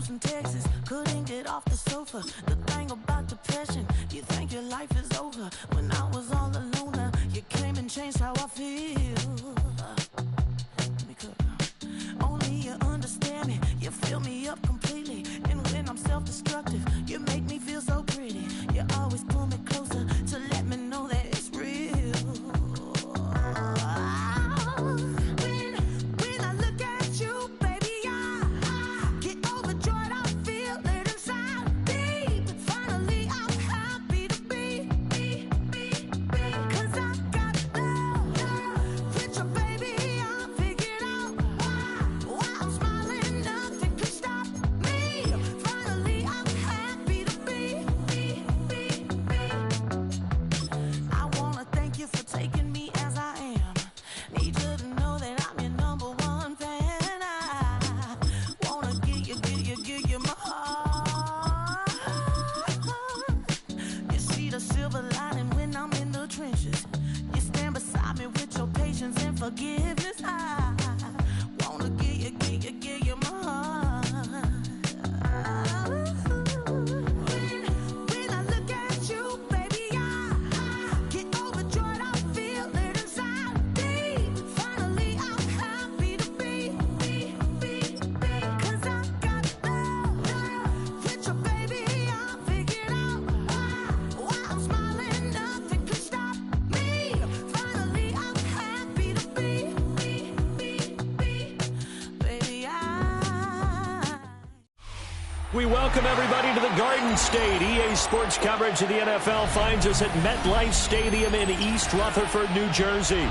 house in Texas, couldn't get off the sofa. The thing about depression, you think your life is over. When I was all alone, you came and changed how I feel. Let me cook. Only you understand me, you fill me up completely. And when I'm self-destructive, you make me feel so pretty. You always pull me closer to let me know that it's real. When I look at you, baby, I get overjoyed. I feel it inside me. Finally, I'm happy to be. 'Cause I got love with your baby. I figured out why I'm smiling. Nothing can stop me. Finally, I'm happy to be. I wanna thank you for taking me as I am. Need you to know that I'm your number one fan. I wanna give you my heart. You see the silver lining when I'm in the trenches. You stand beside me with your patience and forgiveness. I wanna give you my heart. When I look at you, baby, I get overjoyed. I feel it inside me. Finally, I'm happy to be. 'Cause I got love with your baby. I figured out why I'm smiling. Nothing can stop me. Finally, I'm happy to be. Baby, We welcome everybody to the Garden State. EA Sports coverage of the NFL finds us at MetLife Stadium in East Rutherford, New Jersey.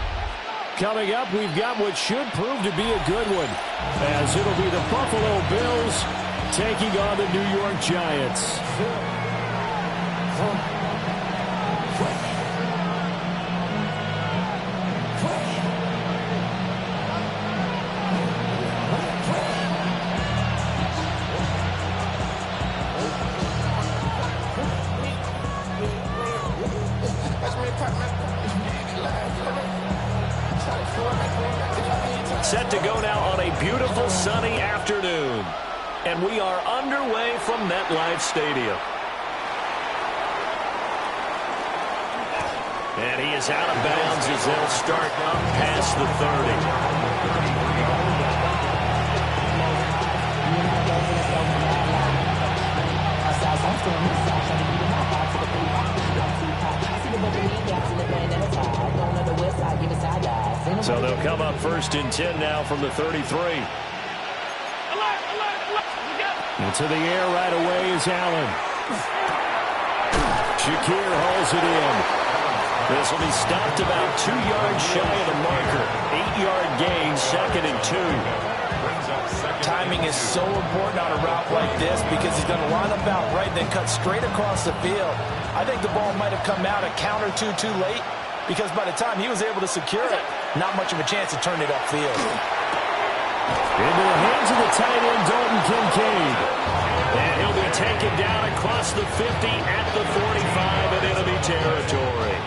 Coming up, we've got what should prove to be a good one, as it'll be the Buffalo Bills taking on the New York Giants. Set to go now on a beautiful sunny afternoon. And we are underway from MetLife Stadium. And he is out of bounds as they'll start up past the 30. So they'll come up 1st and 10 now from the 33. Into the air right away is Allen. Shakir hauls it in. This will be stopped about 2 yards shy of the marker. 8-yard gain, 2nd and 2. Timing is so important on a route like this because he's going to line up out right and then cut straight across the field. I think the ball might have come out a count or two too late because by the time he was able to secure it, not much of a chance to turn it upfield. Into the hands of the tight end, Dalton Kincaid. And he'll be taken down across the 50 at the 45 in enemy territory.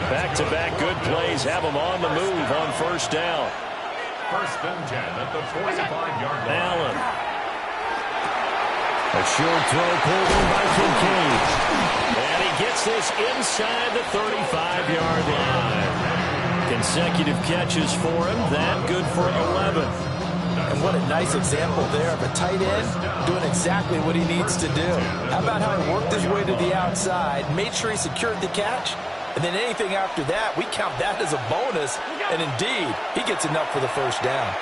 Back-to-back good plays have him on the move on 1st down. 1st and 10 at the 45-yard line. Allen. A short throw pulled in by Kincaid. And he gets this inside the 35-yard line. Consecutive catches for him. That good for 11. And what a nice example there of a tight end doing exactly what he needs to do. How about how he worked his way to the outside, made sure he secured the catch, and then anything after that, we count that as a bonus. And indeed, he gets enough for the 1st down.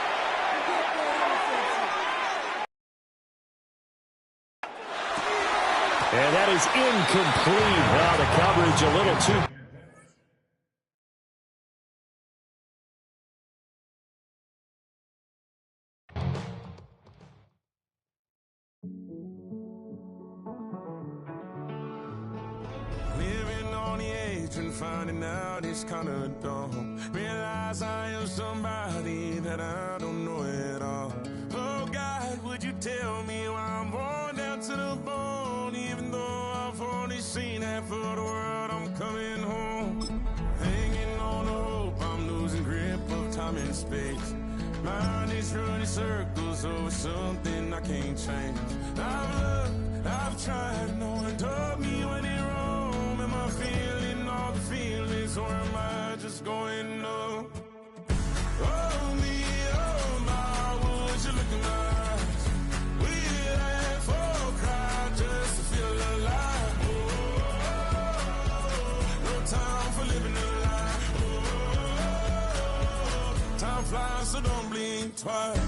And that is incomplete. Well, the coverage a little too. Living on the edge and finding out it's kind of dumb. Realize I am somebody that I don't know at all. Oh God, would you tell me why I'm worn down to the bone? Even though I've only seen half of the world, I'm coming home. Hanging on to hope, I'm losing grip of time and space. Mind is running circles over something I can't change. I've looked, I've tried, no one told me when it wrong. Am I feeling all the feelings, or am I just going numb? Oh me, oh my, would you look in my eyes? We laugh or cry just to feel alive. No time for living a lie. Time flies, so don't blink twice.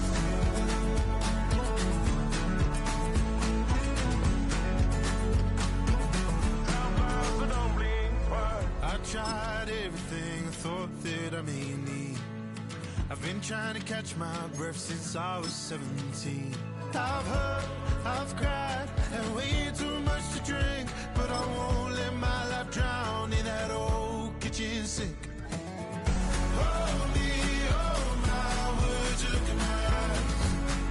I tried everything I thought that I may need. I've been trying to catch my breath since I was 17. I've hurt, I've cried, and way too much to drink, but I won't let my life drown in that old kitchen sink. Oh me, oh my, would you look in my eyes?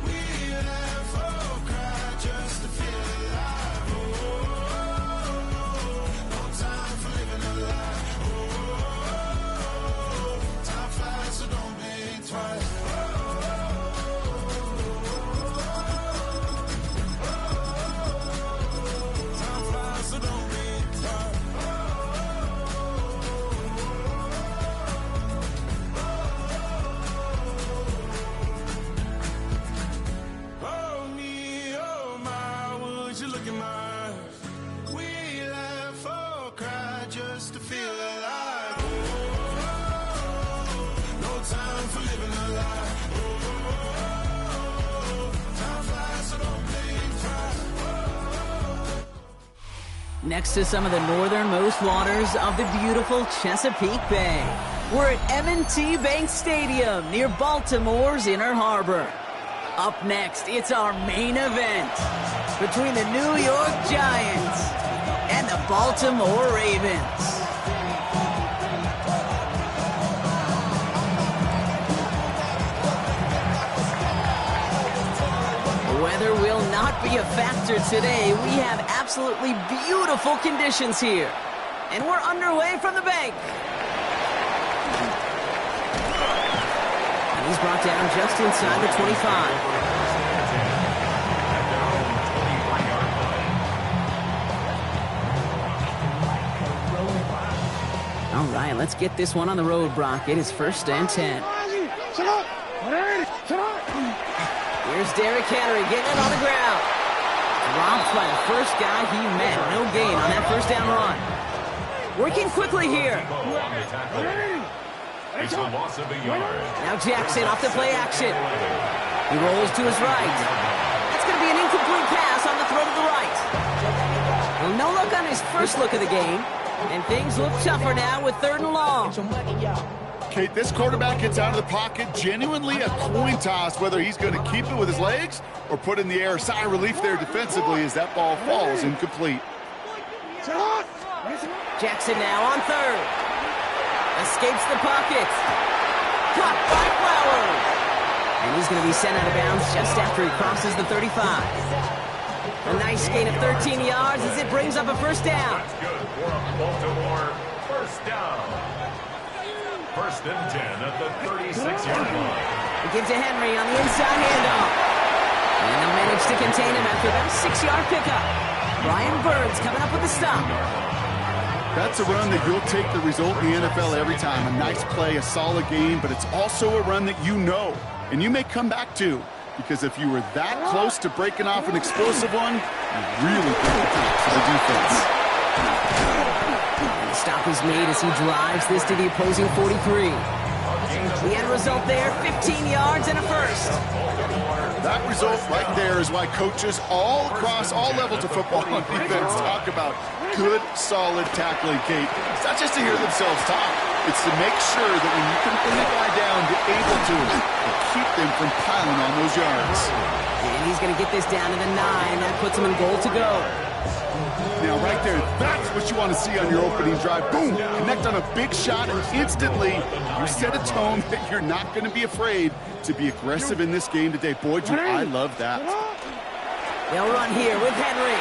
We laugh or cry just to feel alive. Oh, no time for living a lie. Oh, time flies, so don't blink twice. Time flies, so don't blink twice. Oh me, oh my, would you look in my eyes? We laugh or cry just to feel alive. Oh, no time for living a lie. Oh, time flies, so don't blink twice. Next to some of the northernmost waters of the beautiful Chesapeake Bay, we're at M&T Bank Stadium near Baltimore's Inner Harbor. Up next, it's our main event between the New York Giants and the Baltimore Ravens. The weather will not be a factor today. We have absolutely beautiful conditions here. And we're underway from the bank. And he's brought down just inside the 25. All right, let's get this one on the road, Brock. It is 1st and 10. Here's Derrick Henry getting it on the ground. Dropped by the first guy he met. No gain on that first down run. Working quickly here. It's a loss of a yard. Now Jackson off the play action. He rolls to his right. That's going to be an incomplete pass on the throw to the right. Well, no look on his first look of the game. And things look tougher now with 3rd and long. Kate, this quarterback gets out of the pocket, genuinely a coin toss whether he's going to keep it with his legs or put in the air. Sigh of relief there defensively as that ball falls incomplete. Jackson now on 3rd. Escapes the pocket. Caught by Flowers. And he's going to be sent out of bounds just after he crosses the 35. A nice gain of 13 yards as it brings up a first down. That's good for a Baltimore first down. 1st and 10 at the 36-yard line. We give to Henry on the inside handoff. And they'll manage to contain him after about a 6-yard pickup. Brian Burns coming up with the stop. That's a run that you'll take the result in the NFL every time. A nice play, a solid game, but it's also a run that you know, and you may come back to, because if you were that close to breaking off an explosive one, you really put the top for the defense. And the stop is made as he drives this to the opposing 43. The end result there, 15 yards and a first. That result right there is why coaches all across all levels of football on defense talk about good, solid tackling, Kate. It's not just to hear themselves talk. It's to make sure that when you can pin a guy down, you're able to and keep them from piling on those yards. And he's going to get this down to the 9. That puts him in goal to go. Now, right there, that's what you want to see on your opening drive. Boom! Connect on a big shot, and instantly you set a tone that you're not going to be afraid to be aggressive in this game today. Boy, do I love that. They'll run here with Henry.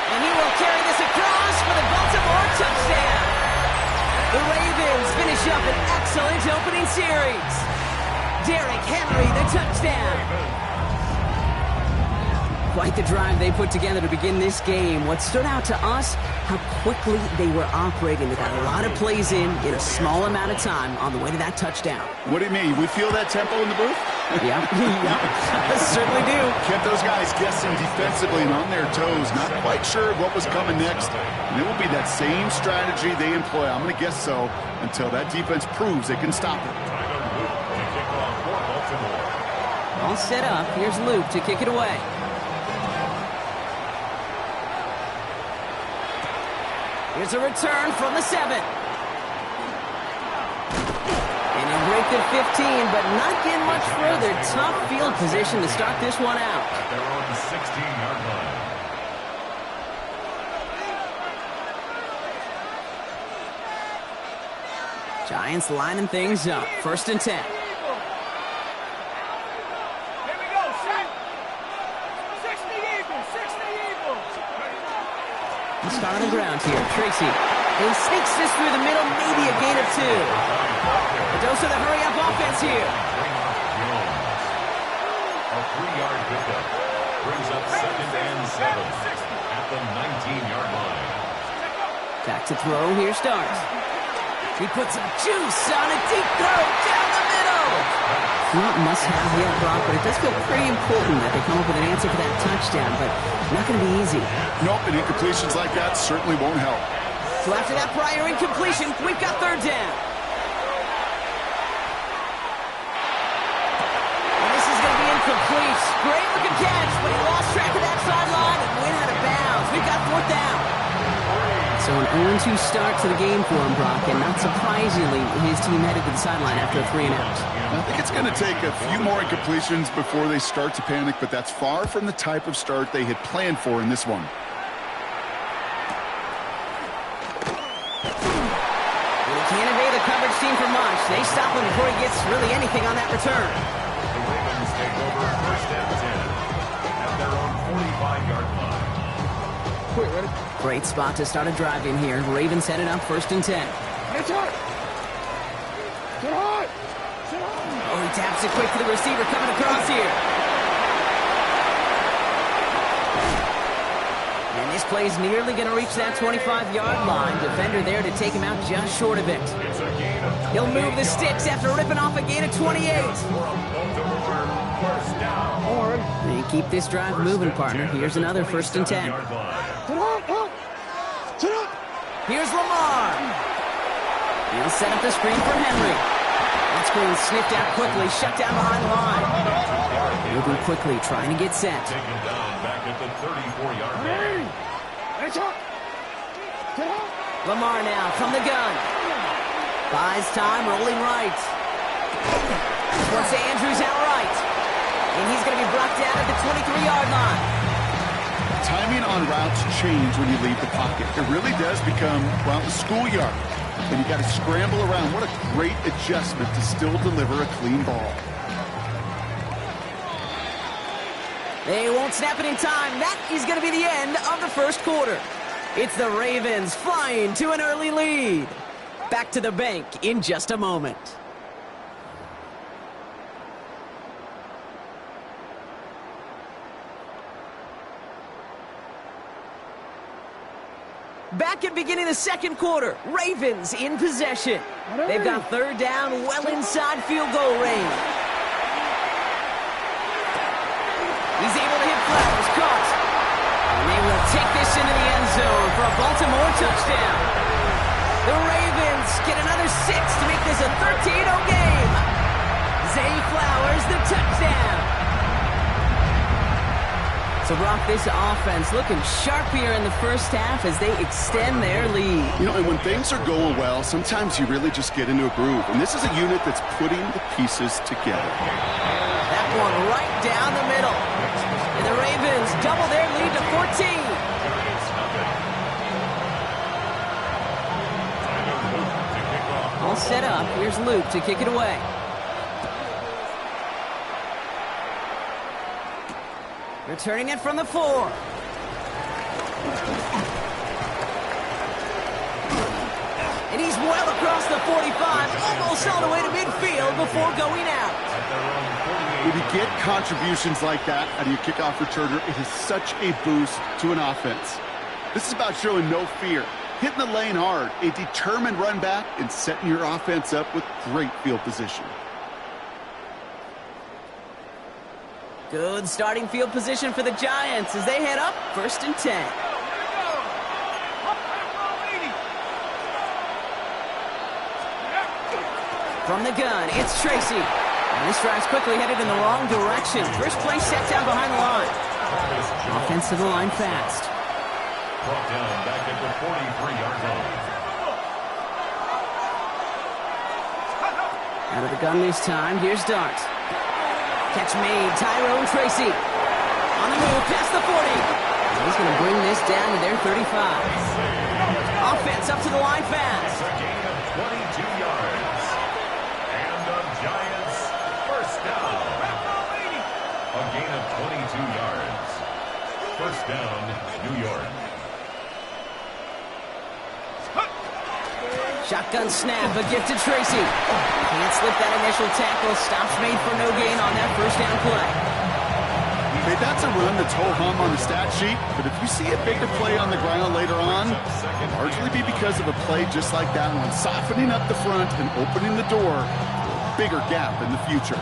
And he will carry this across for the Baltimore touchdown. The Ravens finish up an excellent opening series. Derrick Henry, the touchdown. Quite the drive they put together to begin this game. What stood out to us, how quickly they were operating. They got a lot of plays in a small amount of time on the way to that touchdown. What do you mean? We feel that tempo in the booth? Yeah, certainly do. Kept those guys guessing defensively and on their toes, not quite sure what was coming next. And it will be that same strategy they employ, I'm going to guess so, until that defense proves they can stop it. All set up. Here's Luke to kick it away. Here's a return from the 7. And he'll break the 15, but not getting much further. Tough field position to start this one out. At their own 16-yard line. Giants lining things up. 1st and 10. Start on the ground here. Tracy. He sneaks this through the middle, maybe a gain of 2. A dose of the hurry-up offense here. A 3-yard pickup brings up 2nd and 7 at the 19-yard line. Back to throw. Here starts. He puts some juice on a deep throw down the middle. Not must-have yet, Brock, but it does feel pretty important that they come up with an answer for that touchdown, but not going to be easy. Nope, and incompletions like that certainly won't help. So after that prior incompletion, we've got 3rd down. And this is going to be incomplete. Great looking catch, but he lost track of that sideline and went out of bounds. We've got 4th down. So an 0-2 start to the game for him, Brock, and not surprisingly, his team headed to the sideline after a 3-and-out. I think it's going to take a few more incompletions before they start to panic, but that's far from the type of start they had planned for in this one. He can't evade the coverage team for much. They stop him before he gets really anything on that return. The Ravens take over 1st and 10 at their own 45-yard line. Great spot to start a drive in here. Ravens headed up 1st and 10. Oh, he taps it quick to the receiver coming across here. And this play's nearly going to reach that 25-yard line. Defender there to take him out just short of it. He'll move the sticks after ripping off a gain of 28. And keep this drive moving, partner. Here's another 1st and 10. Here's Lamar. He'll set up the screen for Henry. That screen sniffed out quickly, shut down behind the line. Moving quickly, trying to get set. Taken down back at the 34-yard line. Lamar now from the gun. Buys time, rolling right. Towards Andrews outright. And he's going to be brought down at the 23-yard line. Timing on routes change when you leave the pocket. It really does become, well, the schoolyard. And you got to scramble around. What a great adjustment to still deliver a clean ball. They won't snap it in time. That is going to be the end of the 1st quarter. It's the Ravens flying to an early lead. Back to the bank in just a moment. Back at beginning of the 2nd quarter, Ravens in possession. They've got 3rd down, well inside field goal range. He's able to hit Flowers, caught. And they will take this into the end zone for a Baltimore touchdown. The Ravens get another 6 to make this a 13-0 game. Zay Flowers, the touchdown. So, Brock, this offense looking sharp here in the 1st half as they extend their lead. You know, and when things are going well, sometimes you really just get into a groove. And this is a unit that's putting the pieces together. That one right down the middle. And the Ravens double their lead to 14. All set up. Here's Luke to kick it away. Returning it from the 4. And he's well across the 45, almost all the way to midfield before going out. When you get contributions like that out of your kickoff returner, it is such a boost to an offense. This is about showing no fear, hitting the lane hard, a determined run back, and setting your offense up with great field position. Good starting field position for the Giants as they head up 1st and 10. From the gun, it's Tracy. And this drive's quickly headed in the wrong direction. First play set down behind the line. Offense to the line fast. Brought down back at the 43-yard line. Out of the gun this time, here's Dart. Catch made, Tyrone Tracy. On the move, past the 40. And he's going to bring this down to their 35. Offense up to the line fast. A gain of 22 yards. And the Giants first down. A gain of 22 yards. First down, New York. Shotgun snap, a gift to Tracy. Can't slip that initial tackle. Stops made for no gain on that first down play. Okay, that's a run that's ho-hum on the stat sheet, but if you see a bigger play on the ground later on, it'll largely be because of a play just like that one, softening up the front and opening the door for a bigger gap in the future.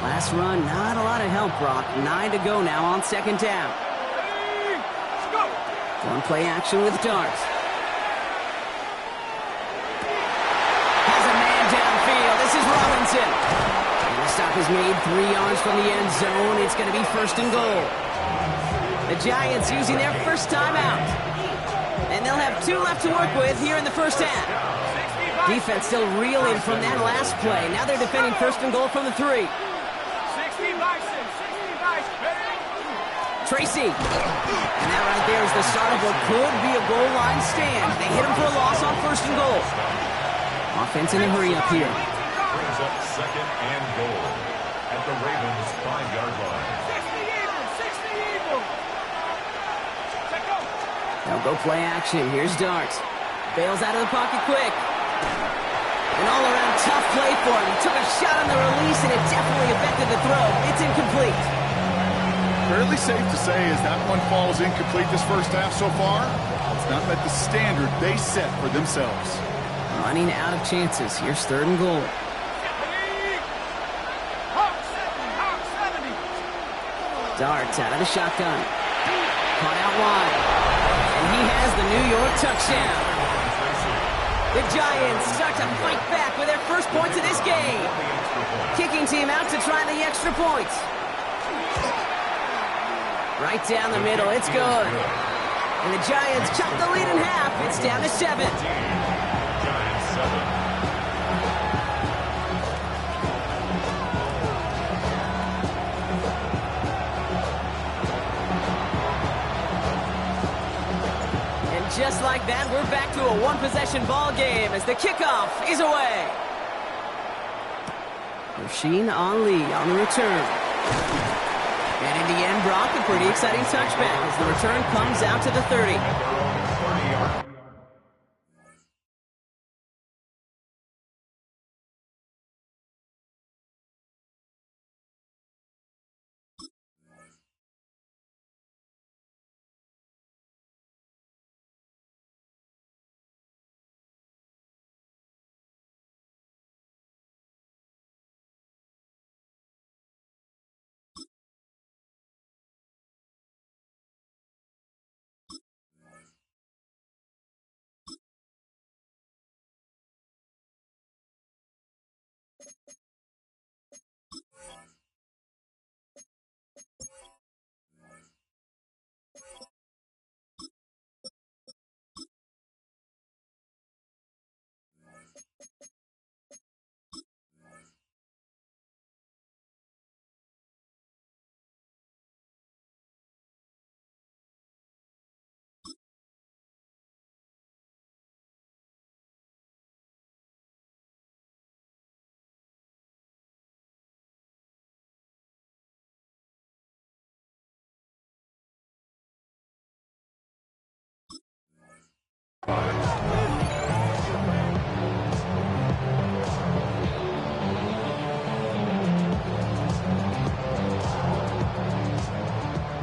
Last run, not a lot of help, Brock. 9 to go now on 2nd down. One play action with Dart. Has a man downfield. This is Robinson. And the stop is made 3 yards from the end zone. It's going to be 1st and goal. The Giants using their first timeout. And they'll have 2 left to work with here in the first half. Defense still reeling from that last play. Now they're defending 1st and goal from the 3. Tracy. And that right there is the start of what could be a goal line stand. They hit him for a loss on 1st and goal. Offense in a hurry up here. Brings up 2nd and goal at the Ravens' 5-yard line. Now go play action. Here's Dart. Bails out of the pocket quick. An all-around tough play for him. He took a shot on the release, and it definitely affected the throw. It's incomplete. Fairly safe to say as that one falls incomplete this first half so far, it's not met the standard they set for themselves. Running out of chances. Here's 3rd and goal. Dart out of the shotgun. Caught out wide. And he has the New York touchdown. The Giants start to fight back with their first points of this game. Kicking team out to try the extra points. Right down the middle, it's good. And the Giants chop the lead in half. It's down to 7. Giants 7. And just like that, we're back to a one-possession ball game as the kickoff is away. Rasheen Ali on the return. And in the end, Brock, a pretty exciting touchback as the return comes out to the 30.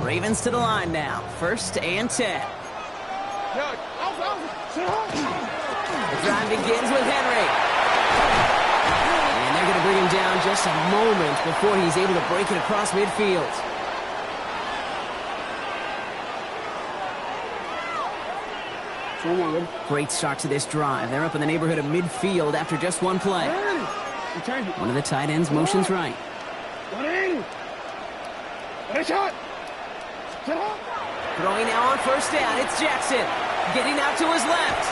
Ravens to the line now. 1st and 10. The drive begins with Henry. And they're going to bring him down just a moment before he's able to break it across midfield. Great start to this drive. They're up in the neighborhood of midfield after just one play. One of the tight ends motions right. Throwing now on 1st down. It's Jackson. Getting out to his left.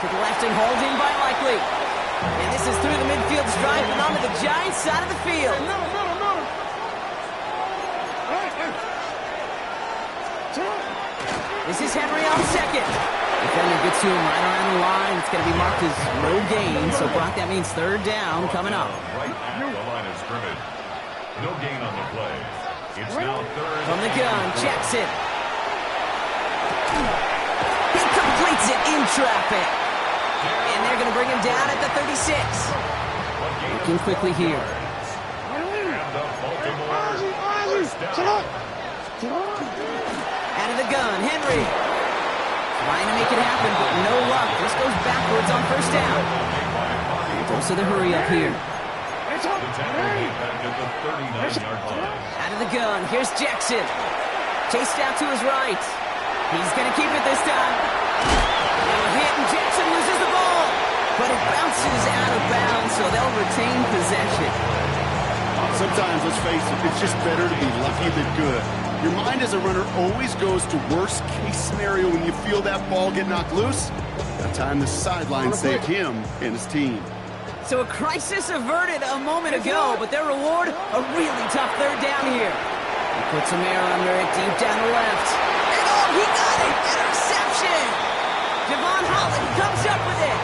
To the left and hauled in by Likely. And this is through the midfield stripe and onto the Giants side of the field. This is Henry on 2nd. Defender gets to him right around the line. It's going to be marked as no gain. So, Brock, that means 3rd down coming up. Right at the line of scrimmage. No gain on the play. It's now 3rd. From the gun, Jackson. He completes it in traffic. And they're going to bring him down at the 36. Looking quickly here. And the Baltimore first down. Out of the gun, Henry. Trying to make it happen, but no luck. This goes backwards on 1st down. Also the hurry up here. The tackle made back at the 39-yard line. Out of the gun, here's Jackson. Chased out to his right. He's going to keep it this time. Now a hit, and Jackson loses the ball. But it bounces out of bounds, so they'll retain possession. Sometimes, let's face it, it's just better to be lucky than good. Your mind as a runner always goes to worst-case scenario when you feel that ball get knocked loose. That time the sideline saved him and his team. So a crisis averted a moment ago, but their reward, a really tough 3rd down here. He puts some air under it deep down the left. And oh, he got it! Interception! Javon Holland comes up with it.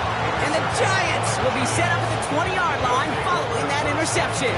And the Giants will be set up at the 20-yard line following that interception.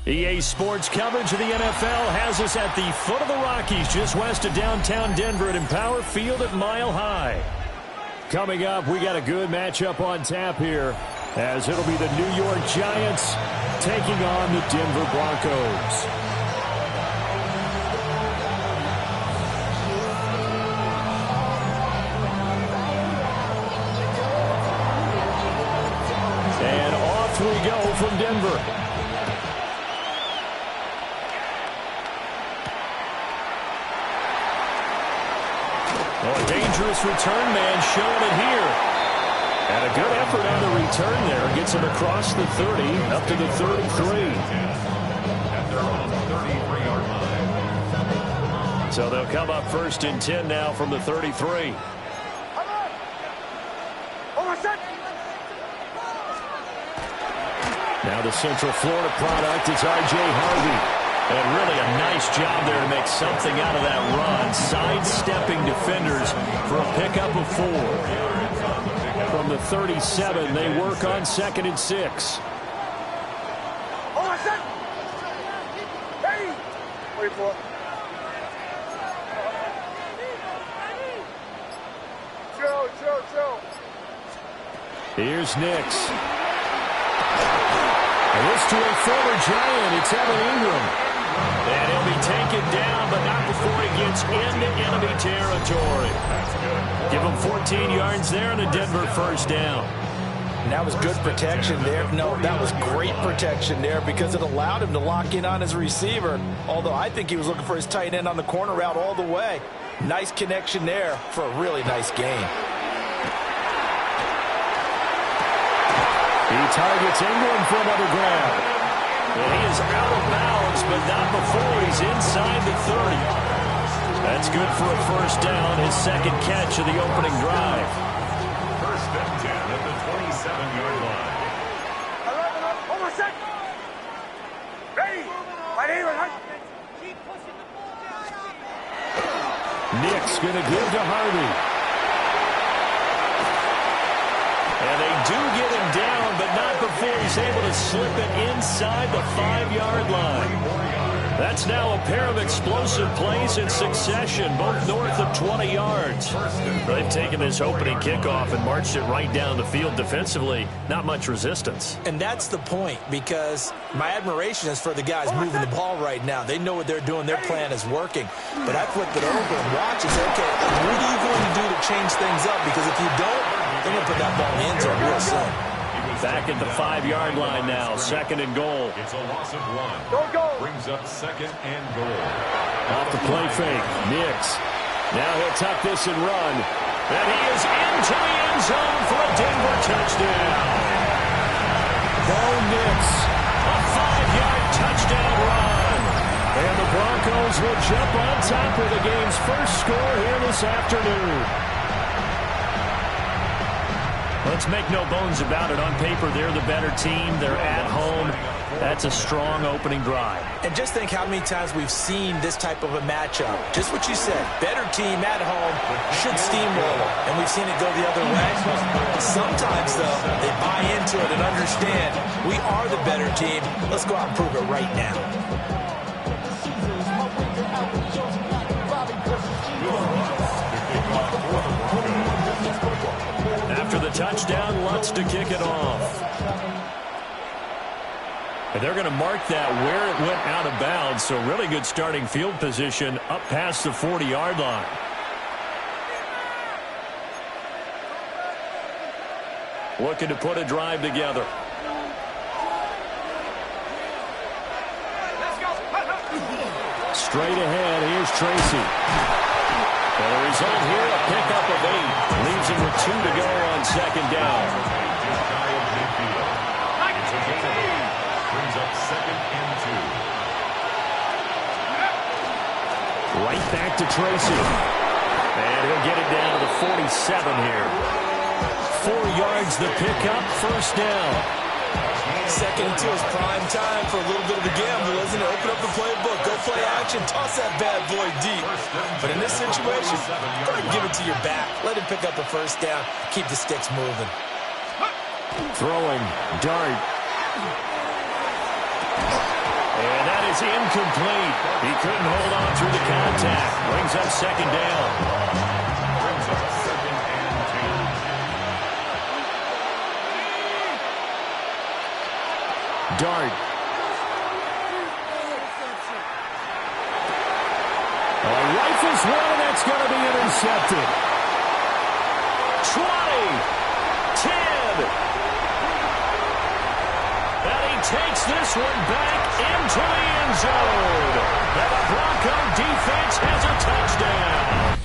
EA Sports coverage of the NFL has us at the foot of the Rockies, just west of downtown Denver at Empower Field at Mile High. Coming up, we got a good matchup on tap here, as it'll be the New York Giants taking on the Denver Broncos. And off we go from Denver. Oh, a dangerous return man showing it here. And a good effort on the return there. Gets him across the 30, up to the 33. At their own 33-yard line. So they'll come up 1st and 10 now from the 33. Now the Central Florida product is R.J. Harvey. And really a nice job there to make something out of that run. Sidestepping defenders for a pickup of 4. From the 37, they work on 2nd and 6. Here's Nix. And this to a former Giant. It's Evan Ingram. And he'll be taken down, but not before he gets into enemy territory. Give him 14 yards there and a Denver 1st down. And that was good protection there. No, that was great protection there because it allowed him to lock in on his receiver. Although I think he was looking for his tight end on the corner route all the way. Nice connection there for a really nice gain. He targets Ingram for another grab. And he is out of bounds, but not before he's inside the 30. That's good for a 1st down, his 2nd catch of the opening drive. 1st and 10 at the 27-yard line. Nick's going to give to Harvey. And they do get him down, but not before he's able to slip it inside the 5-yard line. That's now a pair of explosive plays in succession, both north of 20 yards. They've taken this opening kickoff and marched it right down the field defensively. Not much resistance. And that's the point, because my admiration is for the guys moving the ball right now. They know what they're doing. Their plan is working. But I flip it over and watch and say, okay, what are you going to do to change things up? Because if you don't, they're going to put that ball in the end zone real soon. Back at the 5-yard line now, 2nd and goal. It's a loss of 1. Brings up 2nd and goal. Off the play fake, Nix. Now he'll tuck this and run. And he is into the end zone for a Denver touchdown. Bo Nix, a 5-yard touchdown run. And the Broncos will jump on top of the game's first score here this afternoon. Let's make no bones about it. On paper, they're the better team. They're at home. That's a strong opening drive. And just think how many times we've seen this type of a matchup. Just what you said. Better team at home should steamroll them. And we've seen it go the other way. Sometimes, though, they buy into it and understand we are the better team. Let's go out and prove it right now. After the touchdown, Lutz to kick it off. And they're going to mark that where it went out of bounds, so really good starting field position up past the 40-yard line. Looking to put a drive together. Straight ahead, here's Tracy. And the result here, a pickup of 8. Leaves him with 2 to go on 2nd down. Brings up 2nd and 2. Right back to Tracy. And he'll get it down to the 47 here. 4 yards the pickup, 1st down. 2nd and 2 is prime time for a little bit of a gamble, isn't it? Open up the playbook, go play action, toss that bad boy deep. But in this situation, go ahead and give it to your back. Let him pick up the 1st down. Keep the sticks moving. Throwing, dart. And that is incomplete. He couldn't hold on through the contact. Brings up second down. Brings up second and 2. Dart. Rifles one, and that's going to be intercepted. 20, 10. And he takes this one back into the end zone. And the Bronco defense has a touchdown.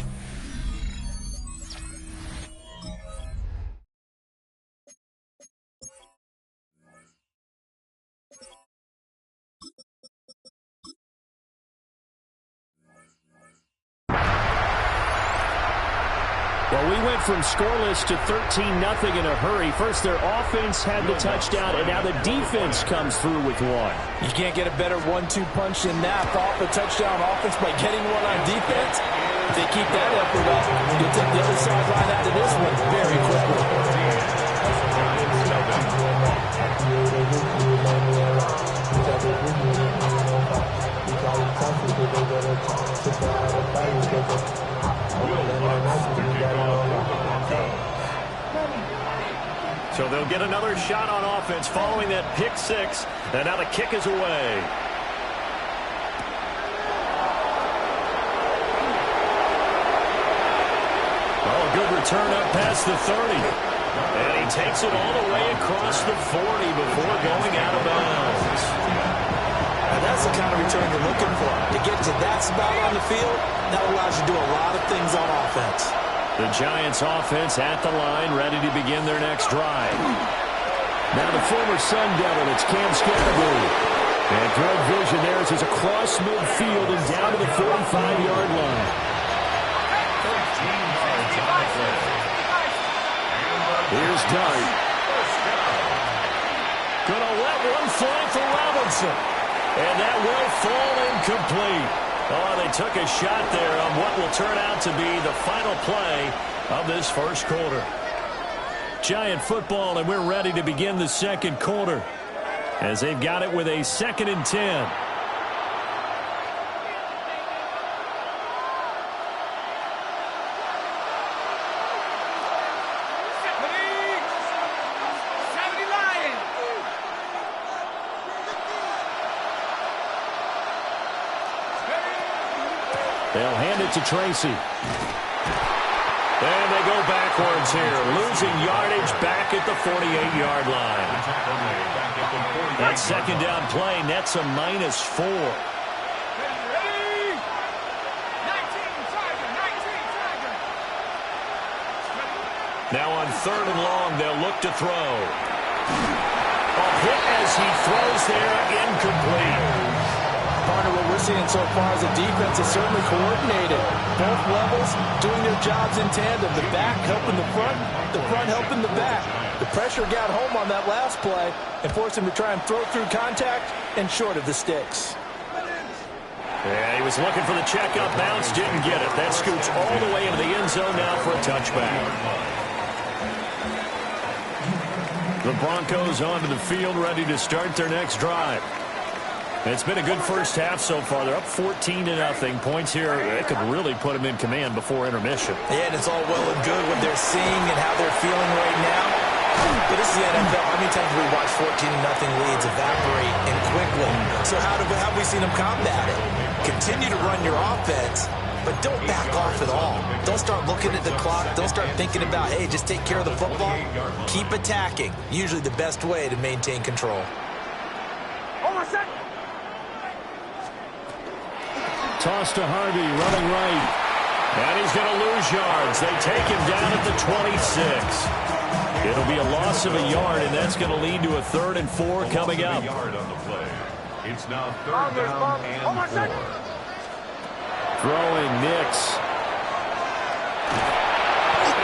Well, we went from scoreless to 13-0 in a hurry. First, their offense had the touchdown, and now the defense comes through with one. You can't get a better 1-2 punch than that. Off a touchdown offense by getting one on defense. If they keep that effort up, you'll take the other sideline out of this one very quickly. So they'll get another shot on offense following that pick six. And now the kick is away. Oh, good return up past the 30. And he takes it all the way across the 40 before going out of bounds. And that's the kind of return you're looking for. To get to that spot on the field, that allows you to do a lot of things on offense. The Giants offense at the line, ready to begin their next drive. Now the former Sun Devil, it's Cam Scattergood. And throw vision there as he's across midfield and down to the 45-yard line. 13 yards on the play. Here's Dart. Gonna let one fly for Robinson. And that will fall incomplete. Oh, they took a shot there on what will turn out to be the final play of this first quarter. Giant football, and we're ready to begin the second quarter as they've got it with a 2nd and 10. They'll hand it to Tracy. And they go backwards here, losing yardage back at the 48-yard line. That second down play nets a -4. Now on 3rd and long, they'll look to throw. A hit as he throws there, incomplete. Partner, what we're seeing so far is the defense is certainly coordinated. Both levels doing their jobs in tandem. The back helping the front helping the back. The pressure got home on that last play and forced him to try and throw through contact and short of the sticks. Yeah, he was looking for the check-up bounce, didn't get it. That scoots all the way into the end zone now for a touchback. The Broncos onto the field, ready to start their next drive. It's been a good first half so far. They're up 14-0. Points here, it could really put them in command before intermission. Yeah, and it's all well and good what they're seeing and how they're feeling right now. But this is the NFL. How many times have we watched 14-0 leads evaporate and quickly? So how have we seen them combat it? Continue to run your offense, but don't back off at all. Don't start looking at the clock. Don't start thinking about, hey, just take care of the football. Keep attacking. Usually the best way to maintain control. Toss to Harvey, running right. And he's going to lose yards. They take him down at the 26. It'll be a loss of a yard, and that's going to lead to a 3rd and 4 coming up. Yard on the play. It's now 3rd down and 4. Throwing Nix.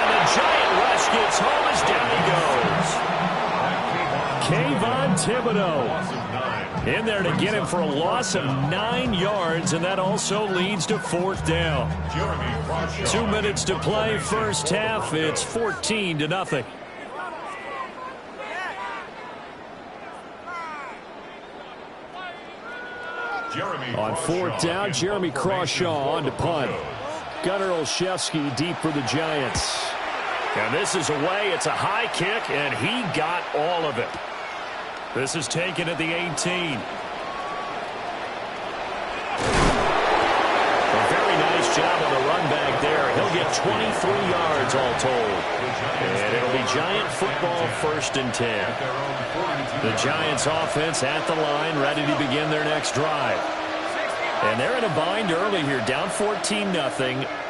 And the giant rush gets home as down he goes. Kayvon Thibodeau in there to get him for a loss of 9 yards, and that also leads to 4th down. 2 minutes to play, first half. It's 14-0. On fourth down, Jeremy Crawshaw on to punt. Gunnar Olszewski deep for the Giants. And this is away. It's a high kick, and he got all of it. This is taken at the 18. A very nice job on the run back there. He'll get 23 yards all told. And it'll be Giant football, 1st and 10. The Giants offense at the line, ready to begin their next drive. And they're in a bind early here, down 14-0.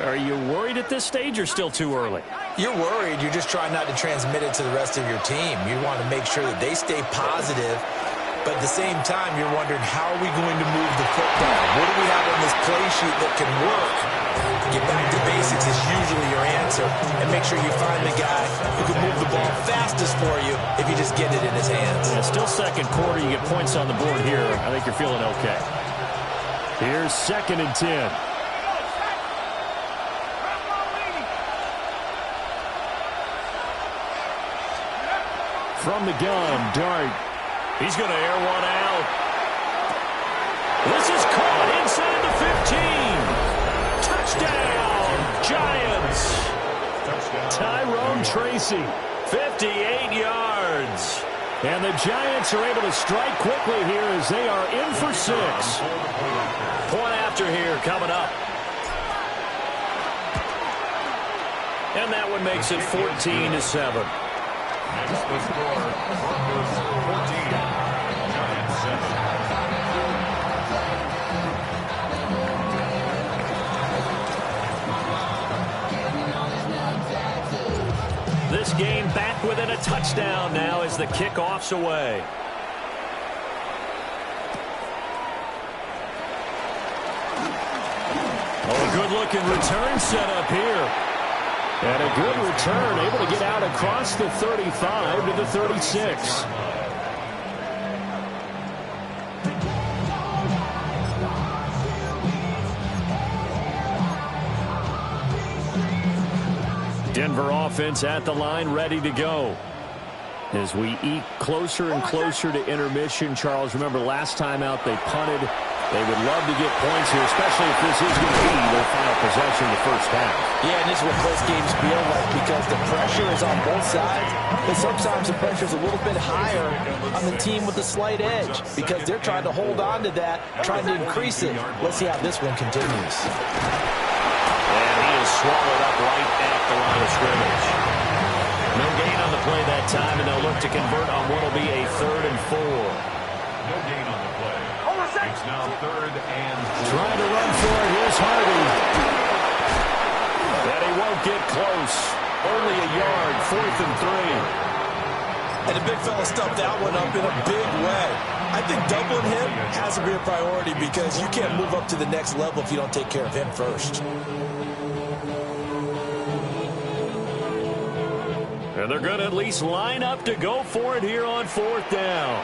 Are you worried at this stage or still too early? You're worried. You're just trying not to transmit it to the rest of your team. You want to make sure that they stay positive. But at the same time, you're wondering, how are we going to move the football? What do we have on this play sheet that can work? Get back to basics is usually your answer. And make sure you find the guy who can move the ball fastest for you if you just get it in his hands. Yeah, still second quarter. You get points on the board here. I think you're feeling okay. Here's 2nd and 10. From the gun, Dart. He's going to air one out. This is caught inside the 15. Touchdown, Giants. Tyrone Tracy, 58 yards. And the Giants are able to strike quickly here as they are in for 6. Point after here coming up. And that one makes it 14-7. Next, the score, Broncos 14, Giants 7. This game back within a touchdown now as the kickoff's away. Oh, a good-looking return set up here. And a good return, able to get out across the 35 to the 36. Denver offense at the line, ready to go. As we eke closer and closer to intermission, Charles, remember last time out they punted. They would love to get points here, especially if this is going to be their final possession of the first half. Yeah, and this is what close games feel like because the pressure is on both sides, but sometimes the pressure is a little bit higher on the team with a slight edge because they're trying to hold on to that, trying to increase it. Let's see how this one continues. And he is swallowed up right at the line of scrimmage. No gain on the play that time, and they'll look to convert on what will be a 3rd and 4. No gain on the play. It's now 3rd and 4. Trying to run for it. Here's Hardy. And he won't get close. Only a yard. 4th and 3. And the big fella stuffed that one up in a big way. I think doubling him has to be a priority because you can't move up to the next level if you don't take care of him first. And they're going to at least line up to go for it here on 4th down.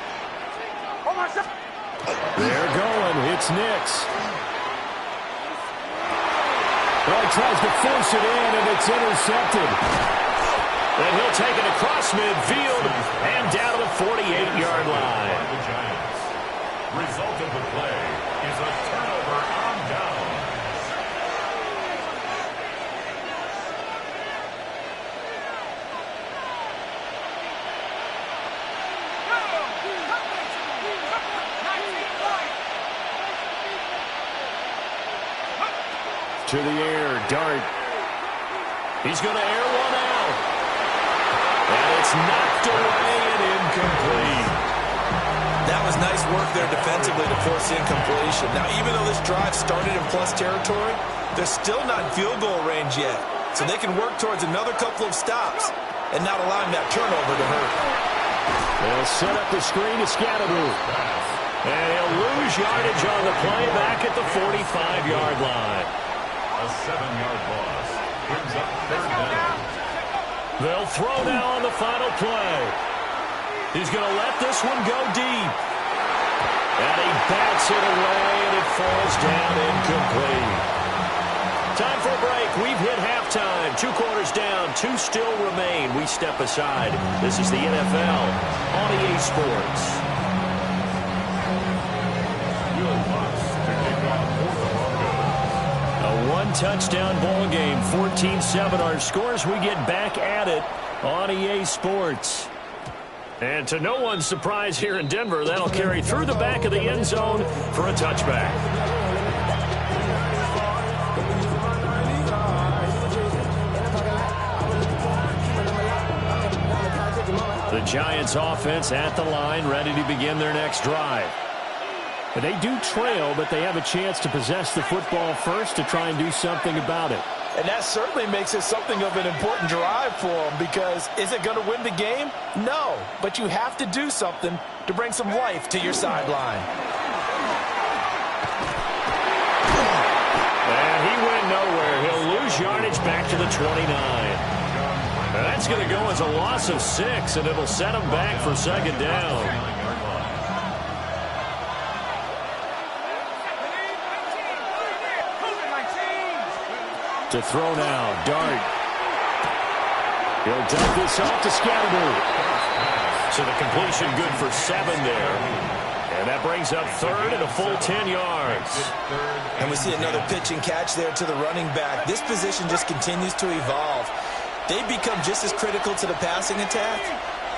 They're going. It's Nix. Well, he tries to force it in, and it's intercepted. And he'll take it across midfield and down to the 48-yard line. The Giants. Result of the play is a turnover on down. To the air, Dart. He's going to air one out. And it's knocked away and incomplete. That was nice work there defensively to force incompletion. Now, even though this drive started in plus territory, they're still not in field goal range yet. So they can work towards another couple of stops and not allowing that turnover to hurt. They'll set up the screen to Scatteroo. And he'll lose yardage on the play back at the 45-yard line. A 7-yard loss brings up 3rd down. They'll throw now on the final play. He's going to let this one go deep. And he bats it away, and it falls down incomplete. Time for a break. We've hit halftime. 2 quarters down, 2 still remain. We step aside. This is the NFL on EA Sports. Will Bucks touchdown ball game. 14-7 our scores. We get back at it on EA Sports. And to no one's surprise here in Denver, that'll carry through the back of the end zone for a touchback. The Giants offense at the line, ready to begin their next drive. And they do trail, but they have a chance to possess the football first to try and do something about it. And that certainly makes it something of an important drive for them, because is it going to win the game? No, but you have to do something to bring some life to your sideline. And he went nowhere. He'll lose yardage back to the 29. And that's going to go as a loss of 6, and it'll set him back for second down. To throw now, Dart. He'll dump this off to Scatterby. So the completion good for 7 there. And that brings up third and a full 10 yards. And we see another pitch and catch there to the running back. This position just continues to evolve. They become just as critical to the passing attack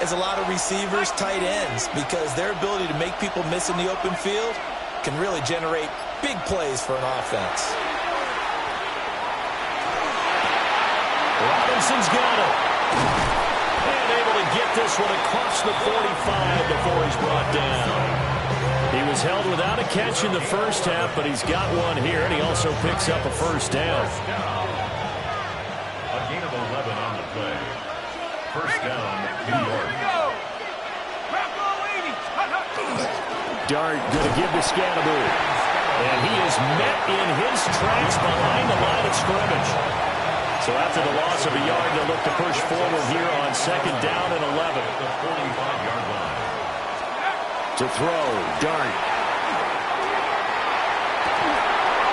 as a lot of receivers, tight ends, because their ability to make people miss in the open field can really generate big plays for an offense. Robinson's got it. And able to get this one across the 45 before he's brought down. He was held without a catch in the first half, but he's got one here, and he also picks up a first down. A gain of 11 on the play. First down, New York. Dart going to give to Scatterby. And he is met in his tracks behind the line of scrimmage. So after the loss of a yard, they'll look to push forward here on second down and 11. The 45-yard line. To throw, Dart.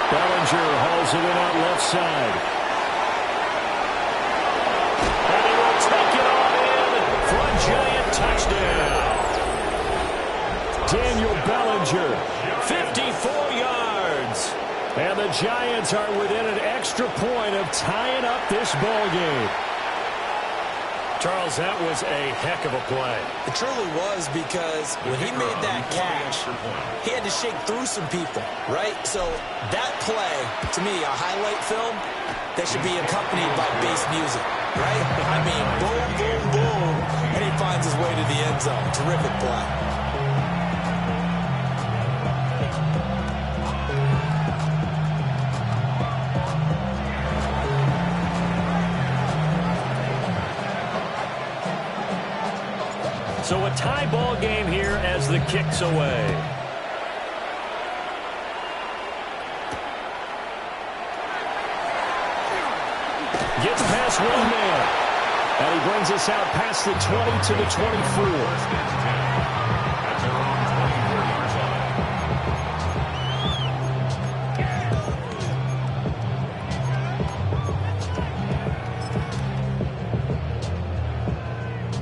Bellinger hauls it in out left side. And he will take it on in for a Giant touchdown. Daniel Bellinger, 54 yards. And the Giants are within an extra point of tying up this ball game. Charles, that was a heck of a play. It truly was, because when he made that catch, he had to shake through some people, right? So that play, to me, a highlight film that should be accompanied by bass music, right? I mean, boom, boom, boom, and he finds his way to the end zone. Terrific play. So a tie ball game here as the kick's away. Gets past one man. And he brings us out past the 20 to the 24.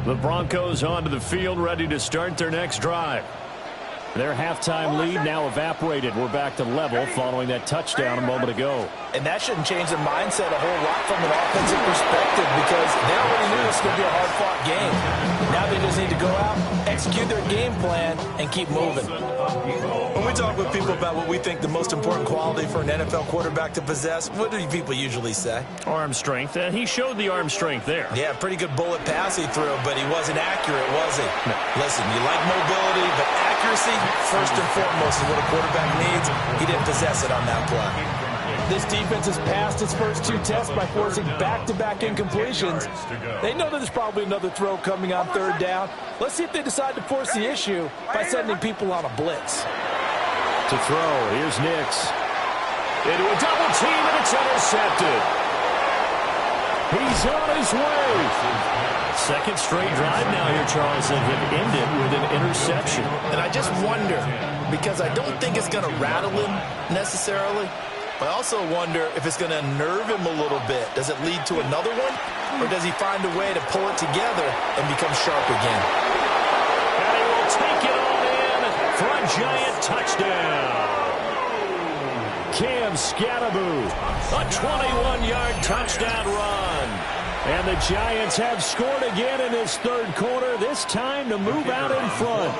The Broncos onto the field, ready to start their next drive. Their halftime lead now evaporated. We're back to level following that touchdown a moment ago. And that shouldn't change the mindset a whole lot from an offensive perspective, because they already knew this was going to be a hard-fought game. Now they just need to go out, execute their game plan, and keep moving. When we talk with people about what we think the most important quality for an NFL quarterback to possess, what do people usually say? Arm strength, and he showed the arm strength there. Yeah, pretty good bullet pass he threw, but he wasn't accurate, was he? No. Listen, you like mobility, but accuracy, first and foremost, is what a quarterback needs. He didn't possess it on that play. This defense has passed its first 2 tests by forcing back-to-back incompletions. They know that there's probably another throw coming on third down. Let's see if they decide to force the issue by sending people on a blitz. To throw, here's Nix. Into a double team, and it's intercepted. He's on his way. Second straight drive now here, Charles, that have ended with an interception. And I just wonder, because I don't think it's going to rattle him necessarily, but I also wonder if it's going to unnerve him a little bit. Does it lead to another one? Or does he find a way to pull it together and become sharp again? And he will take it on in for a Giant touchdown. Cam Scatteroo. A 21-yard touchdown run. And the Giants have scored again in this third quarter, this time to move out in front.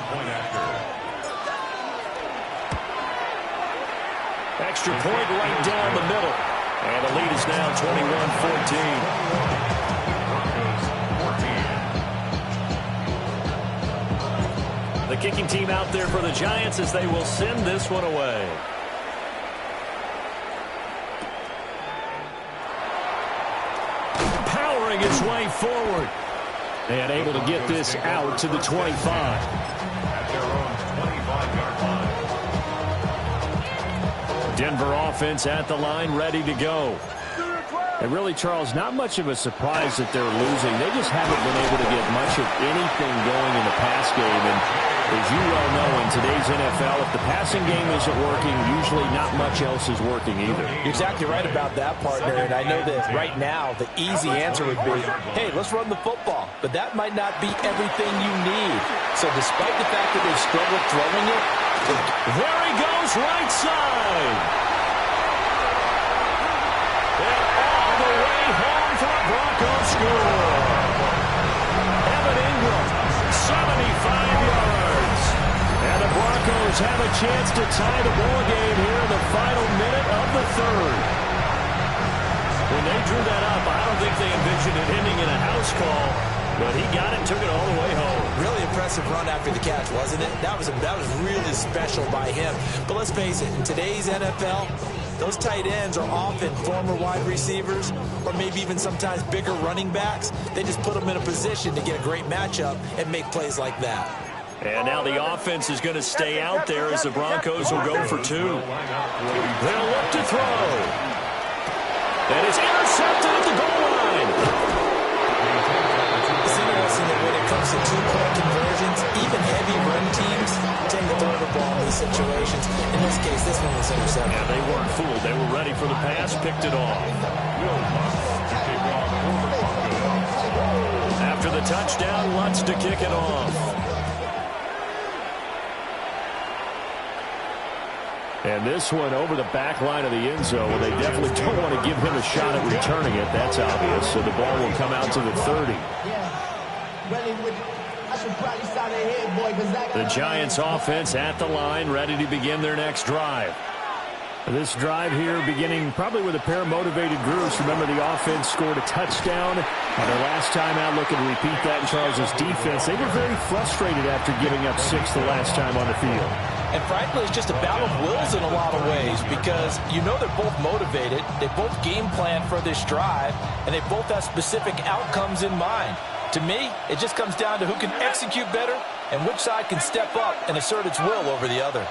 Extra point right down the middle. And the lead is now 21-14. The kicking team out there for the Giants as they will send this one away. Powering its way forward. And able to get this out to the 25. At their own 25-yard line. Denver offense at the line, ready to go. And really, Charles, not much of a surprise that they're losing. They just haven't been able to get much of anything going in the pass game. And as you well know, in today's NFL, if the passing game isn't working, usually not much else is working either. You're exactly right about that, partner. And I know that right now the easy answer would be, hey, let's run the football. But that might not be everything you need. So despite the fact that they've struggled throwing it, there he goes, right side. And all the way home for a Broncos score. Evan Ingram, 75 yards. And the Broncos have a chance to tie the ball game here in the final minute of the third. When they drew that up, I don't think they envisioned it ending in a house call. But he got it, took it all the way home. Really impressive run after the catch, wasn't it? That was really special by him. But let's face it, in today's NFL, those tight ends are often former wide receivers or maybe even sometimes bigger running backs. They just put them in a position to get a great matchup and make plays like that. And now the offense is going to stay out there as the Broncos will go for two. They'll look to throw. And it's intercepted at the goal line. It's interesting that when it comes to two-point conversions, even heavy run teams tend to throw the ball in these situations. In this case, this one was intercepted. Yeah, they weren't fooled. They were ready for the pass, picked it off. After the touchdown, Lutz to kick it off. And this one over the back line of the end zone. They definitely don't want to give him a shot at returning it. That's obvious. So the ball will come out to the 30. The Giants offense at the line, ready to begin their next drive. This drive here beginning probably with a pair of motivated groups. Remember, the offense scored a touchdown on their last time out. Looking to repeat that in Charles's defense. They were very frustrated after giving up 6 the last time on the field. And frankly, it's just a battle of wills in a lot of ways because you know they're both motivated. They both game plan for this drive, and they both have specific outcomes in mind. To me, it just comes down to who can execute better and which side can step up and assert its will over the other.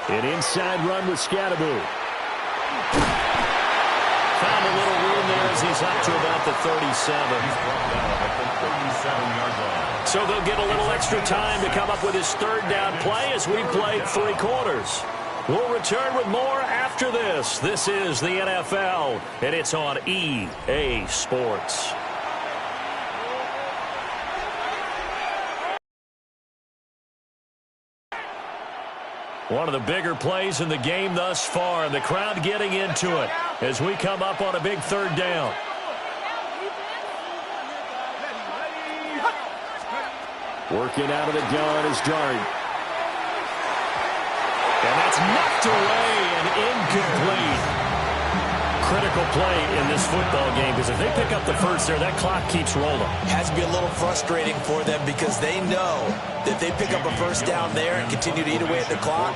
An inside run with Scatteroo. Found a little room there as he's up to about the 37. So they'll get a little extra time to come up with his third down play as we played 3 quarters. We'll return with more after this. This is the NFL, and it's on EA Sports. One of the bigger plays in the game thus far, and the crowd getting into it as we come up on a big third down. Working out of the gun is Dart. And that's knocked away and incomplete. Critical play in this football game because if they pick up the first there, that clock keeps rolling. Has to be a little frustrating for them because they know that they pick up a first down there and continue to eat away at the clock,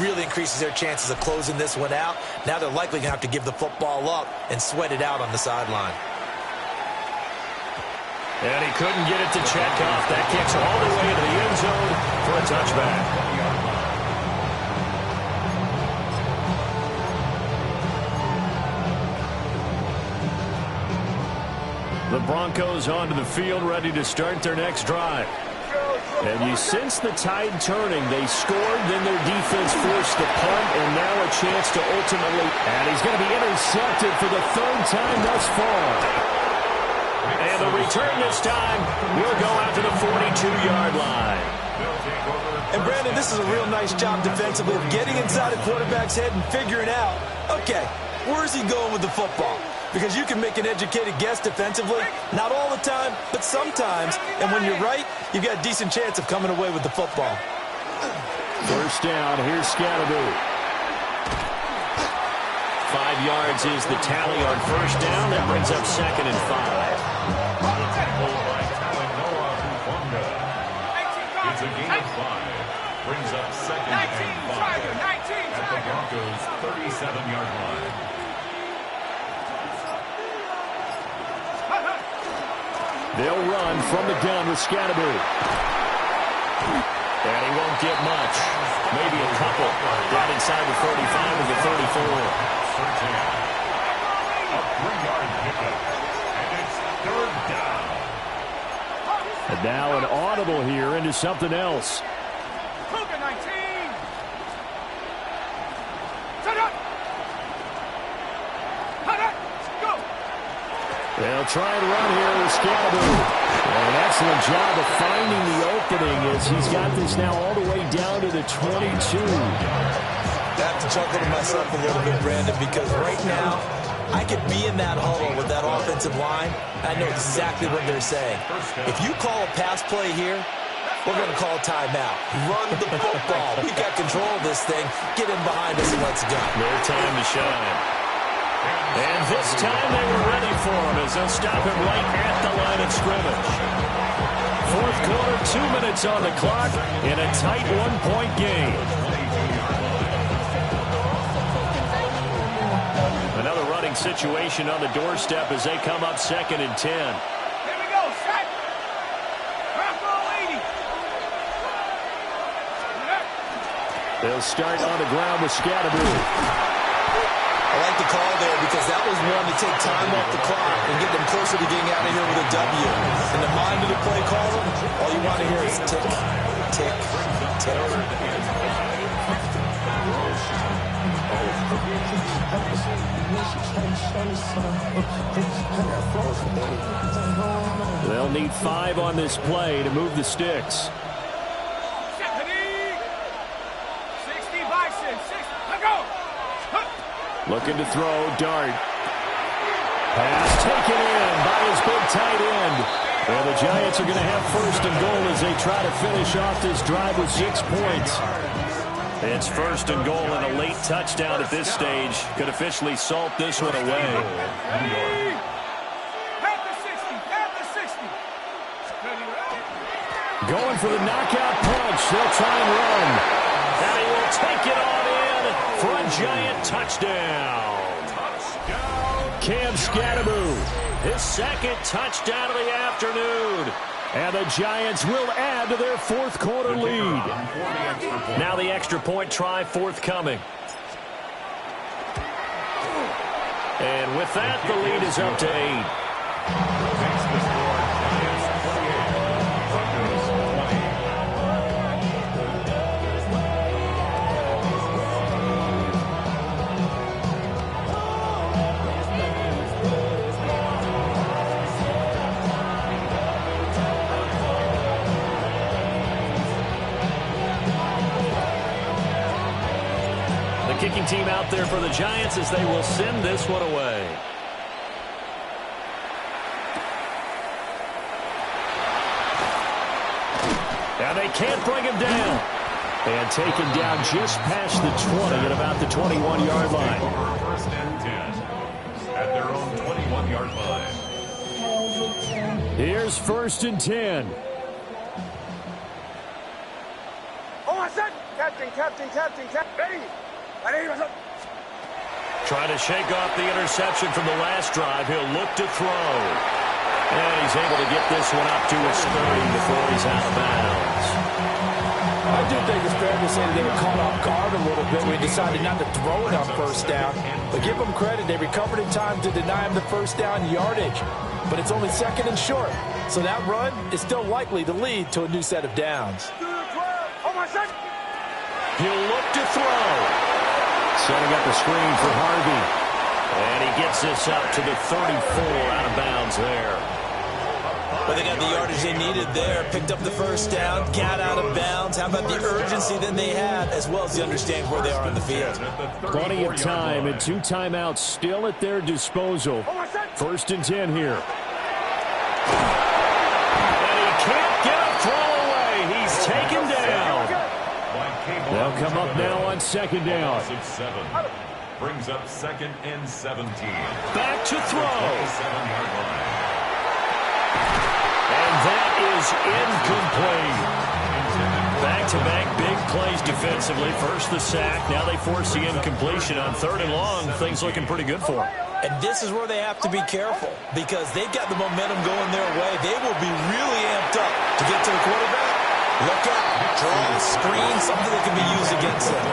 really increases their chances of closing this one out. Now they're likely going to have to give the football up and sweat it out on the sideline. And he couldn't get it to check off. That kicks all the way to the end zone for a touchback. The Broncos onto the field, ready to start their next drive. And you sense the tide turning. They scored, then their defense forced the punt, and now a chance to ultimately... And he's going to be intercepted for the 3rd time thus far. And the return this time will go out to the 42-yard line. And Brandon, this is a real nice job defensively of getting inside a quarterback's head and figuring out, okay, where's he going with the football? Because you can make an educated guess defensively, not all the time, but sometimes. And when you're right, you've got a decent chance of coming away with the football. First down, here's Scatterby. 5 yards is the tally on first down. That brings up 2nd and 5. It's a gain of 5. Brings up 2nd and 5 at the Broncos' 37-yard line. They'll run from the gun with Scatterby. And he won't get much. Maybe a couple. Down inside the 45 and the 34. A 3-yard pickup. And it's 3rd down. And now an audible here into something else. Cougar 19. Go. They'll try and run here with Scatterby. An excellent job of finding the opening as he's got this now all the way down to the 22. I have to chuckle to myself a little bit, Brandon, because right now I could be in that huddle with that offensive line. I know exactly what they're saying. If you call a pass play here, we're going to call a timeout. Run the football. We got control of this thing. Get in behind us and let's go. No time to shine. And this time they were ready for him as they'll stop him right at the line of scrimmage. 4th quarter, 2 minutes on the clock in a tight 1-point game. Another running situation on the doorstep as they come up 2nd and 10. Here we go, set. Bronco 80. They'll start on the ground with Scatterby. I like the call there because that was one to take time off the clock and get them closer to getting out of here with a W. In the mind of the play caller, all you want to hear is tick, tick, tick. They'll need 5 on this play to move the sticks. 60 Bison, 6. Let go. Looking to throw, Dart. Pass taken in by his big tight end. And the Giants are going to have 1st and goal as they try to finish off this drive with 6 points. It's 1st and goal and a late touchdown at this stage. Could officially salt this one away. Have the 60. Going for the knockout punch. They'll try and run. And he will take it on in for a Giant touchdown. Cam Scatterby, his 2nd touchdown of the afternoon. And the Giants will add to their 4th quarter lead. Now the extra point try forthcoming. And with that, the lead is up to 8. Kicking team out there for the Giants as they will send this one away. And they can't bring him down. And taken down just past the 20 at about the 21-yard line. 1st and 10 at their own 21-yard line. Here's 1st and 10. Oh, I said, Captain. Ready. Trying to shake off the interception from the last drive. He'll look to throw. And he's able to get this one up to his 30 before he's out of bounds. I do think it's fair to say that they were caught off guard a little bit when he decided not to throw it on 1st down. But give them credit. They recovered in time to deny him the 1st down yardage. But it's only 2nd and short. So that run is still likely to lead to a new set of downs. He'll look to throw. Setting up a screen for Harvey. And he gets this up to the 34 out of bounds there. But they got the yardage they needed there, picked up the first down, got out of bounds. How about the urgency that they have, as well as the understanding where they are on the field? Plenty of time and 2 timeouts still at their disposal. 1st and 10 here. And he can't get a throw away. He's taken down. They'll come up now on 2nd down. Brings up 2nd and 17. Back to throw. 7-yard line. And that is incomplete. Back-to-back big plays defensively. First the sack. Now they force the incompletion on 3rd and long. Things looking pretty good for them. And this is where they have to be careful because they've got the momentum going their way. They will be really amped up to get to the quarterback. Look out, draw, screen, something that can be used against them.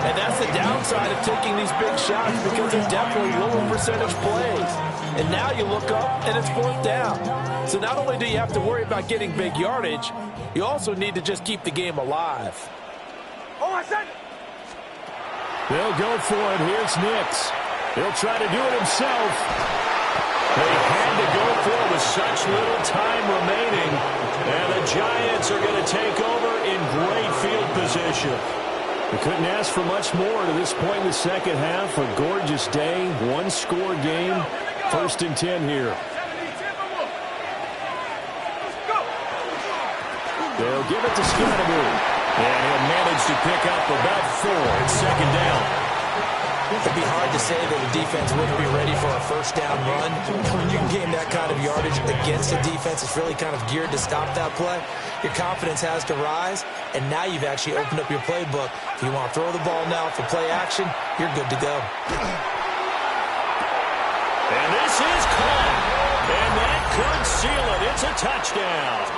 And that's the downside of taking these big shots because they're definitely lower percentage plays. And now you look up and it's 4th down. So not only do you have to worry about getting big yardage, you also need to just keep the game alive. They'll go for it. Here's Nix. He'll try to do it himself. They had to go for it with such little time remaining. And the Giants are going to take over in great field position. We couldn't ask for much more to this point in the second half. A gorgeous day, 1-score game. 1st and 10 here. They'll give it to Scottaboo. And he'll manage to pick up about 4. It's 2nd down. It'd be hard to say that a defense wouldn't be ready for a 1st down run. When you can gain that kind of yardage against a defense that's really kind of geared to stop that play, your confidence has to rise, and now you've actually opened up your playbook. If you want to throw the ball now for play action, you're good to go. And this is caught. And that could seal it. It's a touchdown.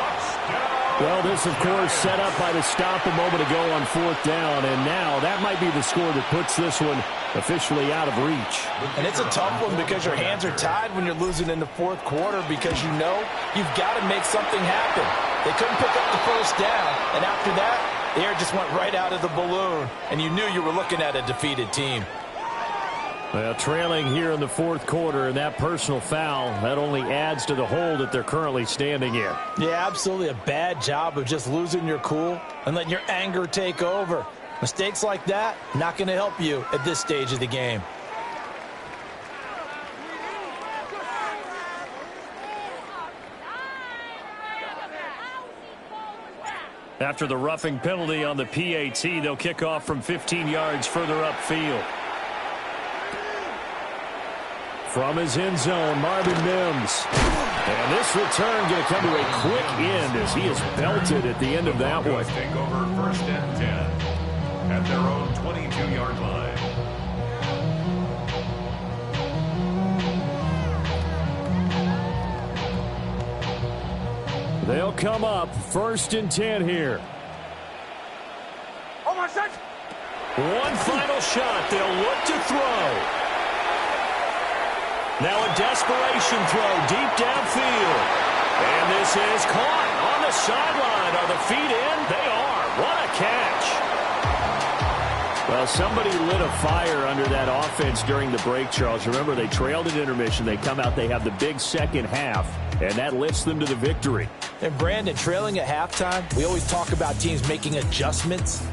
Well, this, of course, set up by the stop a moment ago on 4th down, and now that might be the score that puts this one officially out of reach. And it's a tough one because your hands are tied when you're losing in the 4th quarter because you know you've got to make something happen. They couldn't pick up the 1st down, and after that, the air just went right out of the balloon, and you knew you were looking at a defeated team. Well, trailing here in the 4th quarter, and that personal foul, that only adds to the hole that they're currently standing in. Yeah, absolutely a bad job of just losing your cool and letting your anger take over. Mistakes like that, not going to help you at this stage of the game. After the roughing penalty on the PAT, they'll kick off from 15 yards further upfield. From his end zone, Marvin Mims. And this return going to come to a quick end as he is belted at the end of that one. Take over 1st and 10 at their own 22-yard line. They'll come up 1st and 10 here. One final shot. They'll look to throw. Now a desperation throw deep downfield. And this is caught on the sideline. Are the feet in? They are. What a catch. Well, somebody lit a fire under that offense during the break, Charles. Remember, they trailed at intermission. They come out, they have the big second half, and that lifts them to the victory. And Brandon, trailing at halftime, we always talk about teams making adjustments.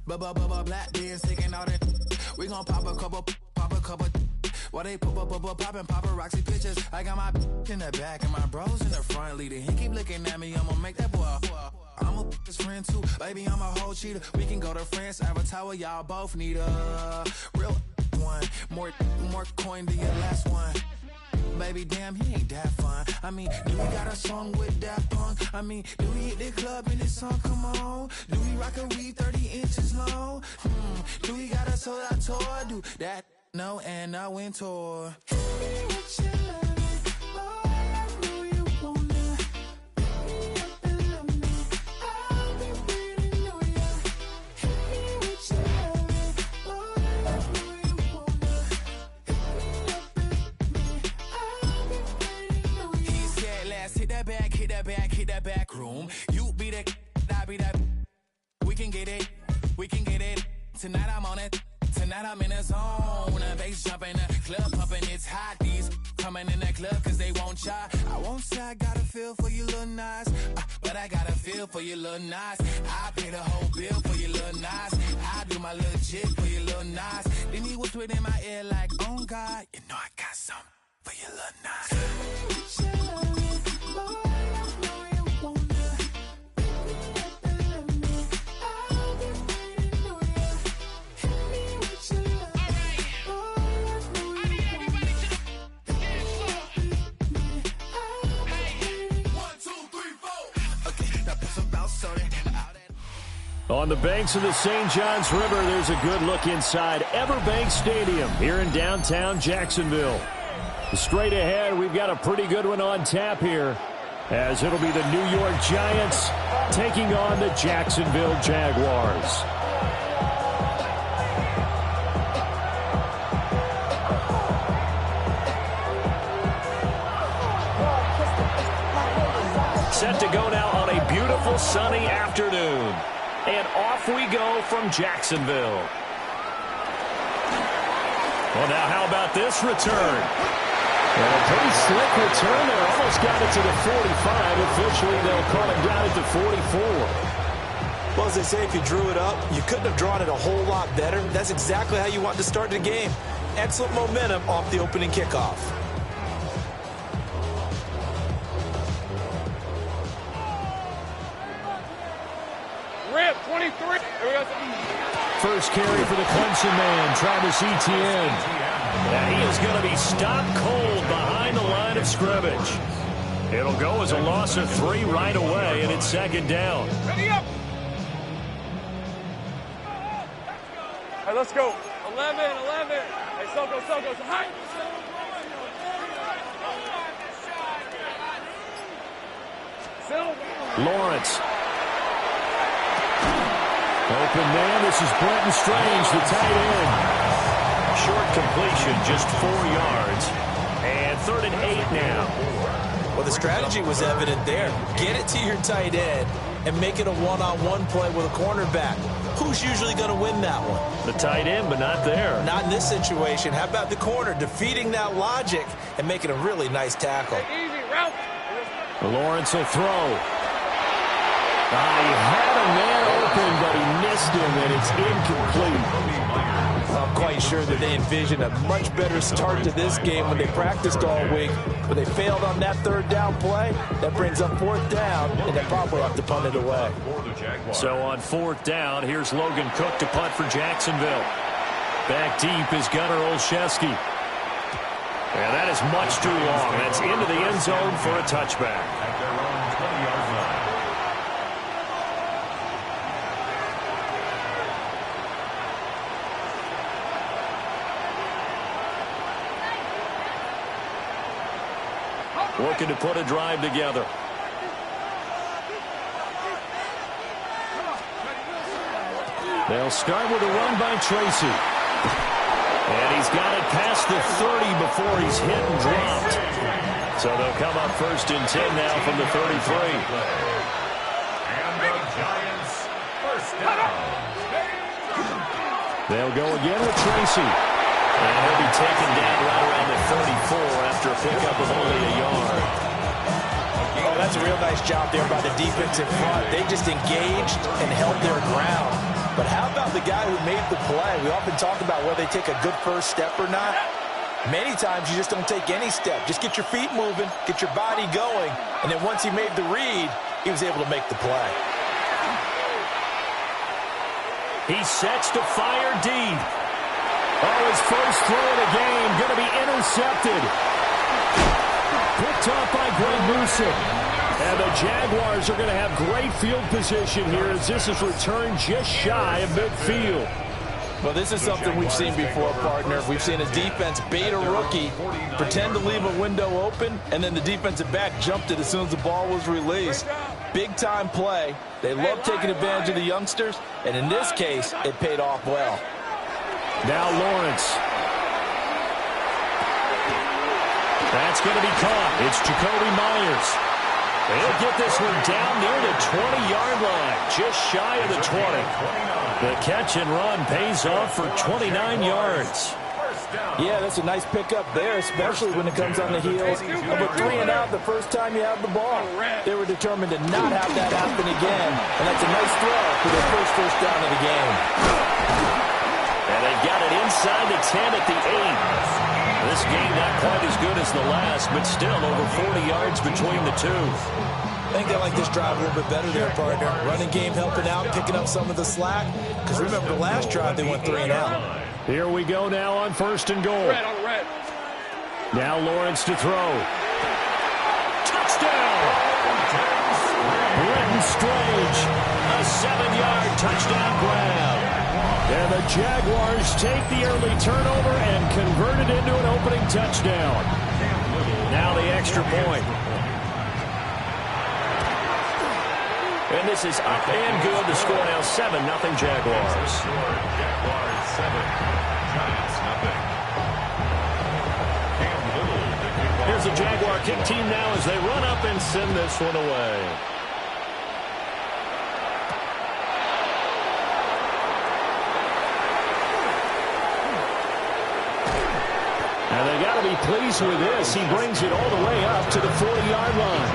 Black beans taking all that. We gon' pop a couple. While they poppin' paparazzi pictures. I got my in the back and my bros in the front leading. He keep looking at me, I'ma make that boy. I'm a his friend too, baby, I'm a whole cheater. We can go to France, Avatar, y'all both need a real one. More coin than your last one. Baby, damn, he ain't that fun. I mean, do we got a song with that punk? I mean, do we hit the club in this song? Come on. Do we rock a weed 30 inches long? Do we got a sold out tour? Do that? No, and I went tour. Hit that back room. You be the, I be that. We can get it. Tonight I'm on it. Tonight I'm in a zone. A bass jumping, a club pumping, it's hot. These coming in that club cause they won't try. I won't say I got a feel for you little nice, but I got a feel for you little nice. I pay the whole bill for you little nice. I do my little jig for you little nice. Then he whispered in my ear like, oh God, you know I got something for you little nice. On the banks of the St. Johns River, there's a good look inside Everbank Stadium here in downtown Jacksonville. Straight ahead, we've got a pretty good one on tap here, as it'll be the New York Giants taking on the Jacksonville Jaguars. Set to go now on a beautiful sunny afternoon. And off we go from Jacksonville. Well, now how about this return? And a pretty slick return there. Almost got it to the 45. Officially, they'll call it down at the 44. Well, as they say, if you drew it up, you couldn't have drawn it a whole lot better. That's exactly how you want to start the game. Excellent momentum off the opening kickoff. First carry for the Clemson man, Travis Etienne. And he is going to be stopped cold behind the line of scrimmage. It'll go as a loss of 3 right away, and it's second down. Ready up. All right, let's go. 11. Hey, Soko, high. Lawrence. Open man, this is Brenton Strange, the tight end. Short completion, just 4 yards. And 3rd and 8 now. Well, the strategy was evident there. Get it to your tight end and make it a one-on-one play with a cornerback. Who's usually going to win that one? The tight end, but not there. Not in this situation. How about the corner defeating that logic and making a really nice tackle? Easy, route. Lawrence will throw. He had a man open, but he missed him, and it's incomplete. I'm quite sure that they envisioned a much better start to this game when they practiced all week, but they failed on that 3rd down play. That brings up 4th down, and they probably have to punt it away. So on 4th down, here's Logan Cook to punt for Jacksonville. Back deep is Gunnar Olszewski. And that is much too long. That's into the end zone for a touchback. At their own 20-yard line. Looking to put a drive together. They'll start with a run by Tracy. And he's got it past the 30 before he's hit and dropped. So they'll come up 1st and 10 now from the 33. And the Giants first down. They'll go again with Tracy. And he'll be taken down right around the 34 after a pickup of only a yard. Oh, that's a real nice job there by the defense in front. They just engaged and held their ground. But how about the guy who made the play? We often talk about whether they take a good first step or not. Many times you just don't take any step. Just get your feet moving, get your body going, and then once he made the read, he was able to make the play. He sets to fire deep. Oh, his first throw of the game going to be intercepted. Picked off by Greg Newsome. And the Jaguars are going to have great field position here as this is returned just shy of midfield. Well, this is something we've seen before, partner. We've seen a defense bait a rookie, pretend to leave a window open, and then the defensive back jumped it as soon as the ball was released. Big-time play. They love taking advantage of the youngsters, and in this case, it paid off well. Now Lawrence. That's going to be caught. It's Jacoby Myers. They'll get this one down near the 20-yard line, just shy of the 20. The catch and run pays off for 29 yards. Yeah, that's a nice pickup there, especially when it comes on the heels of a 3-and-out the first time you have the ball. They were determined to not have that happen again, and that's a nice throw for their first down of the game. And they've got it inside the 10 at the 8. This game not quite as good as the last, but still over 40 yards between the two. I think they like this drive a little bit better there, partner. Running game helping out, picking up some of the slack. Because remember, the last drive, they went 3-and-out. Here we go now on 1st and goal. Now Lawrence to throw. Touchdown! Brenton Strange, a 7-yard touchdown grab. And the Jaguars take the early turnover and convert it into an opening touchdown. Now the extra point. And this is up and good. The score now 7-0 Jaguars. Jaguars 7, Giants 0. Here's the Jaguar kick team now as they run up and send this one away. And they got to be pleased with this. He brings it all the way up to the 40-yard line.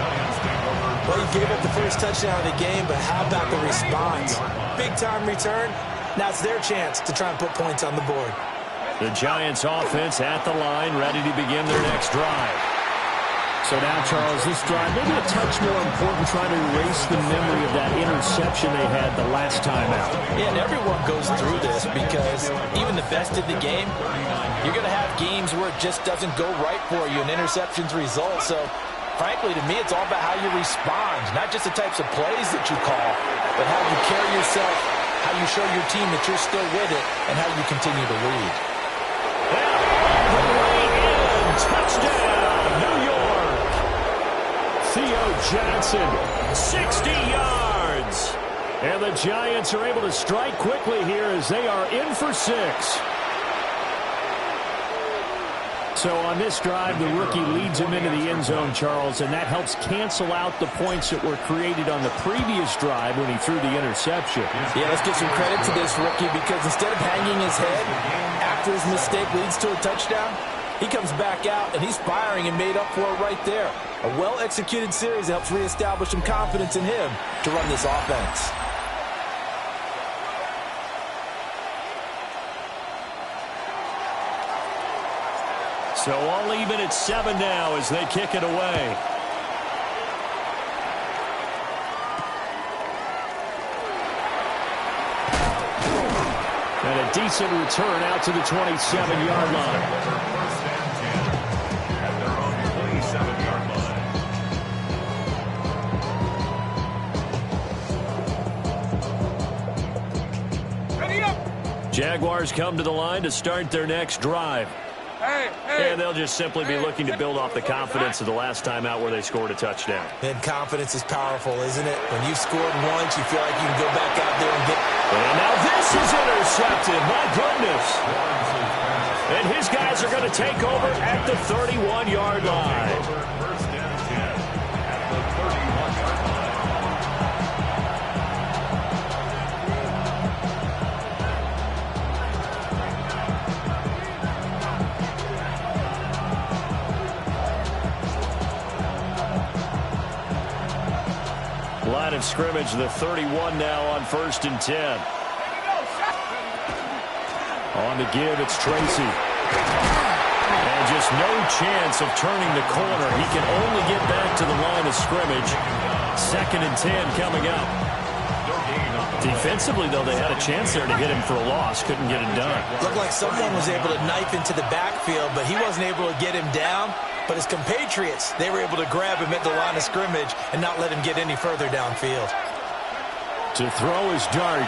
Well, he gave up the first touchdown of the game, but how about the response? Big-time return. Now it's their chance to try and put points on the board. The Giants offense at the line, ready to begin their next drive. So now, Charles, this drive maybe a touch more important, trying to erase the memory of that interception they had the last time out. Yeah, and everyone goes through this because even the best in the game, you're going to have games where it just doesn't go right for you and interceptions result. So, frankly, to me, it's all about how you respond, not just the types of plays that you call, but how you carry yourself, how you show your team that you're still with it, and how you continue to lead. Touchdown, New York. Theo Johnson, 60 yards. And the Giants are able to strike quickly here as they are in for 6. So on this drive, the rookie leads him into the end zone, Charles, and that helps cancel out the points that were created on the previous drive when he threw the interception. Yeah, let's give some credit to this rookie because instead of hanging his head after his mistake leads to a touchdown, he comes back out, and he's firing and made up for it right there. A well-executed series that helps reestablish some confidence in him to run this offense. So all even at 7 now as they kick it away. And a decent return out to the 27-yard line. First and 10 at their own 27-yard line. Ready up! Jaguars come to the line to start their next drive. And they'll just simply be looking to build off the confidence of the last time out where they scored a touchdown. And confidence is powerful, isn't it? When you've scored once, you feel like you can go back out there and get... And now this is intercepted. My goodness. And his guys are going to take over at the 31-yard line. First and 10 at the 31-yard line. Line of scrimmage, the 31 now on 1st and 10. On the give, it's Tracy. And just no chance of turning the corner. He can only get back to the line of scrimmage. 2nd and 10 coming up. Defensively, though, they had a chance there to hit him for a loss. Couldn't get it done. Looked like someone was able to knife into the backfield, but he wasn't able to get him down. But his compatriots, they were able to grab him at the line of scrimmage and not let him get any further downfield. To throw is Dart.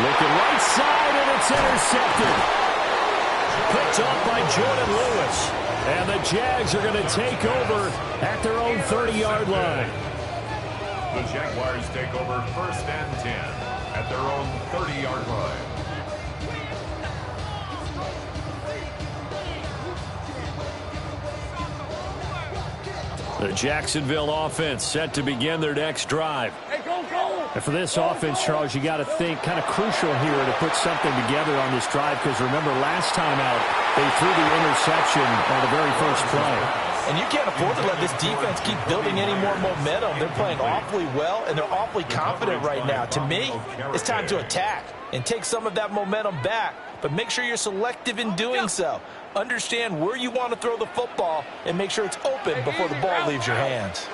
Looking right side, and it's intercepted. Picked off by Jordan Lewis. And the Jags are going to take over at their own 30-yard line. The Jaguars take over 1st and 10 at their own 30-yard line. The Jacksonville offense set to begin their next drive. And for this offense, Charles, you got to think kind of crucial here to put something together on this drive, because remember last time out they threw the interception on the very first play. And you can't afford to let this defense keep building any more momentum. They're playing awfully well, and they're awfully confident right now. To me, it's time to attack and take some of that momentum back, but make sure you're selective in doing so. Understand where you want to throw the football and make sure it's open before the ball leaves your hands.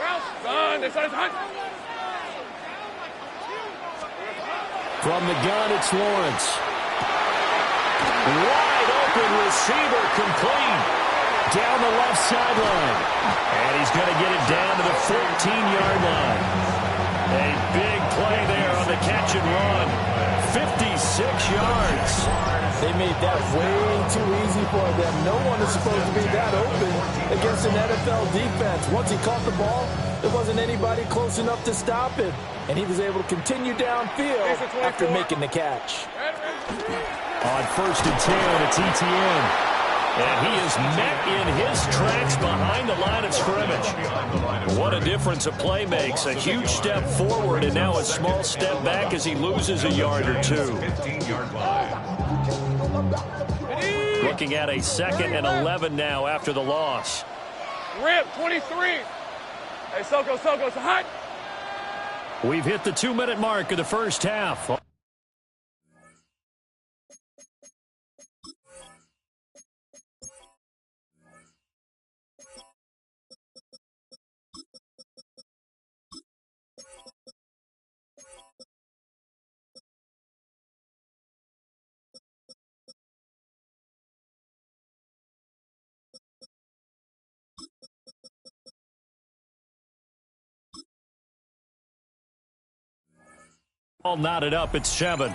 From the gun, it's Lawrence. Wide open receiver, complete. Down the left sideline. And he's going to get it down to the 14-yard line. A big play there on the catch and run. 56 yards. They made that way too easy for them. No one is supposed to be that open against an NFL defense. Once he caught the ball, there wasn't anybody close enough to stop him. And he was able to continue downfield after making the catch. On 1st and 10, it's ETN. And he is met in his tracks behind the line of scrimmage. What a difference a play makes. A huge step forward and now a small step back as he loses a yard or two. Looking at a 2nd and 11 now after the loss. Rip, 23. Hey, Soko, it's hot. We've hit the 2-minute mark of the first half. All knotted up at 7.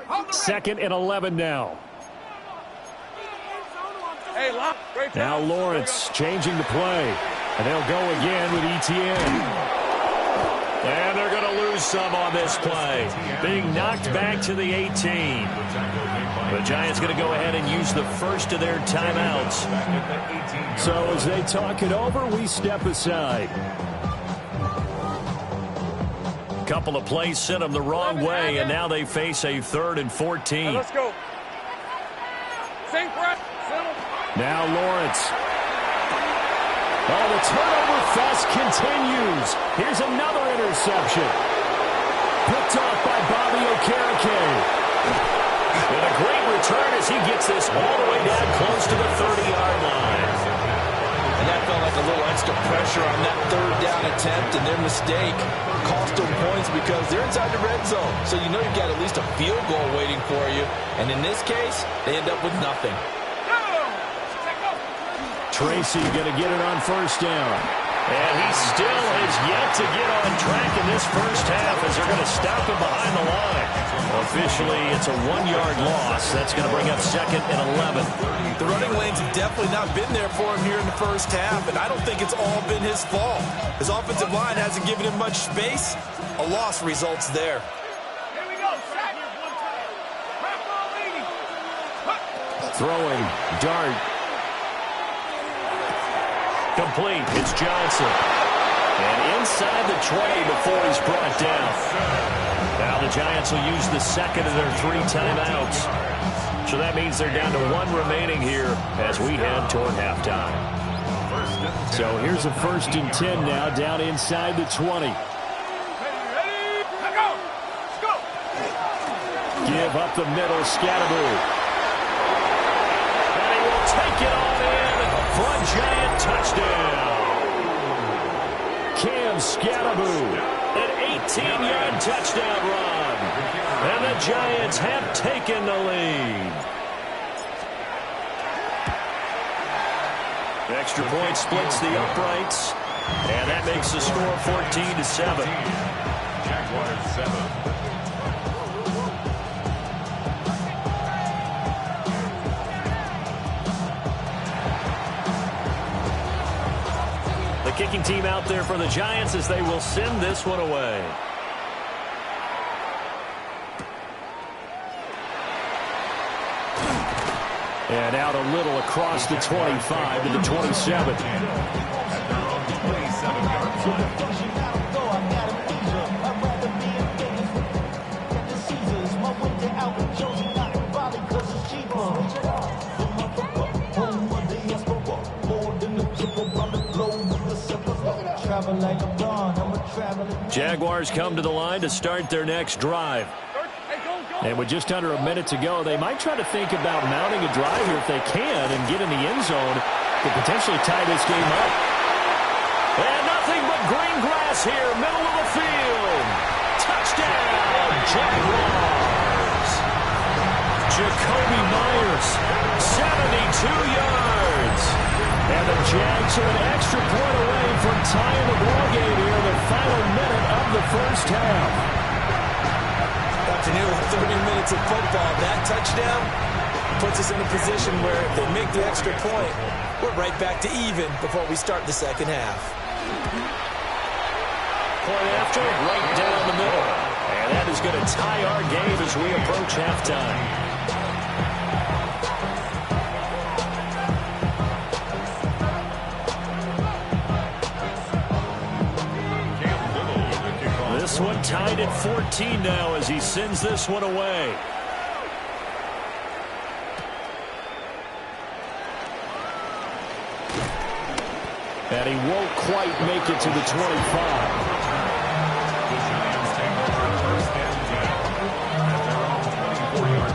2nd and 11 now. Now Lawrence changing the play. And they'll go again with ETN. And they're going to lose some on this play. Being knocked back to the 18. The Giants going to go ahead and use the first of their timeouts. So as they talk it over, we step aside. Couple of plays sent them the wrong way, and now they face a 3rd and 14. Let's go. Same press. Now Lawrence. Oh, the turnover fest continues. Here's another interception. Picked off by Bobby Okereke. And a great return as he gets this all the way down close to the 30-yard line. And that felt like a little extra pressure on that 3rd down attempt, and their mistake cost them points because they're inside the red zone. So you know you've got at least a field goal waiting for you. And in this case, they end up with nothing. Tracy going to get it on 1st down. And he still has yet to get on track in this first half as they're going to stop him behind the line. Officially, it's a 1-yard loss. That's going to bring up 2nd and 11. The running lanes have definitely not been there for him here in the first half, and I don't think it's all been his fault. His offensive line hasn't given him much space. A loss results there. Throwing, Dart. Complete, it's Johnson. And inside the 20 before he's brought down. Now the Giants will use the 2nd of their 3 timeouts. So that means they're down to 1 remaining here as we head toward halftime. So here's a 1st and 10 now down inside the 20. Give up the middle, Scatteroo. And he will take it on in for a Giant touchdown. Cam Scatteroo, an 18-yard touchdown run. And the Giants have taken the lead. Extra point splits the uprights. And that makes the score 14-7. Jaguars 7. The kicking team out there for the Giants as they will send this one away. And out a little across the 25 to the 27. At their own 27-yard line. Jaguars come to the line to start their next drive. And with just under a minute to go, they might try to think about mounting a drive here if they can and get in the end zone to potentially tie this game up. And nothing but green grass here, middle of the field. Touchdown, Jaguars. Jacoby Myers, 72 yards. And the Jags are an extra point away from tying the ballgame here in the final minute of the first half. After nearly 30 minutes of football, that touchdown puts us in a position where if they make the extra point, we're right back to even before we start the second half. Point after, right down the middle. And that is going to tie our game as we approach halftime. This one tied at 14 now as he sends this one away. And he won't quite make it to the 25. The Giants take over first and 10 at their own 24-yard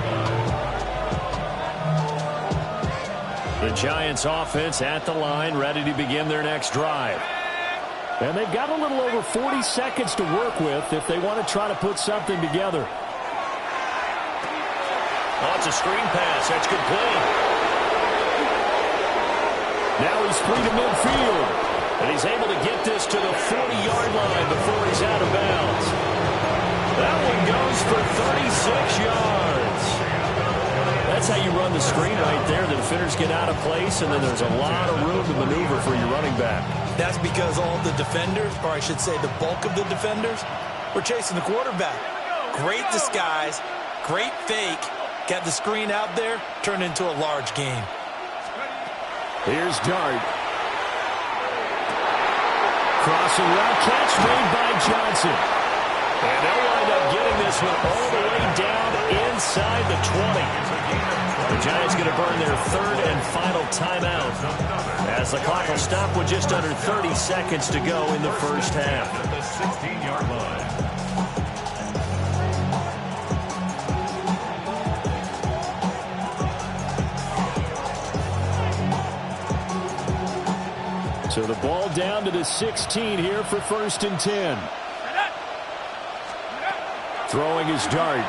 line. The Giants offense at the line, ready to begin their next drive. And they've got a little over 40 seconds to work with if they want to try to put something together. Oh, it's a screen pass. That's good play. Now he's free to midfield. And he's able to get this to the 40-yard line before he's out of bounds. That one goes for 36 yards. That's how you run the screen right there. The defenders get out of place, and then there's a lot of room to maneuver for your running back. That's because all the defenders, or I should say the bulk of the defenders, were chasing the quarterback. Great disguise, great fake, got the screen out there, turned into a large game. Here's Dart. Crossing route catch made by Johnson. And they'll wind up getting this one all the way down inside the 20. The Giants going to burn their third and final timeout as the clock will stop with just under 30 seconds to go in the first half. At the 16-yard line. So the ball down to the 16 here for first and 10. Throwing his Dart.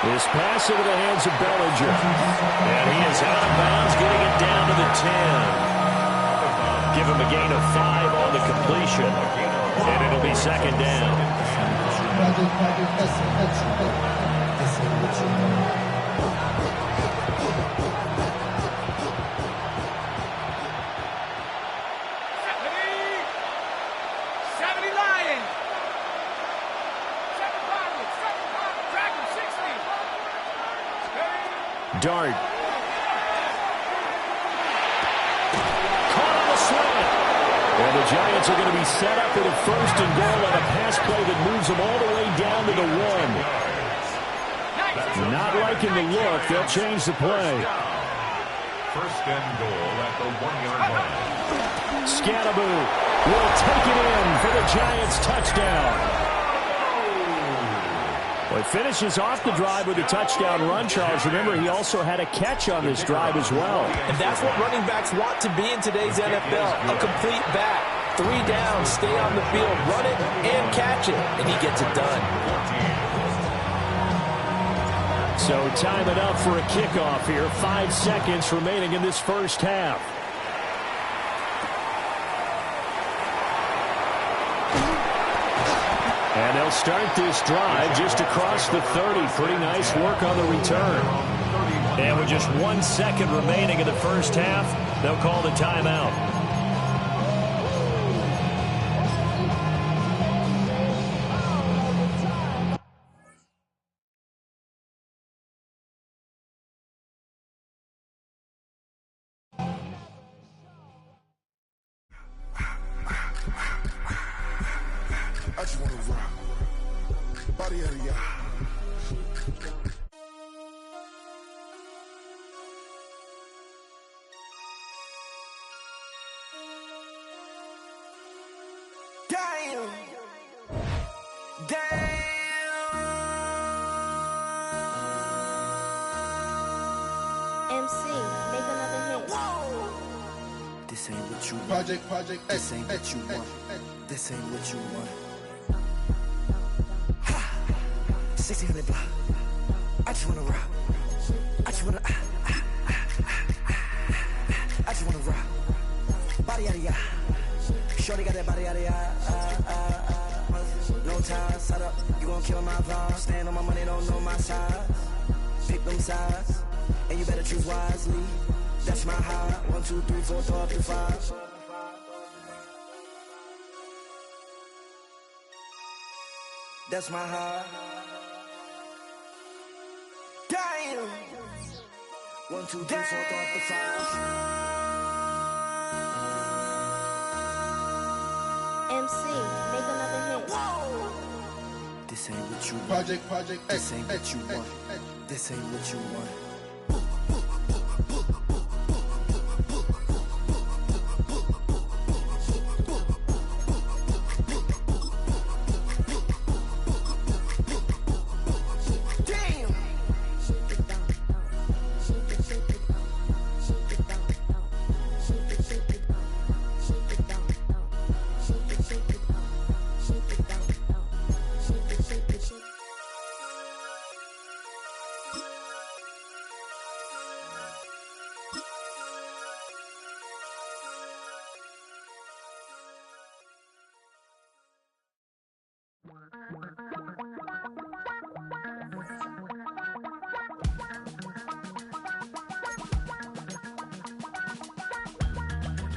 This pass into the hands of Bellinger. And he is out of bounds, getting it down to the 10. Give him a gain of 5 on the completion. And it'll be second down. Dart. Caught on the slant. And the Giants are going to be set up with a first and goal on a pass play that moves them all the way down to the 1. Not liking the look. They'll change the play. First and goal at the 1-yard line. Scatteroo will take it in for the Giants touchdown. Well, he finishes off the drive with a touchdown run, Charles. Remember, he also had a catch on this drive as well. And that's what running backs want to be in today's NFL, a complete back. 3 down, stay on the field, run it, and catch it, and he gets it done. So time it up for a kickoff here. 5 seconds remaining in this first half. And they'll start this drive just across the 30. Pretty nice work on the return. And with just 1 second remaining in the first half, they'll call the timeout. I just wanna rock. Body out of ya. Damn. Damn. MC, make another hit. This ain't what you want. Project, This ain't what you want. This ain't what you want. 1600 block. I just wanna rock. I just wanna. I just wanna rock. Body out of ya. Shorty got that body out of ya. No time, set up. You gon' kill my vibe. Stand on my money, don't know my size. Pick them sides, and you better choose wisely. That's my high. 1, 2, 3, 4, throw up to 5. That's my high. Damn. 1, 2, 3, 4, throw up to 5. MC, make another hit. This ain't what you want. Project, This ain't what you want. This ain't what you want.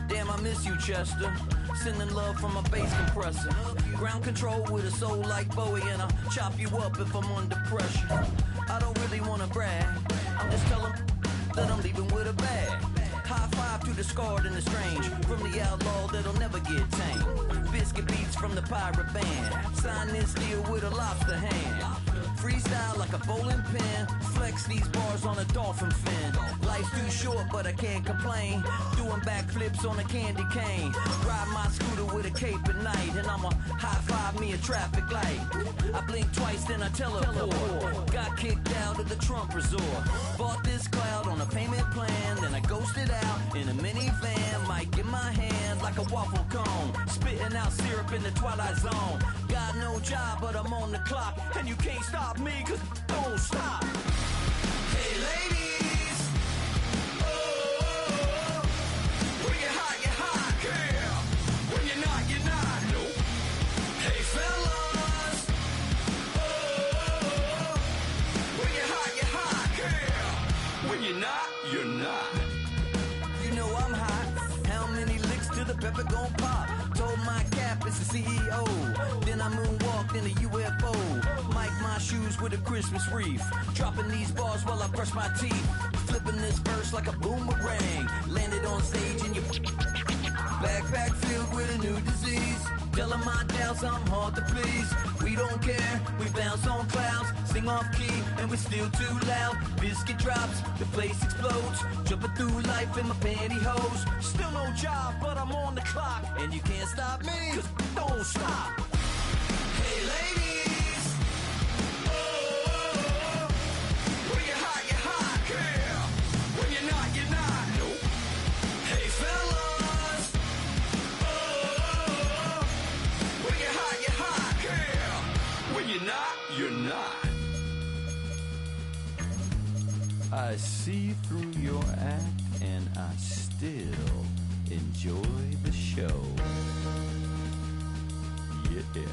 Damn, I miss you, Chester. Sending love from a bass compressor. Ground control with a soul like Bowie, and I'll chop you up if I'm under pressure. I don't really wanna brag. I'm just telling that I'm leaving with a bag. High five to the scarred and the strange. From the outlaw that'll never get tamed. Biscuit beats from the pirate band. Sign this deal with a lobster hand. Freestyle like a bowling pin. Flex these bars on a dolphin fin. Life's too short, but I can't complain. Doing backflips on a candy cane. Ride my scooter with a cape at night. And I'ma high five me a traffic light. I blink twice, then I teleport. Got kicked out of the Trump resort. Bought this cloud on a payment plan. Then I ghosted out in a minivan. Mic in my hand like a waffle cone. Spitting out syrup in the twilight zone. Got no job, but I'm on the clock. And you can't stop me, cause don't stop. Hey ladies, oh, when you're hot, yeah. When you're not, nope. Hey fellas, oh, when you're hot, yeah. When you're not. You know I'm hot. How many licks till the pepper gon' pop? Told my cap it's the CEO. Then I moonwalked in a UFO. Mike my shoes with a Christmas wreath. Dropping these bars while I brush my teeth. Flipping this verse like a boomerang. Landed on stage in your backpack filled with a new disease. Telling my doubts I'm hard to please. We don't care, we bounce on clouds. Sing off key and we're still too loud. Biscuit drops, the place explodes. Jumping through life in my pantyhose. Still no job, but I'm on the clock. And you can't stop me, cause don't stop. Hey ladies, oh, not, you're not. I see through your act, and I still enjoy the show. Yeah.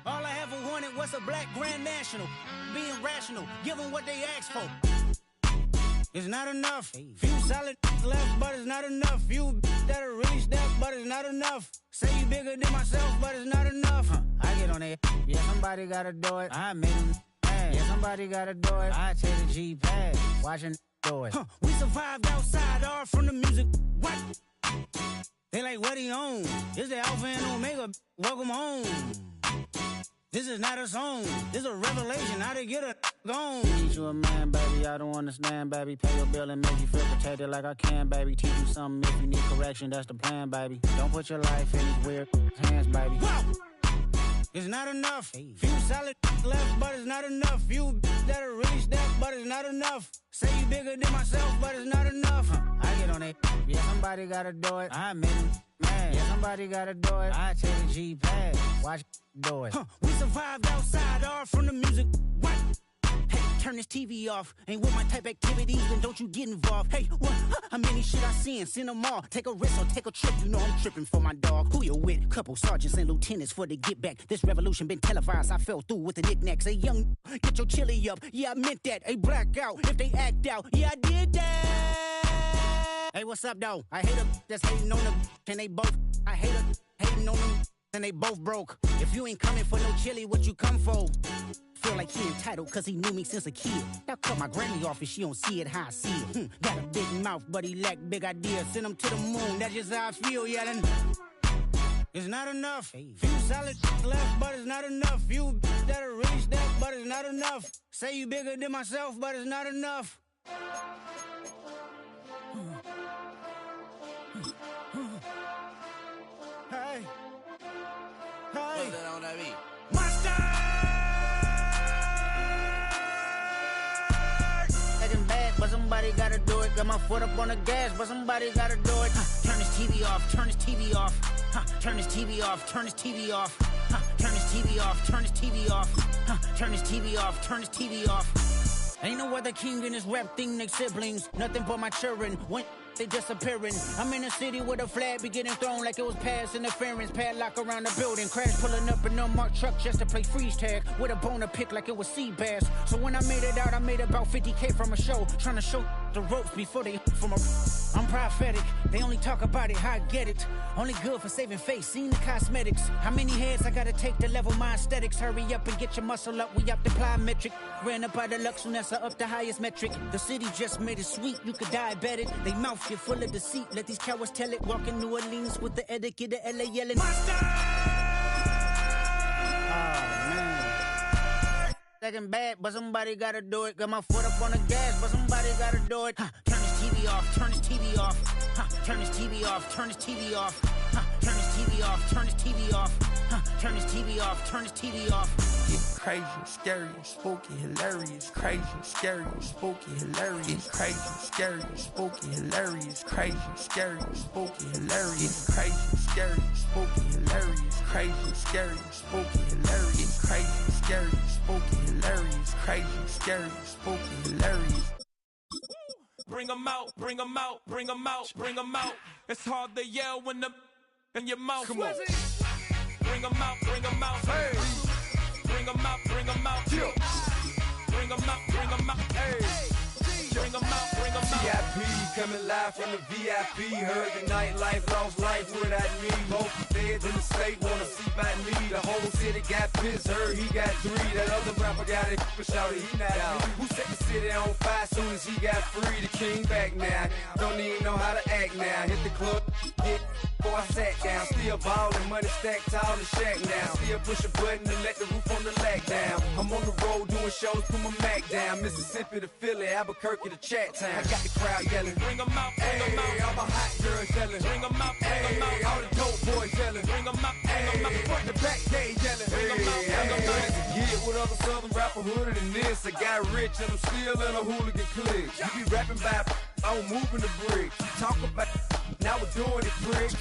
All I ever wanted was a black grand national. Being rational, give them what they ask for. It's not enough. Few solid left, but it's not enough. Few that'll really step, but it's not enough. Say you bigger than myself, but it's not enough. I get on it. Yeah, somebody gotta do it. I made them mad. Yeah, somebody gotta do it. I take the G-pad. Watching do it. We survived outside, all from the music. What? They like, what he on? This the Alpha and Omega. Welcome home. This is not a song. This is a revelation. How to get a gone. Teach you a man, baby. I don't understand, baby. Pay your bill and make you feel protected like I can, baby. Teach you something if you need correction. That's the plan, baby. Don't put your life in these weird hands, baby. Whoa! It's not enough. Few solid left, but it's not enough. Few that'll really step, but it's not enough. Say you bigger than myself, but it's not enough. I get on it. Yeah, somebody gotta do it. I made them mad. Yeah, somebody gotta do it. I take the G-pad. Watch do it. We survived outside, all from the music. What? Hey, turn this TV off. Ain't with my type activities, then don't you get involved. Hey, what? How many shit I seen? Send them all. Take a risk or take a trip. You know I'm tripping for my dog. Who you with? Couple sergeants and lieutenants for the get back. This revolution been televised. I fell through with the knickknacks. Hey, young, get your chili up. Yeah, I meant that. Hey, black out if they act out. Yeah, I did that. Hey, what's up, though? I hate them that's hating on them, and they both. I hate them hating on them, and they both broke. If you ain't coming for no chili, what you come for? Feel like he entitled cause he knew me since a kid. Now cut my granny off if she don't see it how I see it. Got a big mouth, but he lack big ideas. Send him to the moon, that's just how I feel, yelling. It's not enough. Few solid left, but it's not enough. Few that'll really step, but it's not enough. Say you bigger than myself, but it's not enough. Hey. Hey. Monster! Acting bad, but somebody gotta do it. Got my foot up on the gas, but somebody gotta do it. Turn this TV off, turn this TV off. Turn this TV off, turn this TV off. Turn this TV off, turn this TV off. Turn this TV off, turn this TV off. Ain't no other king in this rap thing, they siblings. Nothing but my children. When they disappearing. I'm in a city with a flag be getting thrown like it was past interference. Padlock around the building. Crash pulling up an unmarked truck just to play freeze tag. With a bone to pick like it was sea bass. So when I made it out, I made about 50K from a show. Trying to show the ropes before they from a... I'm prophetic. They only talk about it, how I get it. Only good for saving face, seen the cosmetics. How many heads I gotta take to level my aesthetics? Hurry up and get your muscle up, we up the plyometric. Ran up out of Lux, Unessa up the highest metric. The city just made it sweet, you could diabetic. They mouth get full of deceit, let these cowards tell it. Walk in New Orleans with the etiquette of LA yelling Monster! Oh, man. Second bad, but somebody gotta do it. Got my foot up on the gas, but somebody gotta do it. Huh, turn this TV off, turn this TV off. Huh, turn this TV off, turn this TV off. Huh, turn this TV off, turn this TV off. Huh, turn this TV off, turn this TV off. It's crazy, scary, spooky, hilarious. Crazy, scary, spooky, hilarious. Crazy, scary, spooky, hilarious. Crazy, scary, spooky, hilarious. Crazy, scary, spooky, hilarious. Crazy, scary, spooky, hilarious. Crazy, scary, spooky, hilarious. Crazy, scary, spooky, hilarious. Bring 'em out, bring 'em out, bring 'em out, bring 'em out. It's hard to yell when the in your mouth. Come on. Bring 'em out, bring 'em out. Hey. Bring 'em out, bring 'em out. Bring 'em out, bring 'em out. Hey. Bring 'em out, bring 'em out. VIP coming live from the VIP. Heard the nightlife, lost life without me. Both feds in the state wanna see by me. The whole city got pissed, heard he got 3. That other rapper got it, but shouted he not out. Who set the city on fire soon as he got free? The king back now. Don't even know how to act now. Hit the club, get before I sat down. Still ballin', money stacked tall in shack now. Still push a button and let the roof on the lag down. I'm on the road doing shows, put my Mac down. Mississippi to Philly, Albuquerque to Chat Town. I got the crowd yelling. Bring 'em out, bring 'em out. All my hot girls yelling. Bring 'em out, bring 'em out. All the dope boys yelling. Bring 'em out, bring 'em out. Front to back, they yelling. Bring 'em out, bring 'em out. Get with other southern rapper hooded than this. I got rich and I'm still in a hooligan clique. You be rapping by, I'm moving the bricks. Talk about, now we're doing it, prick.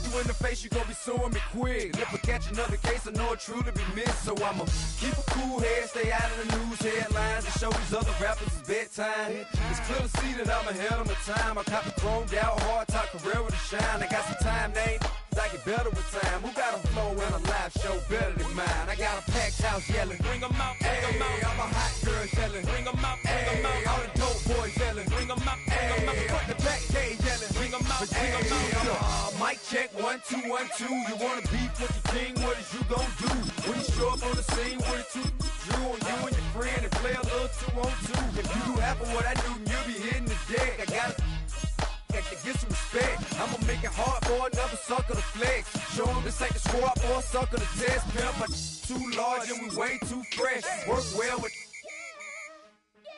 You in the face, you gon' be suing me quick. If I catch another case, I know it truly be missed. So I'ma keep a cool head, stay out of the news headlines, and show these other rappers it's bedtime. It's clear to see that I'm ahead of my time. I cop the chromed out, hard top career with a shine. I got some time, name. I get better with time. Who got a flow and a live show better than mine? I got a packed house yelling. Bring 'em out, bring 'em out. All my hot girls yelling. Bring 'em out, bring 'em out. All the dope boys yelling. Bring 'em out, bring 'em out. Front to back, they yelling. Bring 'em out, bring 'em out. Mic check, 1 2 1 2. You wanna beef with the king? What is you gon' do when you show up on the scene with a 2 Drew on you and your friend and play a little 2 on 2? If you do half of what I do, you'll be hitting the deck. I gotta get some respect. I'ma make it hard for another sucker to flex. Show him this ain't the squad for a sucker to test. Pimp, my too large and we way too fresh. Work well with.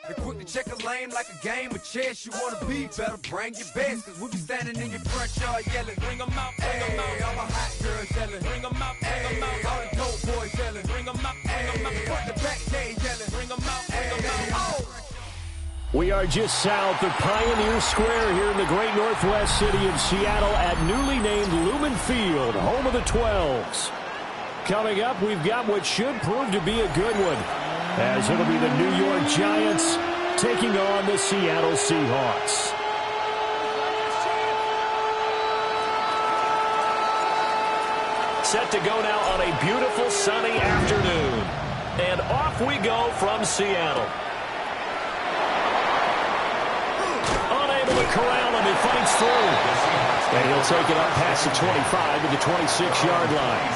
And quick to check a lane like a game of chess. You wanna be better, bring your best. Cause we be standing in your front yard yelling. Bring 'em out, bring 'em out. All my hot girls yelling. Bring 'em out, bring 'em out. All the dope boys yelling. Bring 'em out, bring 'em out. Front to back, they yelling. Bring 'em out, bring 'em out. Oh! We are just south of Pioneer Square here in the great northwest city of Seattle at newly named Lumen Field, home of the 12s. Coming up, we've got what should prove to be a good one, as it'll be the New York Giants taking on the Seattle Seahawks. Set to go now on a beautiful sunny afternoon. And off we go from Seattle. Unable to corral him, he fights through. And he'll take it up past the 25 to the 26-yard line.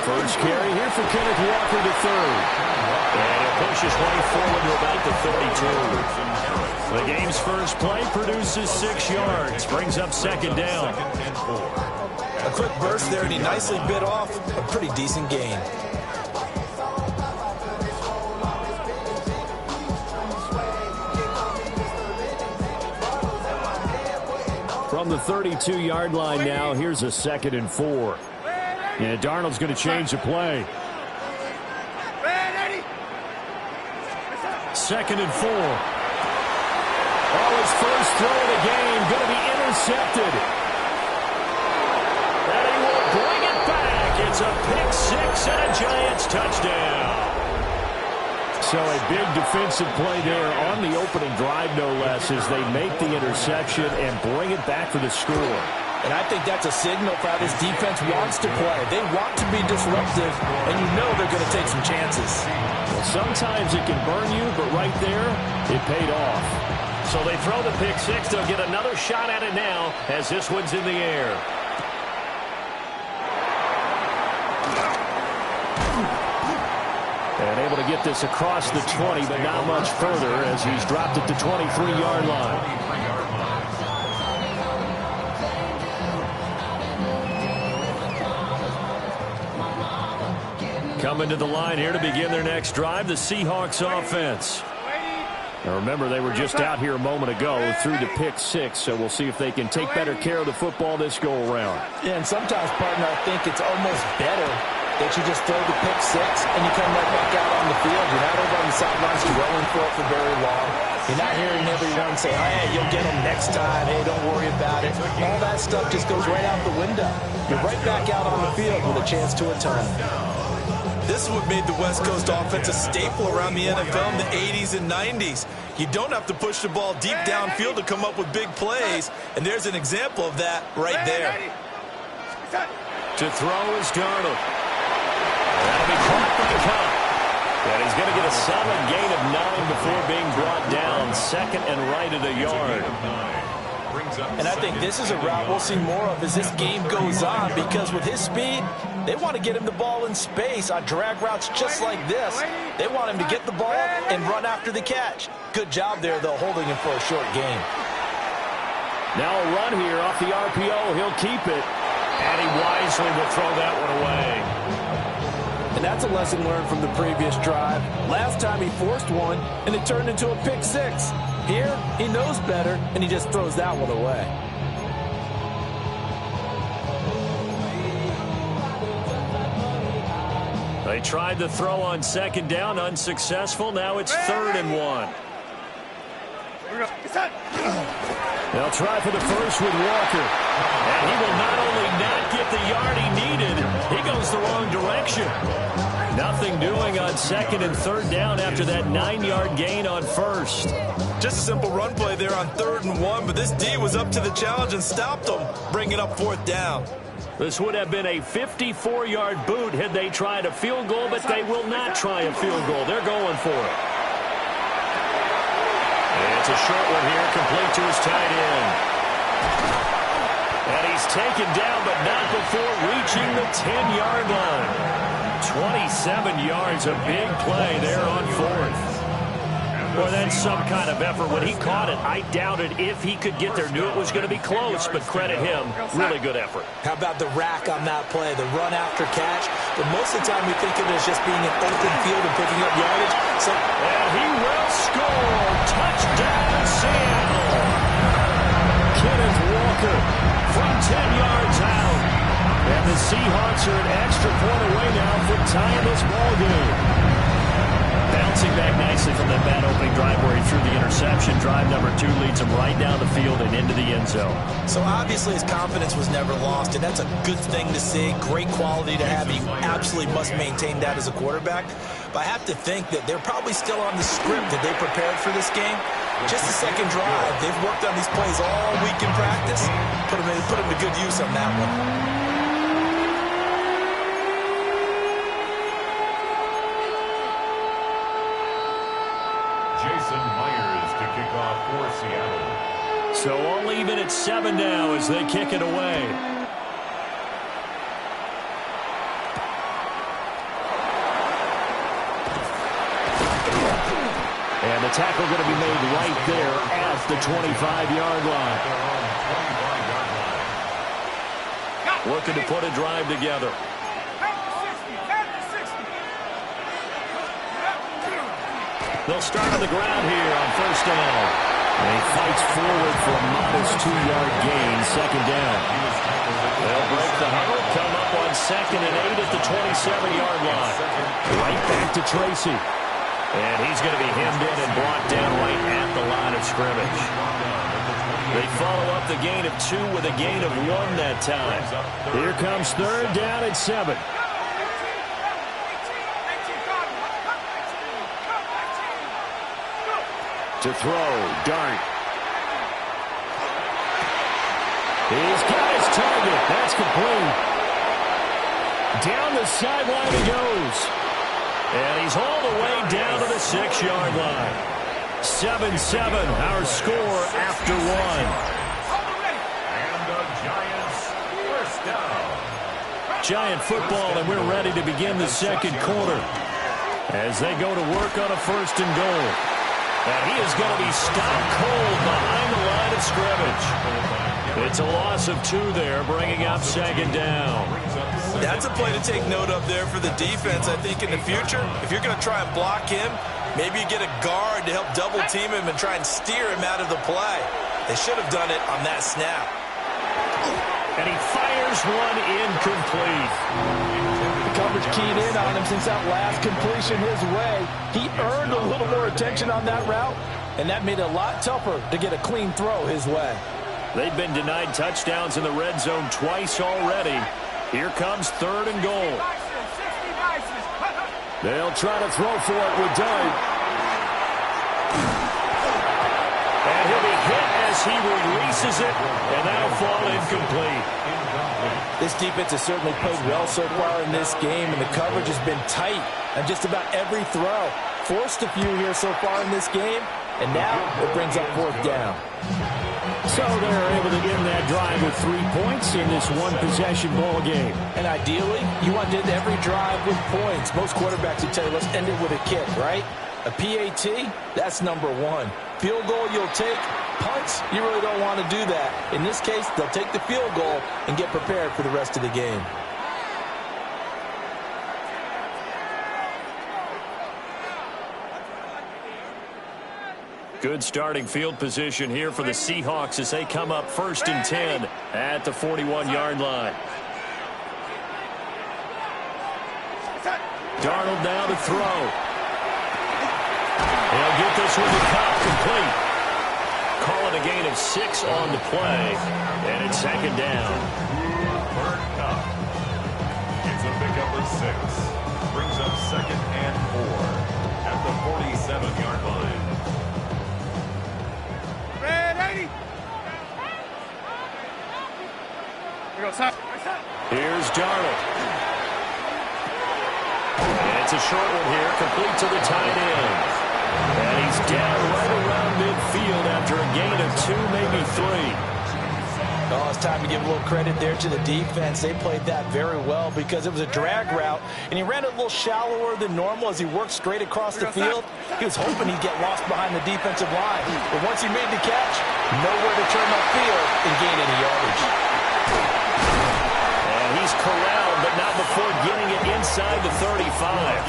First carry here for Kenneth Walker to third. And it pushes way forward to about the 32. The game's first play produces 6 yards. Brings up second down. A quick burst there, and he nicely bit off a pretty decent gain. From the 32-yard line now, here's a 2nd and 4. And Darnold's going to change the play. 2nd and 4. Oh, his first throw of the game going to be intercepted. And he will bring it back. It's a pick six and a Giants touchdown. So a big defensive play there on the opening drive, no less, as they make the interception and bring it back for the score. And I think that's a signal for how this defense wants to play. They want to be disruptive, and you know they're going to take some chances. Well, sometimes it can burn you, but right there, it paid off. So they throw the pick six. They'll get another shot at it now as this one's in the air. Able to get this across the 20, but not much further as he's dropped at the 23-yard line. Coming to the line here to begin their next drive, the Seahawks offense. Now remember, they were just out here a moment ago through the pick 6, so we'll see if they can take better care of the football this go-around. Yeah, and sometimes, partner, I think it's almost better that you just throw the pick 6 and you come right back out on the field. You're not over on the sidelines dwelling for it for very long. You're not hearing everyone say, hey, you'll get them next time. Hey, don't worry about it. All that stuff just goes right out the window. You're right back out on the field with a chance to atone. This is what made the West Coast offense a staple around the NFL in the 80s and 90s. You don't have to push the ball deep downfield to come up with big plays, and there's an example of that right there. To throw is Darnold. That'll be caught for the count. And he's going to get a solid gain of 9 before being brought down. Second and right at a yard. And I think this is a route we'll see more of as this game goes on, because with his speed, they want to get him the ball in space on drag routes just like this. They want him to get the ball and run after the catch. Good job there, though, holding him for a short gain. Now a run here off the RPO. He'll keep it. And he wisely will throw that one away. And that's a lesson learned from the previous drive. Last time he forced one, and it turned into a pick 6. Here, he knows better, and he just throws that one away. They tried to throw on second down, unsuccessful. Now it's 3rd and 1. They'll try for the first with Walker. And he will not only not get the yard he needed, he goes the wrong direction. Nothing doing on 2nd and 3rd down after that 9-yard gain on 1st. Just a simple run play there on 3rd and 1, but this D was up to the challenge and stopped them, bringing up 4th down. This would have been a 54-yard boot had they tried a field goal, but they will not try a field goal. They're going for it. It's a short one here, complete to his tight end. And he's taken down, but not before reaching the 10-yard line. 27 yards, a big play there on 4th. Well, that's some kind of effort. When he caught it, I doubted if he could get there. Knew it was going to be close, but credit him. Really good effort. How about the rack on that play, the run after catch? But most of the time we think of it as just being an open field and picking up yardage. And he will score. Touchdown, Seattle. Kenneth Walker from 10 yards out. And the Seahawks are an extra point away now from tying this ball game. Bouncing back nicely from that bad opening drive where he threw the interception. Drive number 2 leads him right down the field and into the end zone. So obviously his confidence was never lost, and that's a good thing to see. Great quality to have. You absolutely must maintain that as a quarterback. But I have to think that they're probably still on the script that they prepared for this game. Just the second drive. They've worked on these plays all week in practice. Put them to good use on that one. So all even at 7 now as they kick it away. And the tackle going to be made right there at the 25-yard line. Looking to put a drive together. They'll start on the ground here on 1st down. And he fights forward for a modest 2-yard gain, 2nd down. They'll break the huddle, come up on 2nd and 8 at the 27-yard line. Right back to Tracy. And he's going to be hemmed in and brought down right at the line of scrimmage. They follow up the gain of 2 with a gain of 1 that time. Here comes 3rd down at 7. To throw, Dart. He's got his target. That's complete. Down the sideline he goes. And he's all the way down to the 6-yard line. 7-7, our score after 1. And the Giants, 1st down. Giant football, and we're ready to begin the 2nd quarter. as they go to work on a 1st and goal. And he is going to be stopped cold behind the line of scrimmage. It's a loss of 2 there, bringing up 2nd down. That's a play to take note of there for the defense. I think in the future, if you're going to try and block him, maybe you get a guard to help double team him and try and steer him out of the play. They should have done it on that snap. And he fires one incomplete. The coverage keyed in on him since that last completion his way. He earned a little more attention on that route, and that made it a lot tougher to get a clean throw his way. They've been denied touchdowns in the red zone twice already. Here comes 3rd and goal. They'll try to throw for it with Tyme. And he'll be hit as he releases it, and that'll fall incomplete. This defense has certainly played well so far in this game, and the coverage has been tight on just about every throw. Forced a few here so far in this game, and now it brings up 4th down. So they're able to end that drive with 3 points in this one-possession ball game. And ideally, you want to end every drive with points. Most quarterbacks would tell you, let's end it with a kick, right? A PAT, that's number 1. Field goal you'll take. Punts, you really don't want to do that. In this case, they'll take the field goal and get prepared for the rest of the game. Good starting field position here for the Seahawks as they come up 1st and 10 at the 41-yard line. Darnold now to throw. He'll get this one to Cup, complete. Call it a gain of 6 on the play, and it's 2nd down. Cup. It's a pickup of 6. Brings up 2nd and 4 at the 47-yard line. Here's Darnold. And it's a short one here, complete to the tight end. And he's down right around midfield after a gain of 2, maybe 3. Oh, it's time to give a little credit there to the defense. They played that very well because it was a drag route, and he ran it a little shallower than normal as he worked straight across the field. He was hoping he'd get lost behind the defensive line. But once he made the catch, nowhere to turn upfield and gain any yardage. And he's corralled, but not before getting it inside the 35.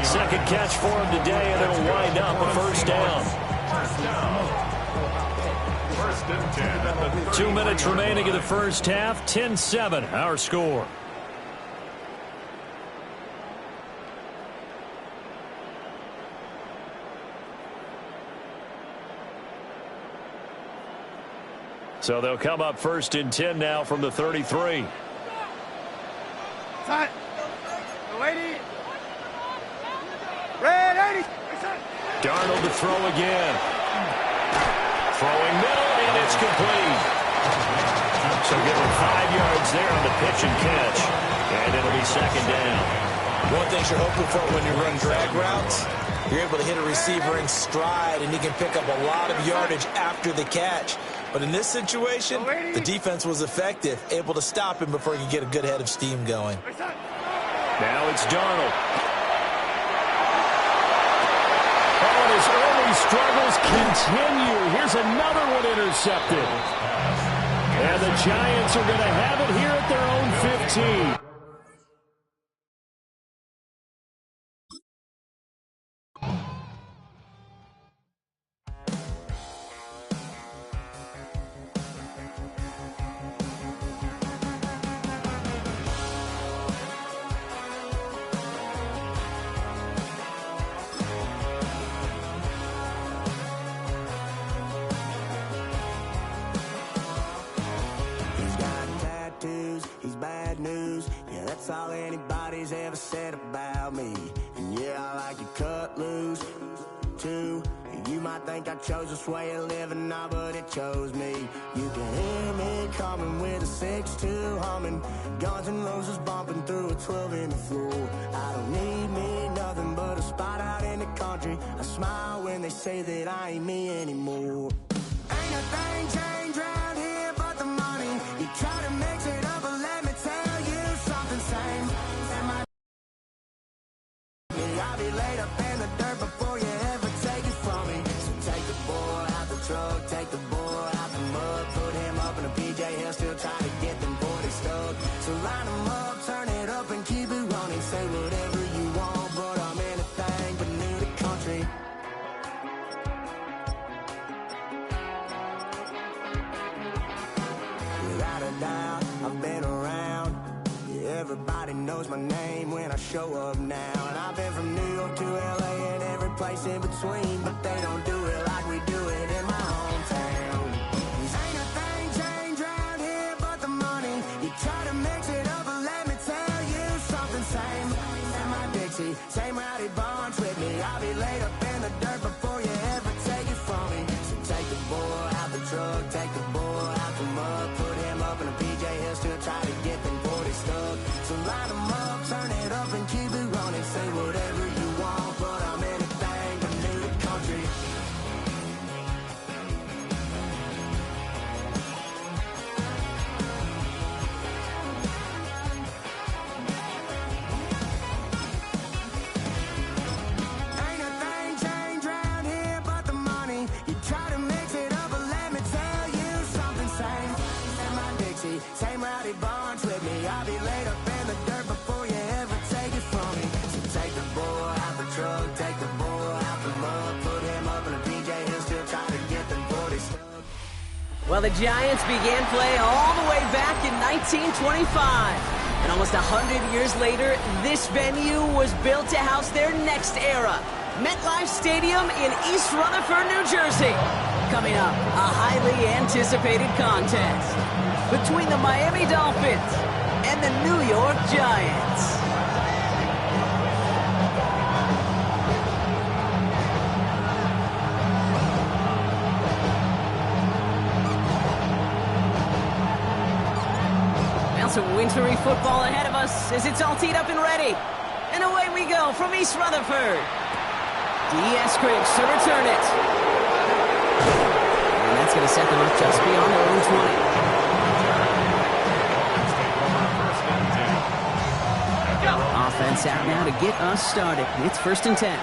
2nd catch for him today, and it'll wind up a 1st down. 2 minutes remaining in the 1st half. 10-7, our score. So they'll come up 1st and 10 now from the 33. Darnold to throw again. Throwing middle, and it's complete. So give him 5 yards there on the pitch and catch. And it'll be 2nd down. One thing you're hoping for when you run drag routes, you're able to hit a receiver in stride, and he can pick up a lot of yardage after the catch. But in this situation, the defense was effective, able to stop him before he could get a good head of steam going. Now it's Darnold. Oh, and his early struggles continue. Here's another one intercepted. And the Giants are going to have it here at their own 15. That's all anybody's ever said about me. And yeah, I like you cut loose, too. You might think I chose this way of living now, but it chose me. You can hear me coming with a 6-2 humming. Guns N' Roses bumping through a 12 in the floor. I don't need me nothing but a spot out in the country. I smile when they say that I ain't me anymore. Ain't a thing changed around here but the money. You try to mix it up, but let me tell you something same. And my up in the dirt before you ever take it from me. So take the boy out the truck, take the boy out the mud, put him up in a PJ, he'll still try to get them 40 stuck. So line him up, turn it up and keep it running. Say whatever you want, but I'm anything but new to country. Without a doubt, I've been around. Yeah, everybody knows my name when I show up now. And I've been from New York to LA and every place in between, but they don't do it like we do it in my hometown. 'Cause ain't a thing changed around here but the money. You try to mix it up, but let me tell you something. Same in my Dixie, same rowdy bunch with me. I'll be laid up in the dirt before you ever take it from me. So take the boy out the truck, take the boy out the mud, put him up in a PJ, he'll still try to get them 40 stuck. So line them up, turn it up and keep it running. Say whatever you want, but I'm anything but new to country. Ain't a thing changed around here but the money. You try to mix it up, but let me tell you something. Same in my Dixie, same rowdy bunch with me. I'll be laid up in the dirt before you ever take it from me. So take the boy out the truck, take the boy out the mud, put him up in a PJ, he'll still try to get them 40 stuck. Well, the Giants began play all the way back in 1925. And almost 100 years later, this venue was built to house their next era. MetLife Stadium in East Rutherford, New Jersey. Coming up, a highly anticipated contest between the Miami Dolphins and the New York Giants. Now some wintry football ahead of us as it's all teed up and ready. And away we go from East Rutherford. D.S. to return it. And that's going to set them up just beyond their own 20. Offense out now to get us started. It's 1st and 10.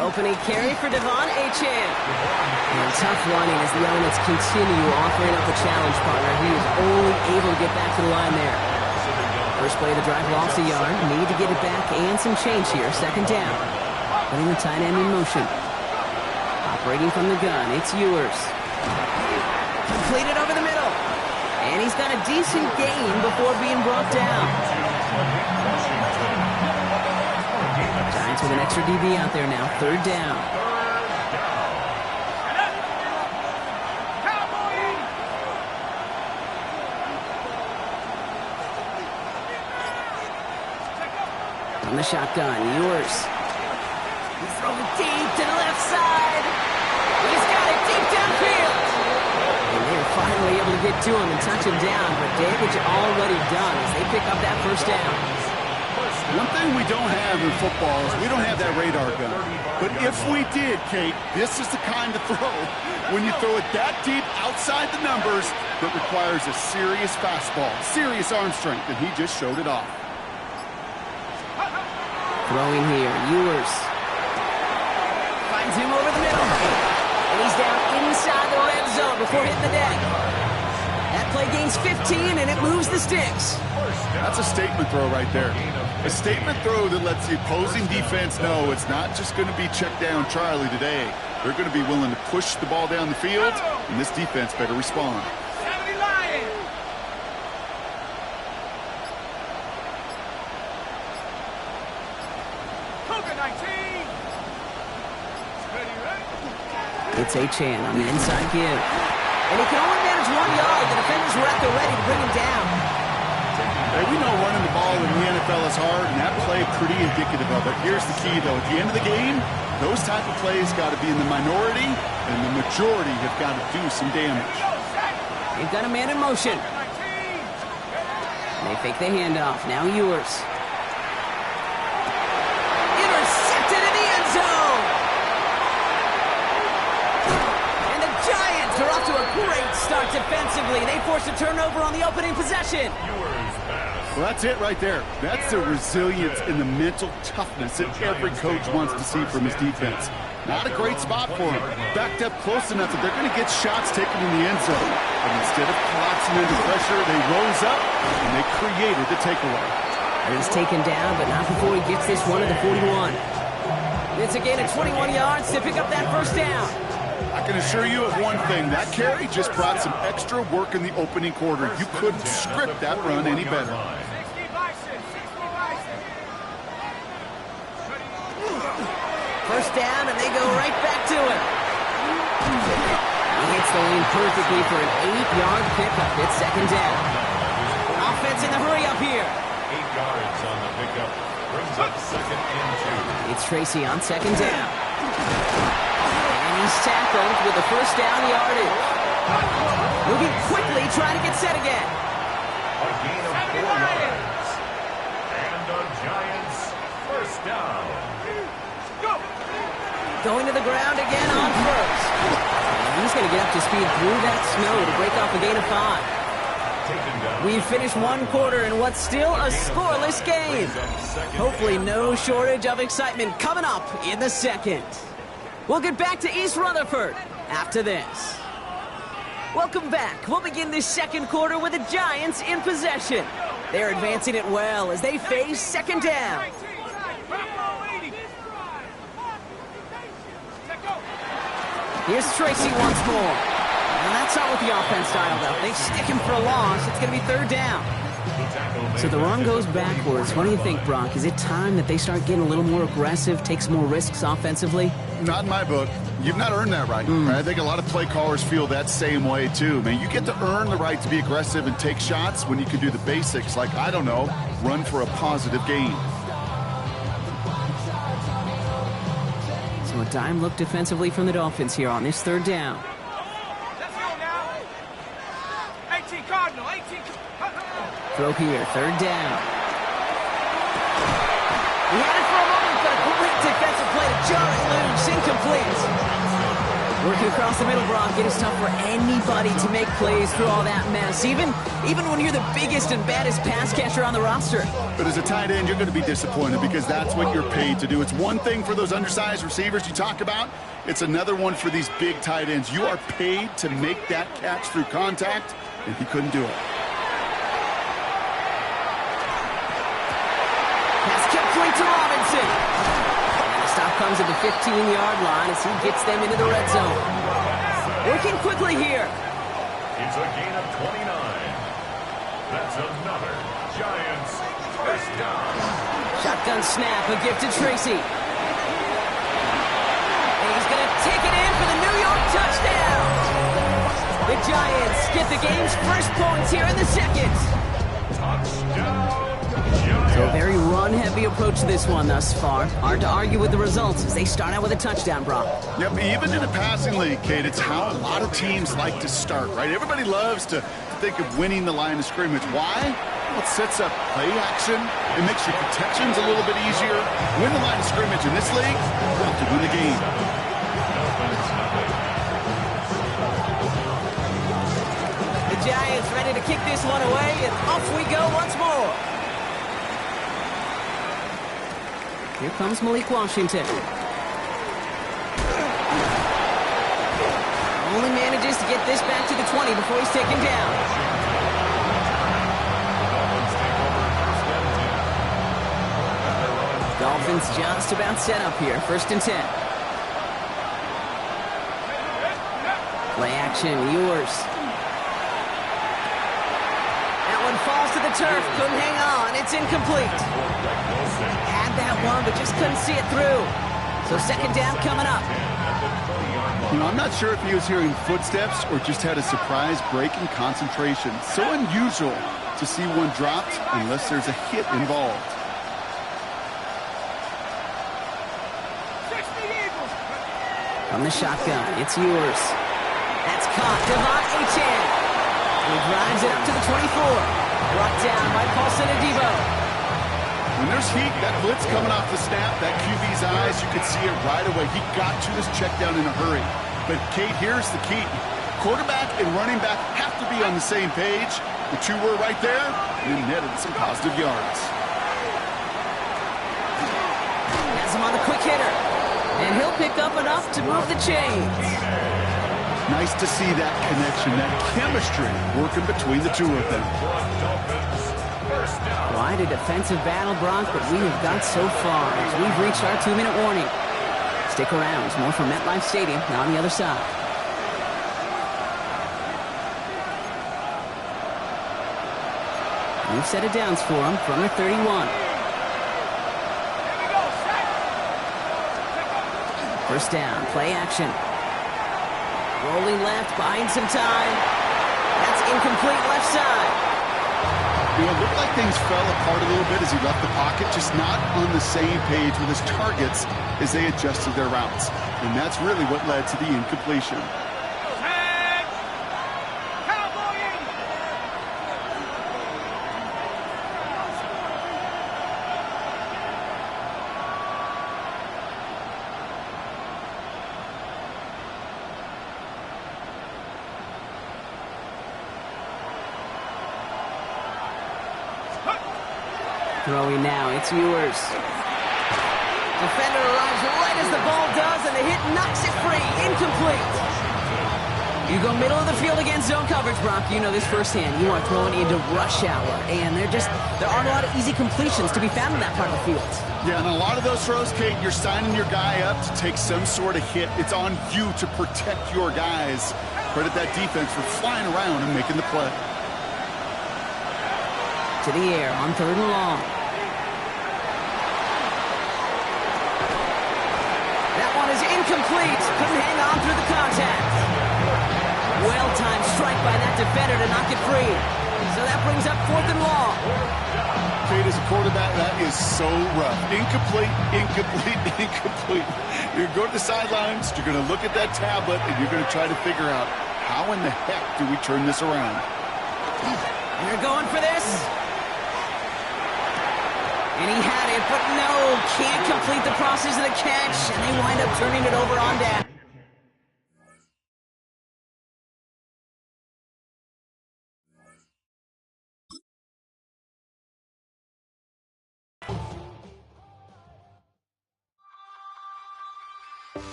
Opening carry for Devon Achane. And tough running as the elements continue offering up a challenge partner. He was only able to get back to the line there. First play of the drive lost a yard. Need to get it back and some change here. 2nd down. Putting the tight end in motion. Operating from the gun, it's Ewers. Completed over the middle. And he's got a decent gain before being brought down. Giants with an extra DB out there now. 3rd down. On the shotgun, Ewers. He's throwing deep to the left side. He's got it deep downfield. And they're finally able to get to him and touch him down, but damage already done as they pick up that 1st down. One thing we don't have in football is we don't have that radar gun. But if we did, Kate, this is the kind of throw, when you throw it that deep outside the numbers, that requires a serious fastball, serious arm strength, and he just showed it off. Throwing here, Ewers. Finds him over the middle. And he's down inside the red zone before hitting the deck. That play gains 15, and it moves the sticks. That's a statement throw right there. A statement throw that lets the opposing defense know it's not just going to be check down Charlie today. They're going to be willing to push the ball down the field, and this defense better respond. It's Achane on the inside give. And he can only manage 1 yard. The defenders were at the ready to bring him down. Hey, we know running the ball in the NFL is hard, and that play pretty indicative of it. Here's the key, though. At the end of the game, those type of plays got to be in the minority, and the majority have got to do some damage. They've got a man in motion. And they fake the handoff. Now Ewers. Intercepted in the end zone. And the Giants are off to a great start defensively. They force a turnover on the opening possession. Well, that's it right there. That's the resilience and the mental toughness that every coach wants to see from his defense. Not a great spot for him. Backed up close enough that they're going to get shots taken in the end zone. But instead of collapsing under pressure, they rose up and they created the takeaway. He's taken down, but not before he gets this one to the 41. It's a gain of 21 yards to pick up that first down. I can assure you of one thing. That carry just brought some extra work in the opening quarter. You couldn't script that run any better. First down, and they go right back to it. He hits the lane perfectly for an 8-yard pickup. It's second down. Offense in the hurry up here. 8 yards on the pickup. Brings up second and 2. It's Tracy on second down. And he's tackled with the first down yardage. Moving quickly, trying to get set again. A gain of 4 yards. And the Giants first down. Going to the ground again on first. And he's going to get up to speed through that snow to break off a gain of 5. We've finished one quarter in what's still a scoreless game. Hopefully no shortage of excitement coming up in the second. We'll get back to East Rutherford after this. Welcome back. We'll begin this second quarter with the Giants in possession. They're advancing it well as they face second down. Here's Tracy once more. And that's not what the offense dialed up. They stick him for a loss. It's going to be third down. So the run goes backwards. What do you think, Brock? Is it time that they start getting a little more aggressive, take some more risks offensively? Not in my book. You've not earned that right. I think a lot of play callers feel that same way, too. Man, you get to earn the right to be aggressive and take shots when you can do the basics, like, I don't know, run for a positive gain. So a dime look defensively from the Dolphins here on this third down. Let's go now. 18 Cardinal, 18. Throw here, third down. He had it for a moment, but a quick defensive play to jar it loose, incomplete. Working across the middle, Brock, it is tough for anybody to make plays through all that mess, even when you're the biggest and baddest pass catcher on the roster. But as a tight end, you're going to be disappointed because that's what you're paid to do. It's one thing for those undersized receivers you talk about. It's another one for these big tight ends. You are paid to make that catch through contact, and he couldn't do it. Pass complete to Robinson. And the stop comes at the 15-yard line as he gets them into the red zone. Working quickly here. It's a gain of 29. That's another Giants first down. Shotgun snap, a gift to Tracy. And he's going to take it in for the New York touchdown. The Giants get the game's first points here in the second. Touchdown. So a very run-heavy approach to this one thus far. Hard to argue with the results as they start out with a touchdown, Brock. Yep, even in a passing league, Kate, it's how a lot of teams like to start, right? Everybody loves to think of winning the line of scrimmage. Why? Well, it sets up play action. It makes your protections a little bit easier. Win the line of scrimmage in this league, well, to win the game. The Giants ready to kick this one away, and off we go once more. Here comes Malik Washington. Only manages to get this back to the 20 before he's taken down. Dolphins just about set up here. First and 10. Play action, Ewers. That one falls to the turf. Couldn't hang on. It's incomplete. Had that one, but just couldn't see it through. So second down coming up. You know, I'm not sure if he was hearing footsteps or just had a surprise break in concentration. So unusual to see one dropped unless there's a hit involved. From the shotgun, it's Ewers. That's caught. Devon Achane. He drives it up to the 24. Brought down by Paulson Adebo. When there's heat, that blitz coming off the snap, that QB's eyes, you could see it right away. He got to his check down in a hurry. But, Kate, here's the key. quarterback and running back have to be on the same page. The two were right there, and netted some positive yards. Has him on the quick hitter. And he'll pick up enough to move the chains. Nice to see that connection, that chemistry working between the two of them. Quite a defensive battle, Brock, that we have got so far as we've reached our 2-minute warning. Stick around. There's more from MetLife Stadium now on the other side. New set of downs for him from their 31. First down, play action. Rolling left, buying some time. That's incomplete left side. You know, it looked like things fell apart a little bit as he left the pocket, just not on the same page with his targets as they adjusted their routes. And that's really what led to the incompletion. Throwing now, it's yours. Defender arrives right as the ball does, and the hit knocks it free. Incomplete. You go middle of the field against zone coverage, Brock. You know this firsthand. You are throwing into rush hour, and there aren't a lot of easy completions to be found in that part of the field. Yeah, and a lot of those throws, Kate, you're signing your guy up to take some sort of hit. It's on you to protect your guys. Credit that defense for flying around and making the play. To the air on 3rd and long. That one is incomplete. Couldn't hang on through the contact. Well-timed strike by that defender to knock it free. So that brings up 4th and long. Kate, as a quarterback, that is so rough. Incomplete, incomplete, incomplete. You're going to the sidelines, you're going to look at that tablet, and you're going to try to figure out how in the heck do we turn this around. They're going for this. And he had it, but no, can't complete the process of the catch, and they wind up turning it over on down.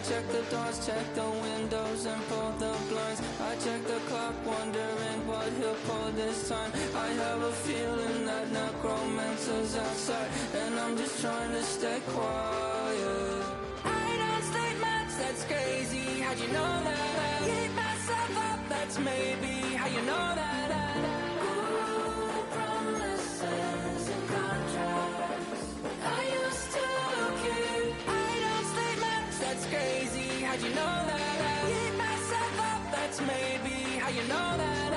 Check the doors, check the windows, and pull the blinds. I check the clock, wondering what he'll pull this time. I have a feeling that necromancer's outside, and I'm just trying to stay quiet. I don't state much, that's crazy. How'd you know that? Keep myself up, that's maybe how you know that. Ooh, promises and contracts. I used to keep. I don't state much, that's crazy. How'd you know that? Keep myself up, that's maybe how you know that.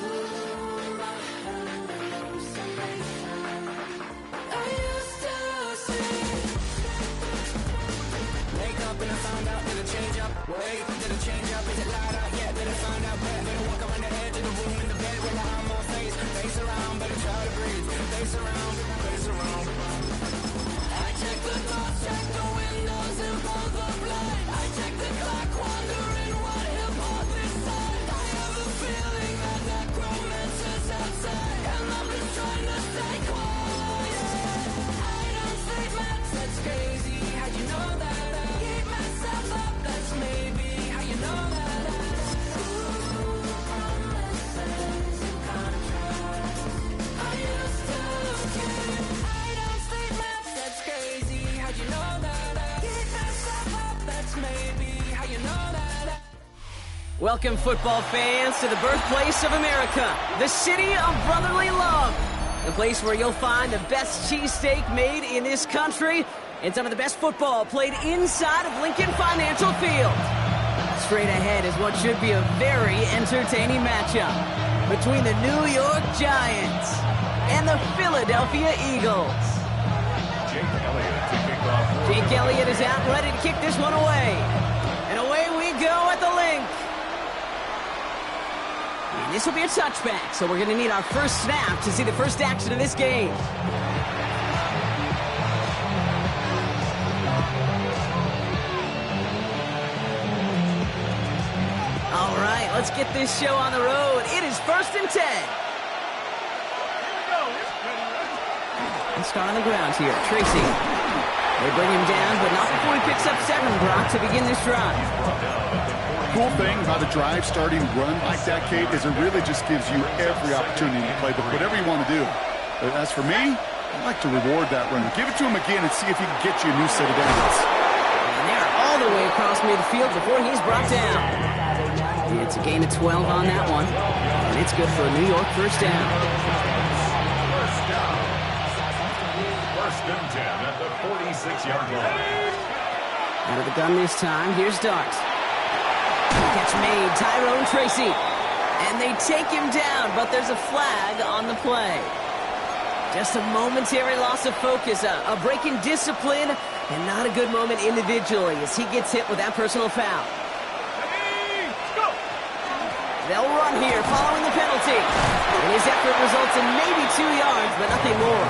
Ooh, my hallucination. I used to see. Wake up and I found out, did it change up? Wait, did it change up? Is it light out yet? Did it find out where? Better walk around the edge of the room in the bed with my arm on face around, better try to breathe. Face around, face around. I check the doors, check the windows, and pull the blind. I check the clock, wondering what he'll pull this time. I have a feeling that necromancer's outside, and I'm just trying to stay quiet. I don't say much, that's crazy. How'd you know that? Keep myself up, that's maybe how you know that. Ooh, promises and contracts. I used to keep. I don't say much, that's crazy. How'd you know that? Keep myself up, that's maybe how you know that. Welcome, football fans, to the birthplace of America, the city of brotherly love, the place where you'll find the best cheesesteak made in this country and some of the best football played inside of Lincoln Financial Field. Straight ahead is what should be a very entertaining matchup between the New York Giants and the Philadelphia Eagles. Jake Elliott to kick off. Jake Elliott is out ready to kick this one away. And away we go at the link. And this will be a touchback, so we're going to need our first snap to see the first action of this game. All right, let's get this show on the road. It is 1st and 10. Let's start on the ground here. Tracy. They bring him down, but not before he picks up 7, Brock, to begin this drive. Cool thing about a drive starting run like that, Kate, is it really just gives you every opportunity to play whatever you want to do. But as for me, I like to reward that runner. Give it to him again and see if he can get you a new set of downs. And they're all the way across midfield before he's brought down. It's a gain of 12 on that one, and it's good for a New York first down. First and 10 at the 46-yard line. Out of the gun this time, here's Dart. Catch made, Tyrone Tracy. And they take him down, but there's a flag on the play. Just a momentary loss of focus, a break in discipline, and not a good moment individually as he gets hit with that personal foul. They'll run here following the penalty. And his effort results in maybe 2 yards, but nothing more.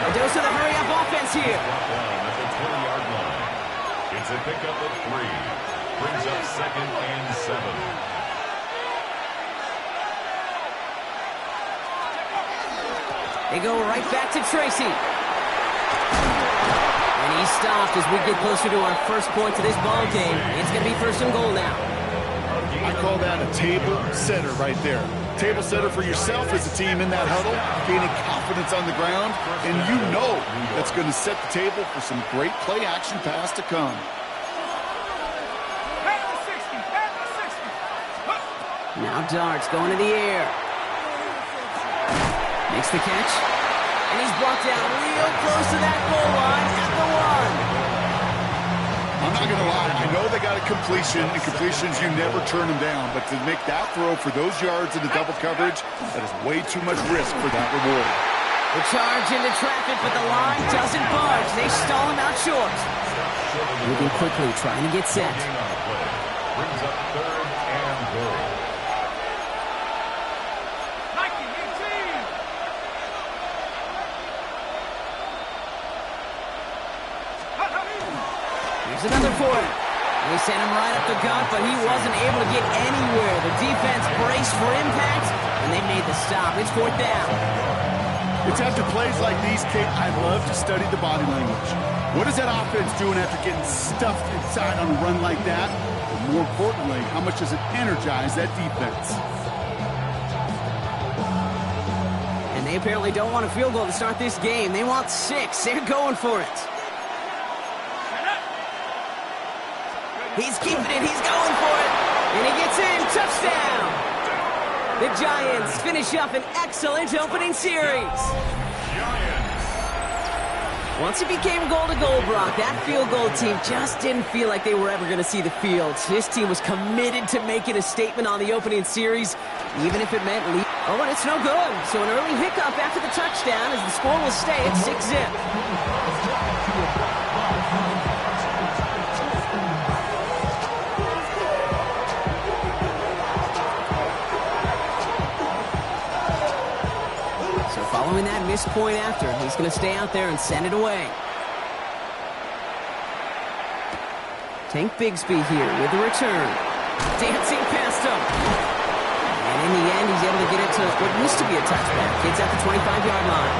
A dose of the hurry-up offense here. At the 20-yard line. It's a pickup of 3. Brings up 2nd and 7. They go right back to Tracy. And he's stopped as we get closer to our first points of this ball game. It's going to be 1st and goal now. I call that a table setter right there. Table setter for yourself as a team in that huddle, gaining confidence on the ground, and you know that's going to set the table for some great play-action pass to come. Now Dart's going to the air. Makes the catch. And he's brought down real close to that goal line at the 1. I'm not going to lie. I know they got a completion, and completions, you never turn them down. But to make that throw for those yards in the double coverage, that is way too much risk for that reward. The charge into traffic, but the line doesn't budge. They stall him out short. Moving quickly, trying to get set. Brings up 3rd and goal. Here's another for him. They sent him right up the gut, but he wasn't able to get anywhere. The defense braced for impact, and they made the stop. It's 4th down. It's after plays like these, Kate, I love to study the body language. What is that offense doing after getting stuffed inside on a run like that? But more importantly, how much does it energize that defense? And they apparently don't want a field goal to start this game. They want 6. They're going for it. He's keeping it. He's going for it. And he gets in. Touchdown. The Giants finish up an excellent opening series. Once it became goal-to-goal, Brock, that field goal team just didn't feel like they were ever going to see the field. This team was committed to making a statement on the opening series, even if it meant lead. Oh, and it's no good. So an early hiccup after the touchdown as the score will stay at 6-zip. Following that missed point after, he's going to stay out there and send it away. Tank Bigsby here with the return. Dancing past him. And in the end, he's able to get it to what used to be a touchback. It's at the 25-yard line.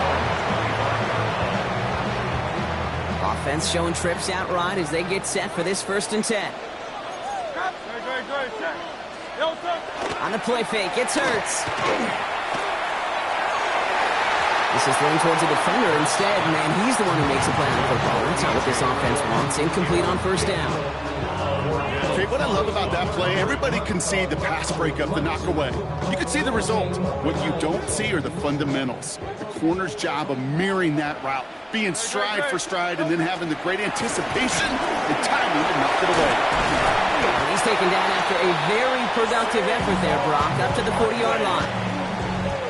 Offense showing trips out right as they get set for this 1st and 10. On the play fake, it's Hurts. This is thrown towards a defender instead, man. He's the one who makes a play on the football. That's not what this offense wants. Incomplete on 1st down. Okay, what I love about that play, everybody can see the pass breakup, the knock away. You can see the result. What you don't see are the fundamentals. The corner's job of mirroring that route, being stride for stride, and then having the great anticipation and timing to knock it away. And he's taken down after a very productive effort there, Brock, up to the 40-yard line.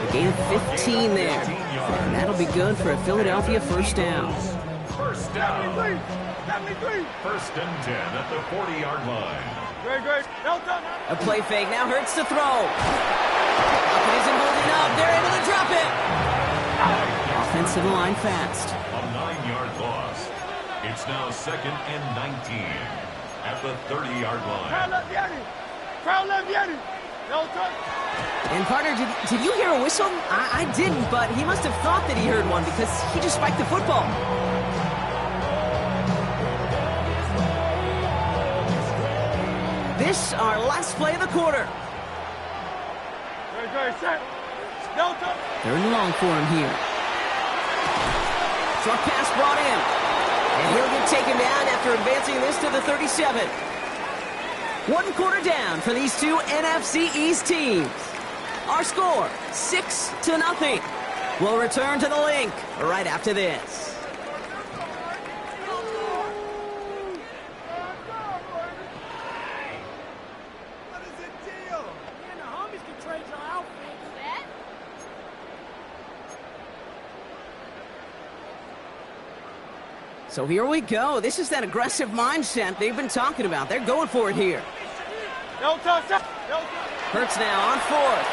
A gain of 15 there. And that'll be good for a Philadelphia 1st down. 1st down. 1st and 10 at the 40-yard line. A play fake now hurts to throw. Pocket isn't holding up. They're able to drop it. Offensive line fast. A 9-yard loss. It's now 2nd and 19 at the 30-yard line. And partner, did you hear a whistle? I didn't, but he must have thought that he heard one because he just spiked the football. This our last play of the quarter. Third and long for him here. Short pass brought in. And he'll get taken down after advancing this to the 37. 1 quarter down for these two NFC East teams. Our score, 6-0. We'll return to the link right after this. So here we go. This is that aggressive mindset they've been talking about. They're going for it here. Hurts now on 4th.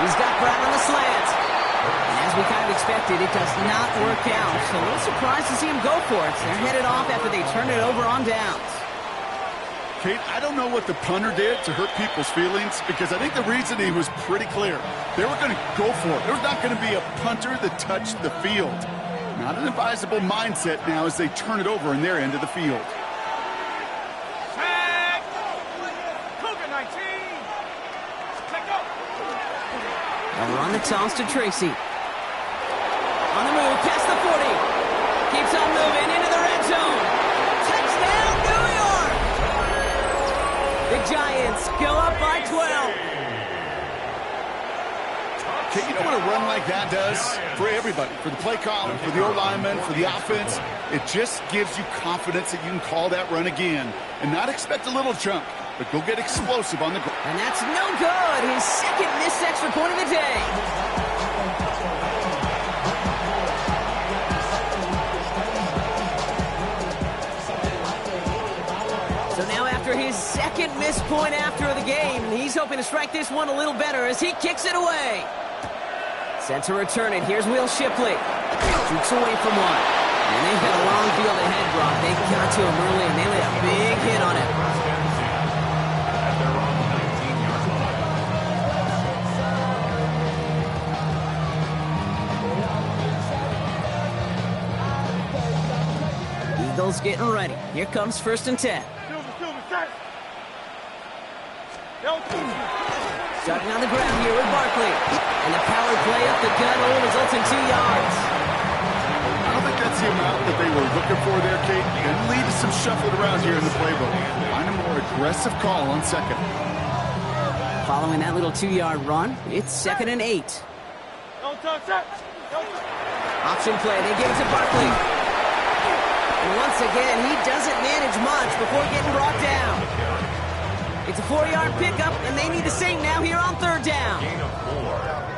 He's got Brown on the slant. And as we kind of expected, it does not work out. So a little surprised to see him go for it. They're headed off after they turn it over on downs. Kate, I don't know what the punter did to hurt people's feelings because I think the reasoning was pretty clear. They were going to go for it. There's not going to be a punter that touched the field. Not an advisable mindset now as they turn it over in their end of the field. Over on the toss to Tracy. On the move, past the 40. Keeps on moving into the red zone. Touchdown, New York! The Giants go up by 12. Okay, you know what a run like that does for everybody? For the play caller, for the O-lineman, for the offense. It just gives you confidence that you can call that run again and not expect a little chunk, but go get explosive on the ground. And that's no good. His second missed extra point of the day. So now after his second missed point after the game, he's hoping to strike this one a little better as he kicks it away. Set to return it. Here's Will Shipley. Shoots away from one. And they've got a long field ahead, Brock. They got to him early, and they laid a big hit on it. Eagles getting ready. Here comes 1st and 10. Starting on the ground here with Barkley. And the power play up the gut only results in 2 yards. I don't think that's the amount that they were looking for there, Kate. And lead to some shuffling around here in the playbook. Find a more aggressive call on 2nd. Following that little 2-yard run, it's 2nd and 8. Option play. They give it to Barkley. And once again, he doesn't manage much before getting brought down. It's a 4-yard pickup, and they need the same now here on 3rd down.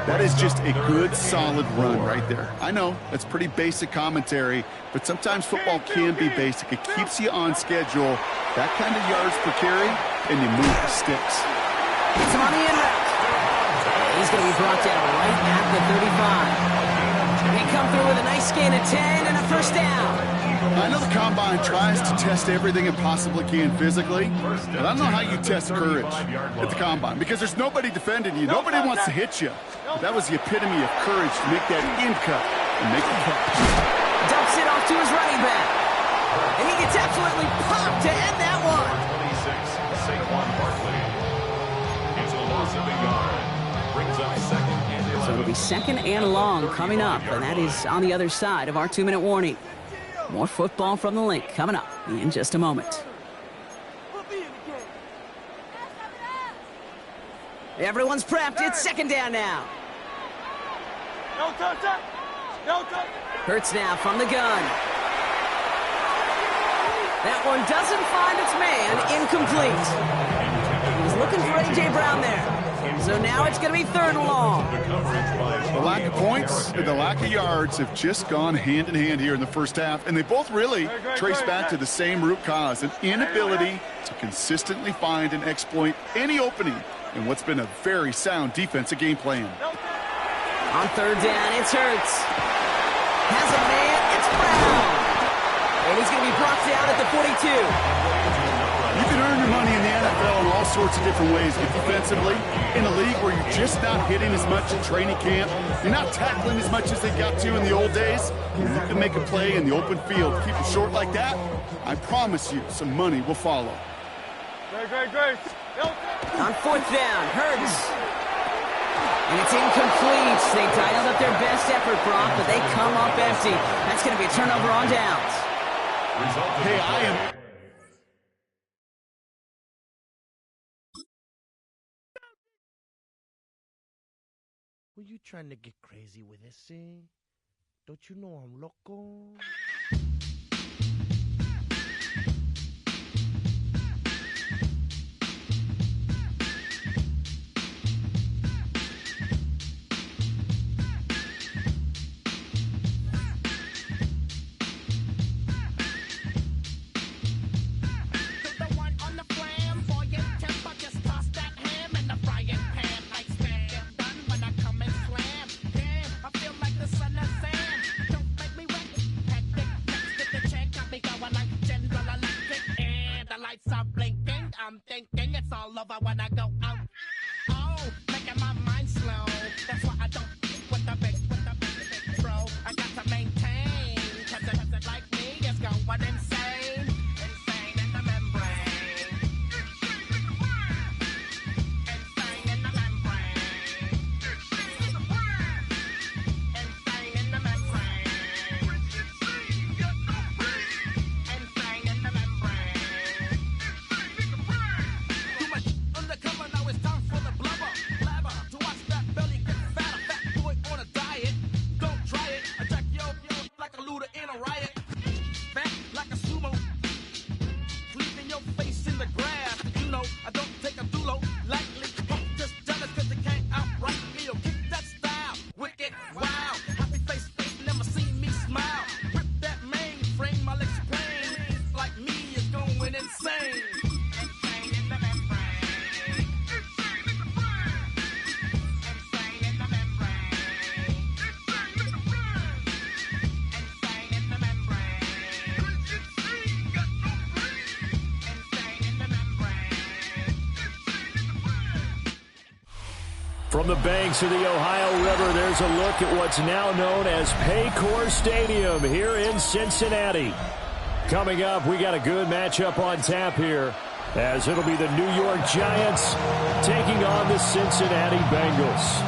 That is just a good, solid run right there. I know, that's pretty basic commentary, but sometimes football can be basic. It keeps you on schedule. That kind of yards per carry, and you move the sticks. It's him on the in route. He's going to be brought down right at the 35. They come through with a nice gain of 10 and a 1st down. I know the Combine tries to test everything it possibly can physically, but I don't know how you test courage at the Combine because there's nobody defending you. Nobody wants to hit you. But that was the epitome of courage to make that in cut and make the catch. Dumps it off to his running back. And he gets absolutely popped to end that one. 26, Saquon Barkley. It's a loss of a yard. Brings up 2nd and 11. So it'll be 2nd and long coming up, and that is on the other side of our 2-minute warning. More football from the link coming up in just a moment. Everyone's prepped. It's 2nd down now. Hurts now from the gun. That one doesn't find its man. Incomplete. He's looking for A.J. Brown there. So now it's going to be 3rd and long. The lack of points and the lack of yards have just gone hand in hand here in the first half, and they both really trace back to the same root cause, an inability to consistently find and exploit any opening in what's been a very sound defensive game plan. On 3rd down, it's Hurts. Has a man, it's Brown. And he's going to be brought down at the 42. You can earn your money in the NFL in all sorts of different ways, but defensively, in a league where you're just not hitting as much in training camp, you're not tackling as much as they got to in the old days, you can make a play in the open field. Keep it short like that, I promise you some money will follow. Great. On 4th down, Hurts. And it's incomplete. They dialed up their best effort, Brock, but they come up empty. That's going to be a turnover on downs. Hey, I am... Were you trying to get crazy with this thing? Don't you know I'm loco? I'm thinking it's all over when I go out. Oh, making my mind slow. That's why I don't with the big bro. I got to maintain, cause it like me is going insane. Insane in the membrane. Insane in the membrane. Insane in the membrane. Insane in the membrane. From the banks of the Ohio River, there's a look at what's now known as Paycor Stadium here in Cincinnati. Coming up, we got a good matchup on tap here, as it'll be the New York Giants taking on the Cincinnati Bengals.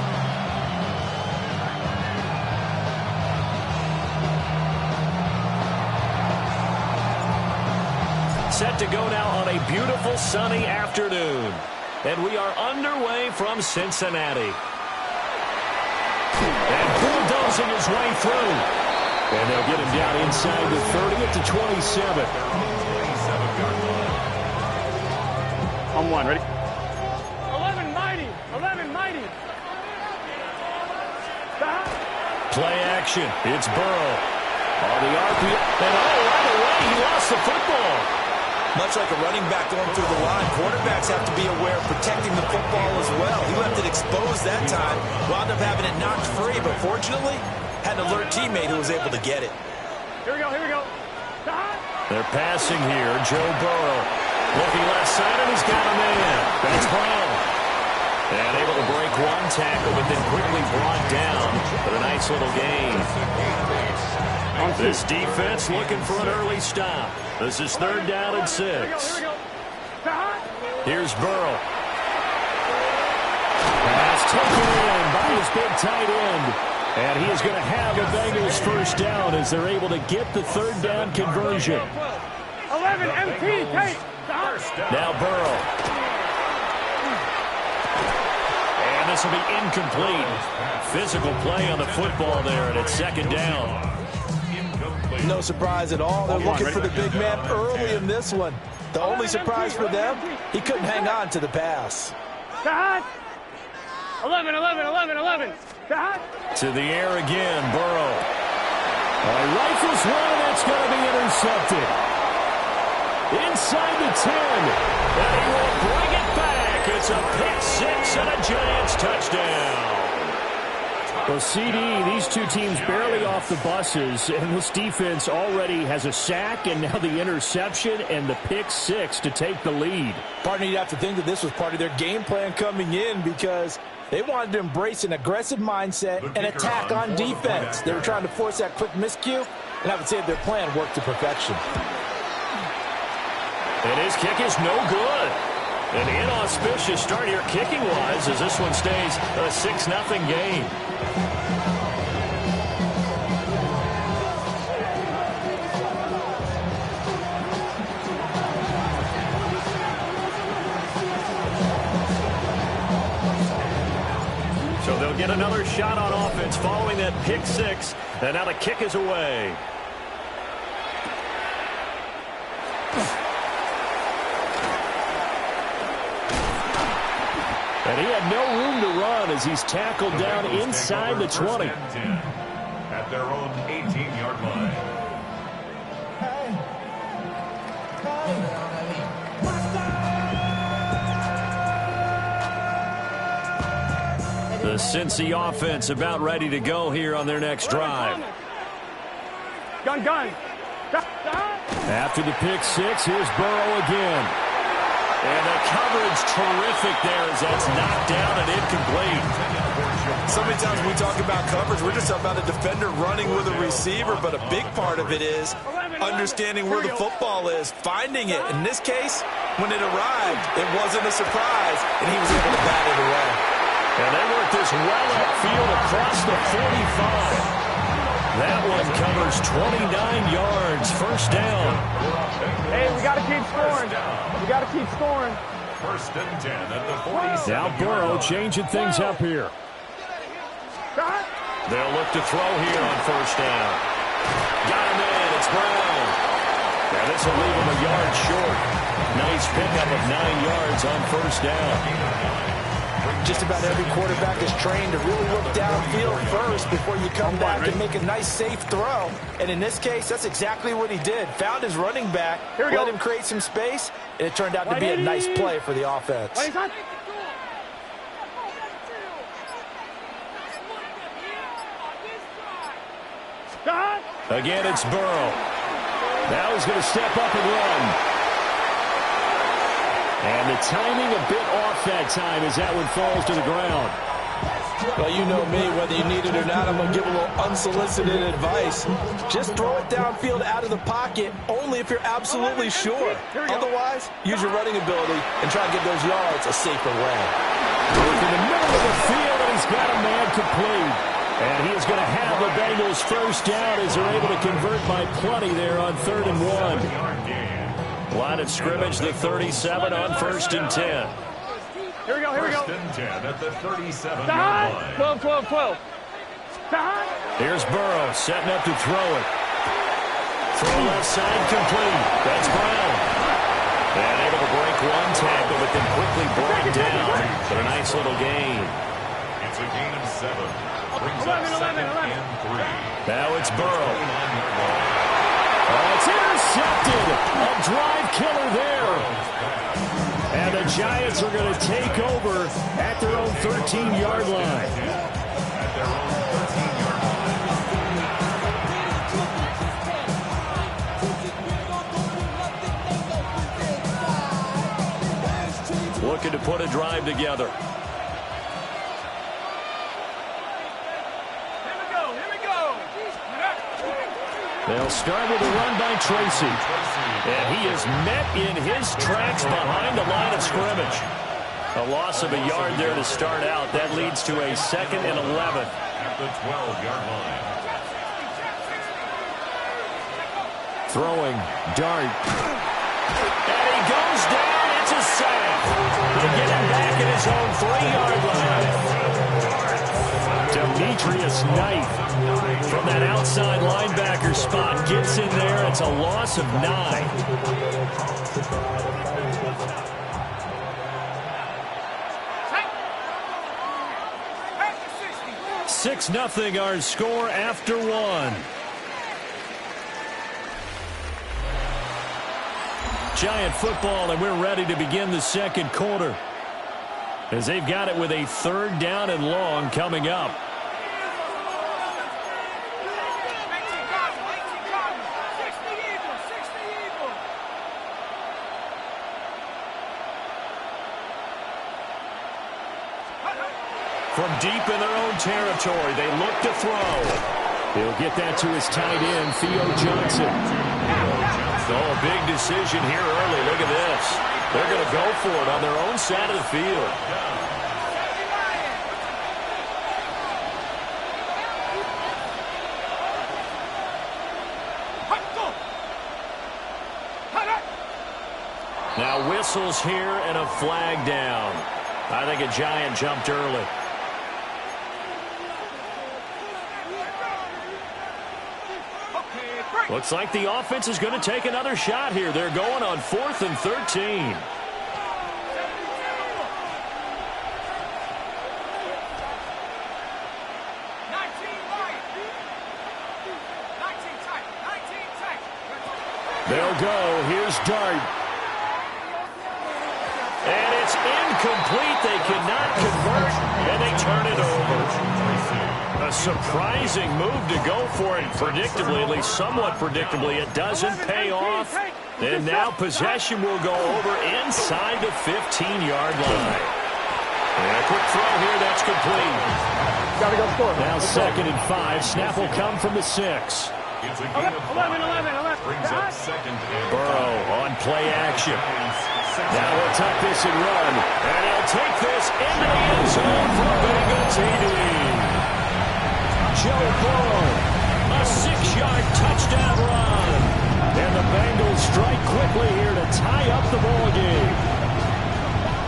Set to go now on a beautiful sunny afternoon. And we are underway from Cincinnati. And bulldozing his way through. And they'll get him down inside the 30 at the 27. On one, ready? 11 mighty. Play action. It's Burrow. On the RPO. And right away, he lost the football. Much like a running back going through the line, quarterbacks have to be aware of protecting the football as well. He left it exposed that time, wound up having it knocked free, but fortunately, had an alert teammate who was able to get it. Here we go. They're passing here. Joe Burrow looking left side, and he's got a man. That's Brown. And able to break one tackle, but then quickly brought down for a nice little gain. This defense looking for an early stop. This is 3rd down and 6. Here's Burrow. Pass taken in by his big tight end. And he is going to have a Bengals first down as they're able to get the 3rd down conversion. 11 MT, take. Now Burrow. And this will be incomplete. Physical play on the football there, and it's 2nd down. No surprise at all. They're looking for the big man early in this one. The only surprise for them, he couldn't hang on to the pass. 11, 11, 11, 11. To the air again, Burrow. Rifles one, and it's going to be intercepted. Inside the 10. And he will bring it back. It's a pick six and a Giants touchdown. Well, CD, these two teams barely off the buses, and this defense already has a sack and now the interception and the pick six to take the lead. Partner, you'd have to think that this was part of their game plan coming in because they wanted to embrace an aggressive mindset and attack on defense. They were trying to force that quick miscue, and I would say their plan worked to perfection. And his kick is no good. An inauspicious start here kicking-wise as this one stays a 6-0 game. So they'll get another shot on offense following that pick six, and now the kick is away. And he had no room to run as he's tackled down inside the 20. At their own 18-yard line. The Cincy offense about ready to go here on their next drive. Gun. After the pick six, here's Burrow again. And the coverage terrific there as that's knocked down and incomplete. So many times we talk about coverage, we're just talking about a defender running with a receiver, but a big part of it is understanding where the football is, finding it. In this case, when it arrived, it wasn't a surprise, and he was able to bat it away. And they work this well upfield across the 45. That one covers 29 yards, first down. Hey, we got to keep scoring. We got to keep scoring. First and 10 at the 47. Now Burrow changing things up here. They'll look to throw here on first down. Got him in. It's Brown. Now this will leave him a yard short. Nice pickup of 9 yards on first down. Just about every quarterback is trained to really look downfield first before you come back and make a nice, safe throw. And in this case, that's exactly what he did. Found his running back, let him create some space, and it turned out to be a nice play for the offense. Again, it's Burrow. Now he's going to step up and run. And the timing a bit off that time as that one falls to the ground. Well, you know me, whether you need it or not, I'm going to give a little unsolicited advice. Just throw it downfield out of the pocket, only if you're absolutely sure. Otherwise, use your running ability and try to get those yards a safer way. In the middle of the field, and he's got a man complete. And he is going to have the Bengals first down as they're able to convert by plenty there on 3rd and 1. Line of scrimmage, the 37 on 1st and 10. Here we go. First and 10 at the 37-yard line. 12. Here's Burrow setting up to throw it. Throw left side complete. That's Brown. And able to break one tackle, but then quickly brought down for a nice little gain. It's a gain of 7. Brings up 2nd and 3. Now it's Burrow. It's intercepted. A drive killer there. And the Giants are going to take over at their own 13-yard line. Looking to put a drive together. They'll start with a run by Tracy. And he is met in his tracks behind the line of scrimmage. A loss of a yard there to start out. That leads to a 2nd and 11. At the 12-yard line. Throwing, dart. And he goes down. It's a sack. He'll get him back at his own 3-yard line. Demetrius Knight from that outside linebacker spot gets in there. It's a loss of 9. 6-0 our score after one. Giant football, and we're ready to begin the second quarter, as they've got it with a 3rd down and long coming up. From deep in their own territory, they look to throw. He'll get that to his tight end, Theo Johnson. Oh, a big decision here early. Look at this. They're going to go for it on their own side of the field. Now whistles here and a flag down. I think a Giant jumped early. Looks like the offense is going to take another shot here. They're going on 4th and 13. They'll go. Here's Dart. And it's incomplete. They cannot convert, and they turn it over. A surprising move to go for it predictably, at least somewhat predictably. It doesn't pay off. And now possession will go over inside the 15-yard line. And a quick throw here. That's complete. Gotta go score. Now 2nd and 5. Snap will come from the 6. It's a gain of 5. Brings up 2nd and 5. Burrow on play action. Now he'll tuck this and run. And he'll take this into the end zone for a Bengal TD. Joe Burrow, a 6-yard touchdown run. And the Bengals strike quickly here to tie up the ball game.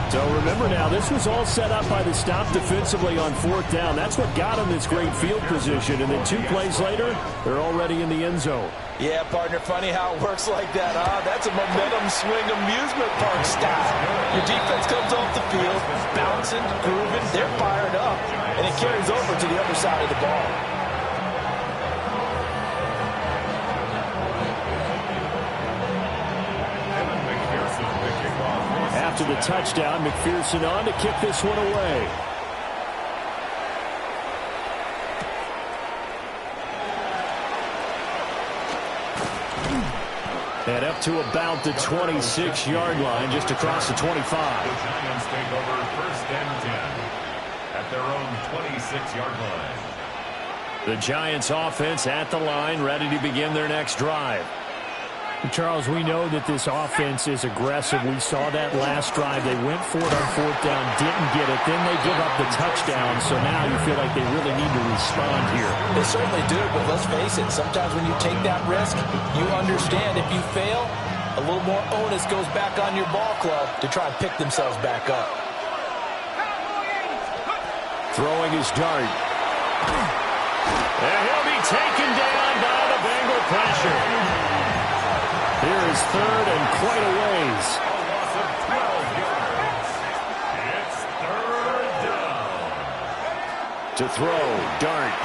So remember now, this was all set up by the stop defensively on 4th down. That's what got them this great field position. And then 2 plays later, they're already in the end zone. Yeah, partner, funny how it works like that, huh? That's a momentum swing amusement park style. Your defense comes off the field, bouncing, grooving, they're fired up, and it carries over to the other side of the ball. After the touchdown, McPherson on to kick this one away. And up to about the 26-yard line, just across the 25. The Giants take over 1st and 10 at their own 26-yard line. The Giants offense at the line, ready to begin their next drive. Charles, we know that this offense is aggressive. We saw that last drive. They went for it on 4th down, didn't get it. Then they give up the touchdown, so now you feel like they really need to respond here. They certainly do, but let's face it, sometimes when you take that risk, you understand if you fail, a little more onus goes back on your ball club to try and pick themselves back up. Throwing his Dart. And he'll be taken down by the Bengal pressure. Here is 3rd and quite a ways. A loss of 12 yards. It's 3rd down. To throw, Dart.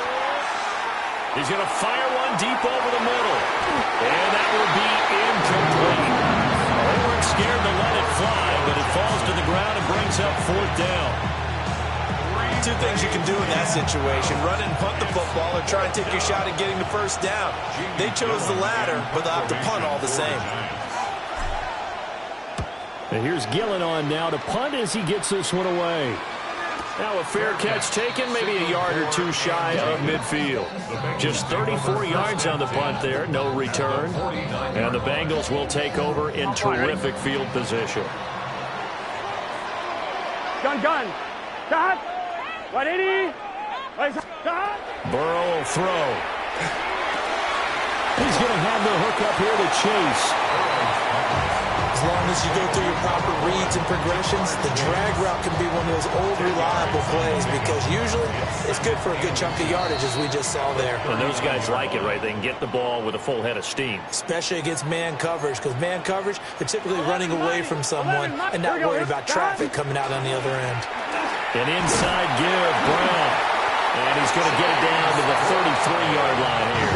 He's going to fire one deep over the middle. And that will be incomplete. They weren't scared to let it fly, but it falls to the ground and brings up 4th down. 2 things you can do in that situation: run and punt the football, or try and take your shot at getting the 1st down. They chose the latter, but they'll have to punt all the same. And here's Gillen on now to punt as he gets this one away. Now a fair catch taken, maybe a yard or 2 shy of midfield. Just 34 yards on the punt there, no return. And the Bengals will take over in terrific field position. Gun. Cut. 180. Burrow will throw. He's going to have the hook up here to Chase. As long as you go through your proper reads and progressions, the drag route can be one of those old reliable plays, because usually it's good for a good chunk of yardage, as we just saw there. And those guys like it, right? They can get the ball with a full head of steam. Especially against man coverage, because man coverage, they're typically running away from someone and not worried about traffic coming out on the other end. An inside give, Brown. And he's going to get it down to the 33-yard line here.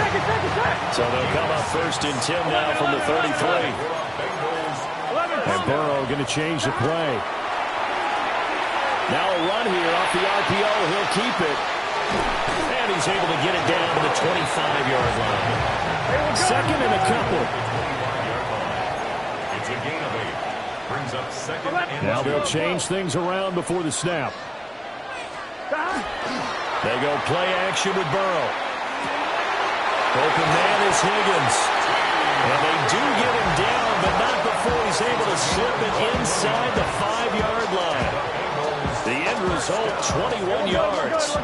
So they'll come up 1st and 10 now from the 33. And Burrow going to change the play. Now a run here off the RPO. He'll keep it. And he's able to get it down to the 25-yard line. 2nd and a couple. It's a gain of 8. Brings up 2nd and 2. Now they'll change things around before the snap. They go play action with Burrow. Open man is Higgins. And they do get him down, but not before he's able to slip it inside the 5-yard line. The end result, 21 yards.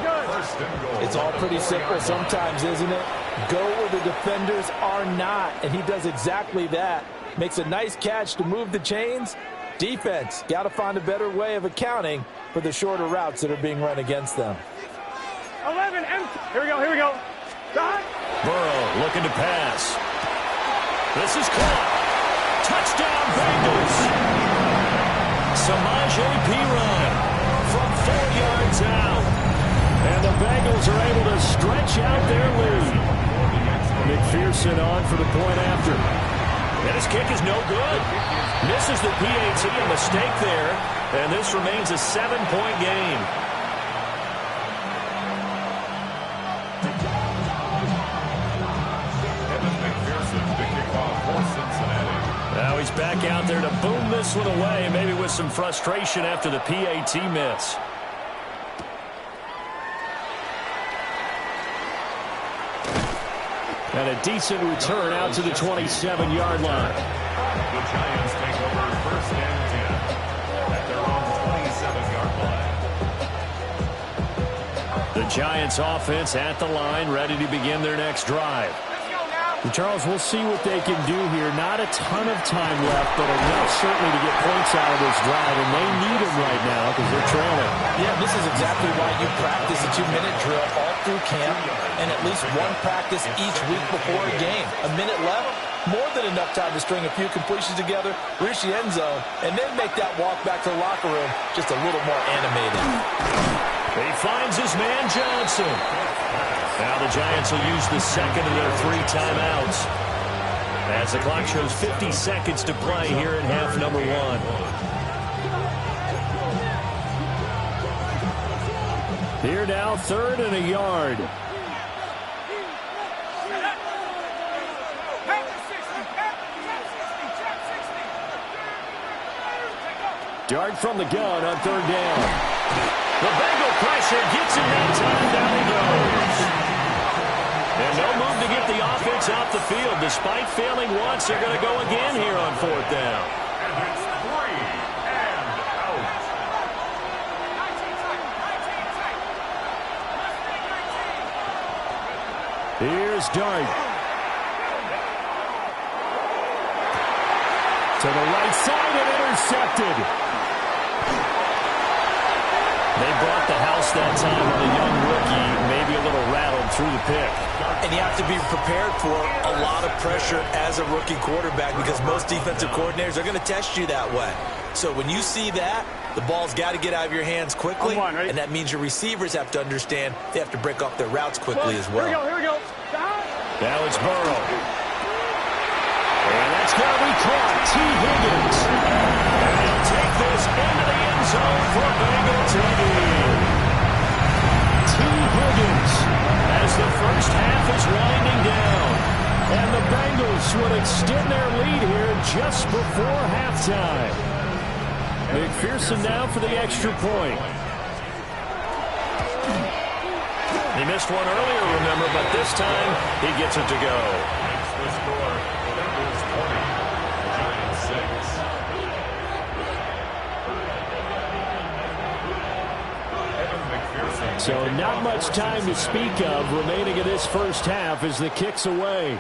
It's all pretty simple sometimes, isn't it? Go where the defenders are not, and he does exactly that. Makes a nice catch to move the chains. Defense, got to find a better way of accounting for the shorter routes that are being run against them. 11, here we go. Burrow looking to pass. This is caught. Touchdown Bengals. Samaje Perine from 4 yards out. And the Bengals are able to stretch out their lead. McPherson on for the point after. And his kick is no good. Misses the PAT, a mistake there. And this remains a 7-point game. Now he's back out there to boom this one away, maybe with some frustration after the PAT miss. And a decent return out to the 27-yard line. The Giants take over 1st and 10 at their own 27-yard line. The Giants offense at the line, ready to begin their next drive. And Charles, we'll see what they can do here. Not a ton of time left, but enough certainly to get points out of this drive, and they need them right now because they're trailing. Yeah, this is exactly why you practice a 2-minute drill all through camp and at least one practice each week before a game. A minute left, more than enough time to string a few completions together, reach the end zone, and then make that walk back to the locker room just a little more animated. He finds his man Johnson. Now the Giants will use the second of their 3 timeouts. As the clock shows 50 seconds to play here in half number 1. Here now, 3rd and a yard. Dart from the gun on 3rd down. The Bengal pressure gets him that time. Down he goes. And no move to get the offense off the field. Despite failing once, they're going to go again here on 4th down. And it's 3 and out. Here's Dart. To the right side and intercepted. They brought the house that time with a young rookie, maybe a little rattled through the pick. And you have to be prepared for a lot of pressure as a rookie quarterback because most defensive coordinators are going to test you that way. So when you see that, the ball's got to get out of your hands quickly, and that means your receivers have to understand they have to break off their routes quickly as well. Here we go. Now it's Burrow. And that's going to be caught. T. Higgins. And he'll take this into the end zone for Bengal TD. T. Higgins as the first half is winding down. And the Bengals would extend their lead here just before halftime. McPherson now for the extra point. He missed one earlier, remember, but this time he gets it to go. Makes the score. Bengals 20, Giants 6. So not much time to speak of remaining in this first half as the kick's away.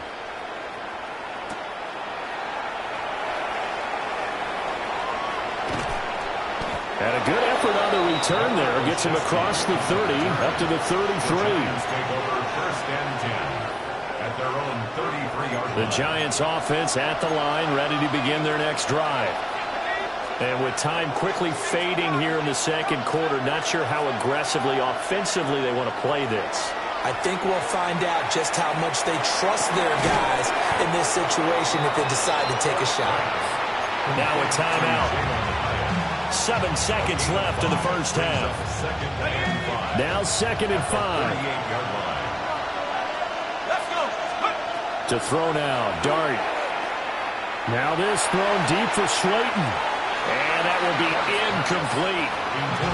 And a good effort on the return there. Gets him across the 30, up to the 33. Take over 1st and 10 at their own 33-yard line. The Giants offense at the line, ready to begin their next drive. And with time quickly fading here in the second quarter, not sure how aggressively, offensively they want to play this. I think we'll find out just how much they trust their guys in this situation if they decide to take a shot. Now a timeout. 7 seconds left in the first half. Now 2nd and 5. To throw now, Dart. Now this thrown deep for Slayton. And that will be incomplete.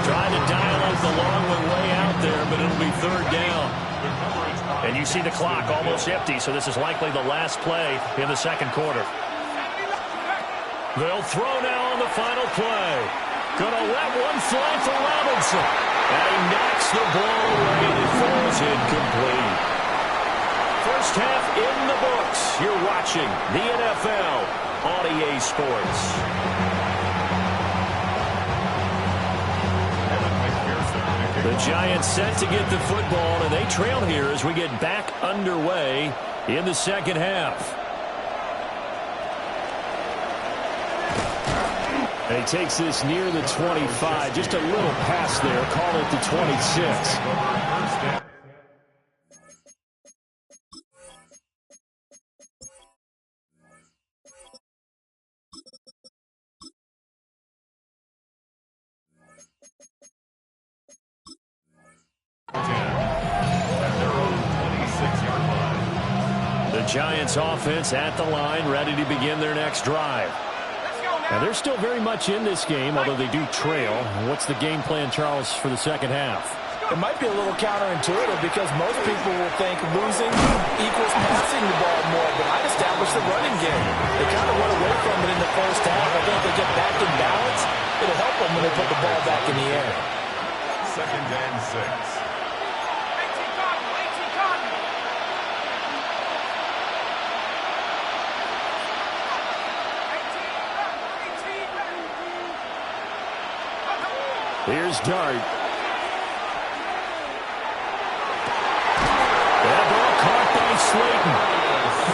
Trying to dial up the long one way out there, but it'll be 3rd down. And you see the clock almost empty, so this is likely the last play in the second quarter. They'll throw now on the final play. Gonna let one fly for Robinson. And he knocks the ball away, and it falls incomplete. First half in the books. You're watching the NFL on EA Sports. The Giants set to get the football, and they trail here as we get back underway in the second half. And he takes this near the 25. Just a little pass there. Call it the 26. The Giants offense at the line, ready to begin their next drive. Now, they're still very much in this game, although they do trail. What's the game plan, Charles, for the second half? It might be a little counterintuitive because most people will think losing equals passing the ball more, but I'd establish the running game. They kind of went away from it in the first half. I think if they get back in balance, it'll help them when they put the ball back in the air. 2nd and 6. Here's Dart. That ball caught by Slayton.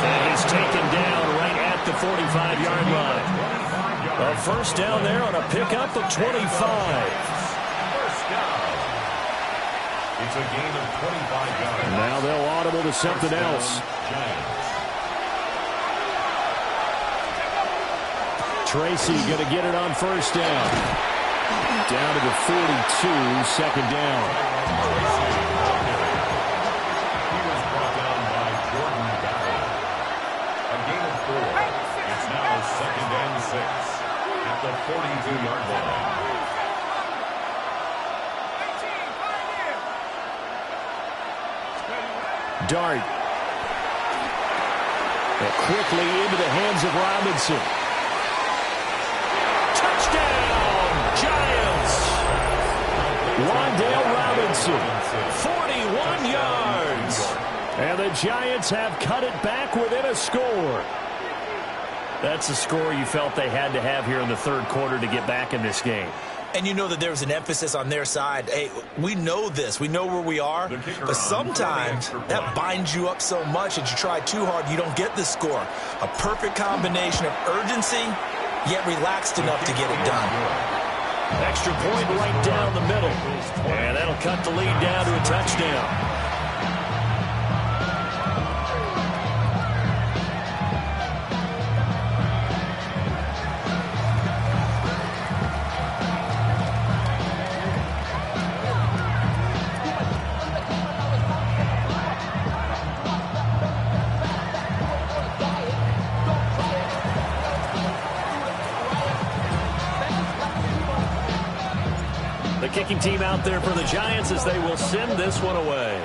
And he's taken down right at the 45-yard line. A first down there on a pickup of 25. First down. It's a gain of 25 yards. Now they'll audible to something else. Tracy going to get it on first down. Down to the 42, second down. He was brought down by Jordan Battle. A gain of 4. It's now 2nd and 6 at the 42-yard line. Dart. And quickly into the hands of Robinson. Wandale Robinson, 41 yards. And the Giants have cut it back within a score. That's a score you felt they had to have here in the third quarter to get back in this game. And you know that there's an emphasis on their side. Hey, we know this. We know where we are. But sometimes that binds you up so much that you try too hard, you don't get the score. A perfect combination of urgency, yet relaxed enough to get it done. Extra point right down the middle. And that'll cut the lead down to a touchdown. Kicking team out there for the Giants as they will send this one away.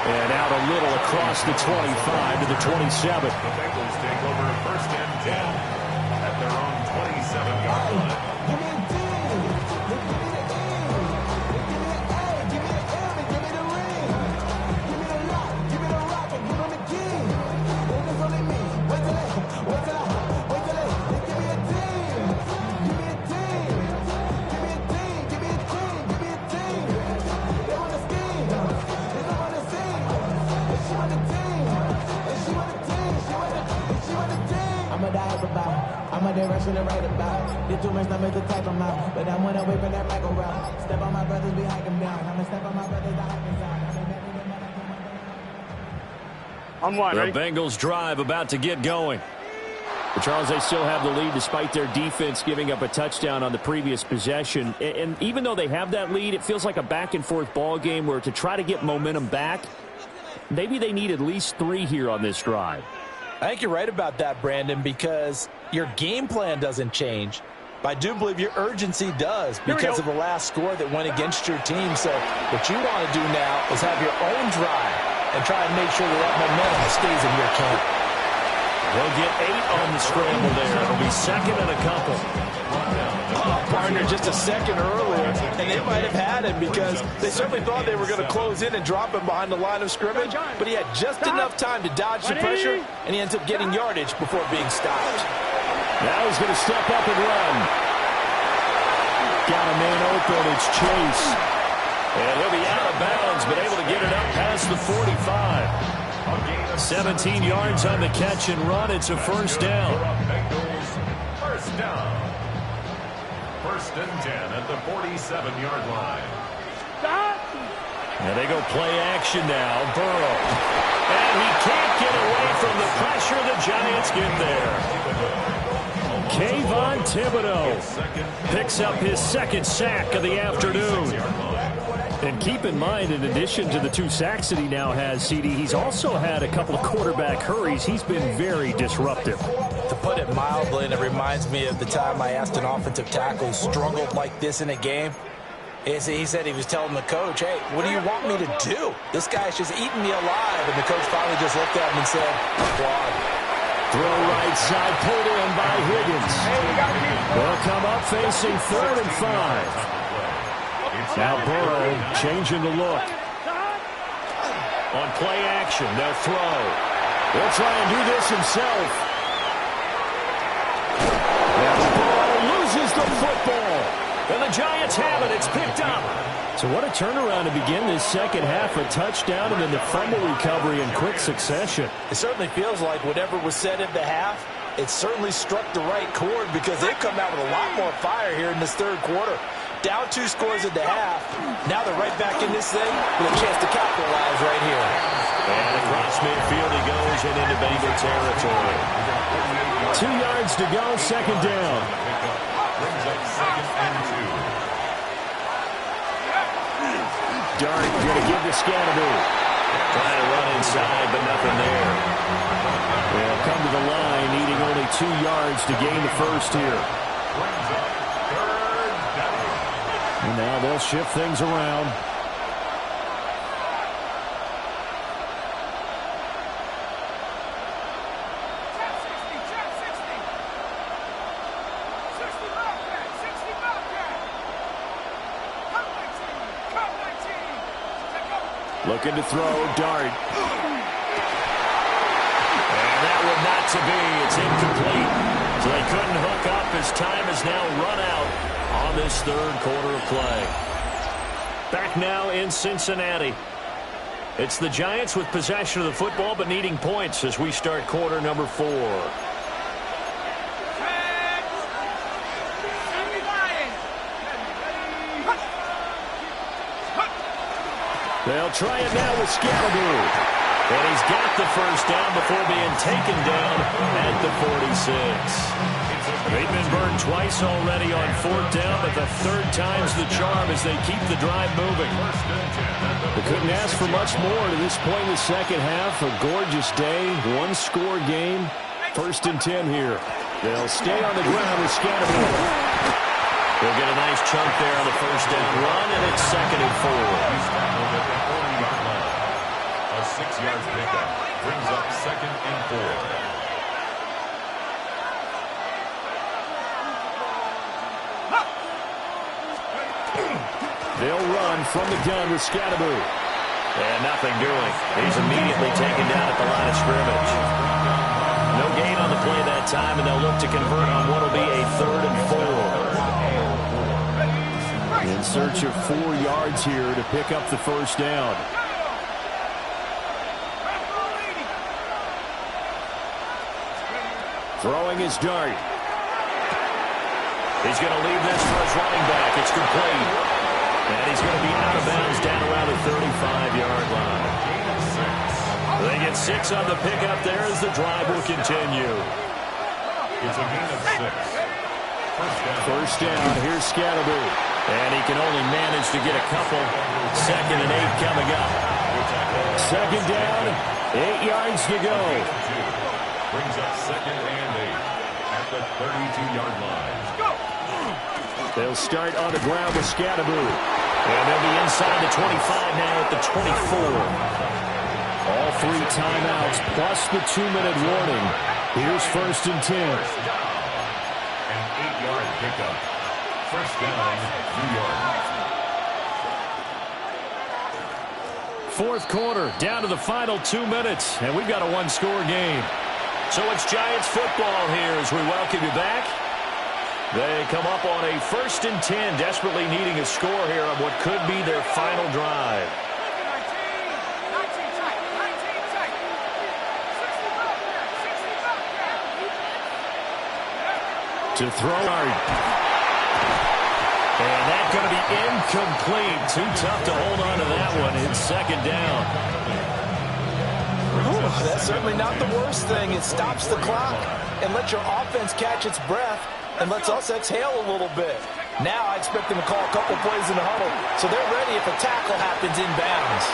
And out a little across the 25 to the 27. The Bengals take over 1st and 10 at their own 27-yard line. ain't rushing it right about. Did too much numbers to type them out. But I'm one away from that Michael route. Step on my brothers, we hike them down. I'ma step on my brothers, I hike them down. The Bengals drive about to get going. But Charles, they still have the lead despite their defense giving up a touchdown on the previous possession. And even though they have that lead, it feels like a back-and-forth ball game where to try to get momentum back, maybe they need at least 3 here on this drive. I think you're right about that, Brandon, because your game plan doesn't change. But I do believe your urgency does because of the last score that went against your team. So what you want to do now is have your own drive and try and make sure that momentum stays in your camp. They'll get 8 on the scramble there. It'll be second and a couple. Partner just a second earlier, and they might have had him because they certainly thought they were going to close in and drop him behind the line of scrimmage, but he had just enough time to dodge the pressure, and he ends up getting yardage before being stopped. Now he's going to step up and run. Got a man open. It's Chase. And he'll be out of bounds, but able to get it up past the 45. 17 yards on the catch and run. It's a first down. First down. First and 10 at the 47-yard line. And they go play action now. Burrow. And he can't get away from the pressure. The Giants get there. Kayvon Thibodeau picks up his second sack of the afternoon. And keep in mind, in addition to the 2 sacks that he now has, CD, he's also had a couple of quarterback hurries. He's been very disruptive. To put it mildly, and it reminds me of the time I asked an offensive tackle who struggled like this in a game. He said he was telling the coach, hey, what do you want me to do? This guy's just eating me alive. And the coach finally just looked at him and said, applaud. Throw right side, pulled in by Higgins. They'll come up facing 3rd and 5. Now Burrow changing the look. On play action, they'll throw. They'll try and do this himself. Now Burrow loses the football. And the Giants have it. It's picked up. So what a turnaround to begin this second half. A touchdown and then the fumble recovery in quick succession. It certainly feels like whatever was said at the half, it certainly struck the right chord because they've come out with a lot more fire here in this third quarter. Down 2 scores at the half. Now they're right back in this thing with a chance to capitalize right here. And across midfield he goes and into Bengal territory. 2 yards to go, second down. Brings up second and 2. Dart going to give to Scatterby. Trying to run inside, but nothing there. They'll come to the line, needing only 2 yards to gain the first here. Brings up third down. And now they'll shift things around. Looking to throw, Dart. And that one not to be. It's incomplete. So they couldn't hook up as time has now run out on this third quarter of play. Back now in Cincinnati. It's the Giants with possession of the football but needing points as we start quarter number 4. They'll try it now with Scalaboo. And he's got the first down before being taken down at the 46. They've been burned twice already on 4th down, but the 3rd time's the charm as they keep the drive moving. They couldn't ask for much more to this point in the second half. A gorgeous day, 1-score game. 1st and 10 here. They'll stay on the ground with Scalaboo. They'll get a nice chunk there on the first down run, and it's 2nd and 4. A 6-yard pickup brings up 2nd and 4. They'll run from the gun with Scatterby. And nothing doing. He's immediately taken down at the line of scrimmage. No gain on the play that time, and they'll look to convert on what will be a 3rd and 4. In search of 4 yards here to pick up the first down. Throwing his Dart. He's going to leave this for his running back. It's complete. And he's going to be out of bounds down around the 35-yard line. They get 6 on the pickup there as the drive will continue. It's a gain of 6. First down. Here's Scatterby. And he can only manage to get a couple. 2nd and 8 coming up. 2nd down. 8 yards to go. Brings up 2nd and 8 at the 32-yard line. They'll start on the ground with Scatterby. And they'll be inside the 25 now at the 24. All 3 timeouts plus the 2-minute warning. Here's 1st and 10. An 8-yard pickup. First down, New York. 4th quarter, down to the final 2 minutes, and we've got a 1-score game. So it's Giants football here as we welcome you back. They come up on a 1st and 10, desperately needing a score here on what could be their final drive. To throw and that's going to be incomplete. Too tough to hold on to that one. It's 2nd down. That's certainly not the worst thing. It stops the clock and lets your offense catch its breath and lets us exhale a little bit. Now I expect them to call a couple plays in the huddle, so they're ready if a tackle happens inbounds.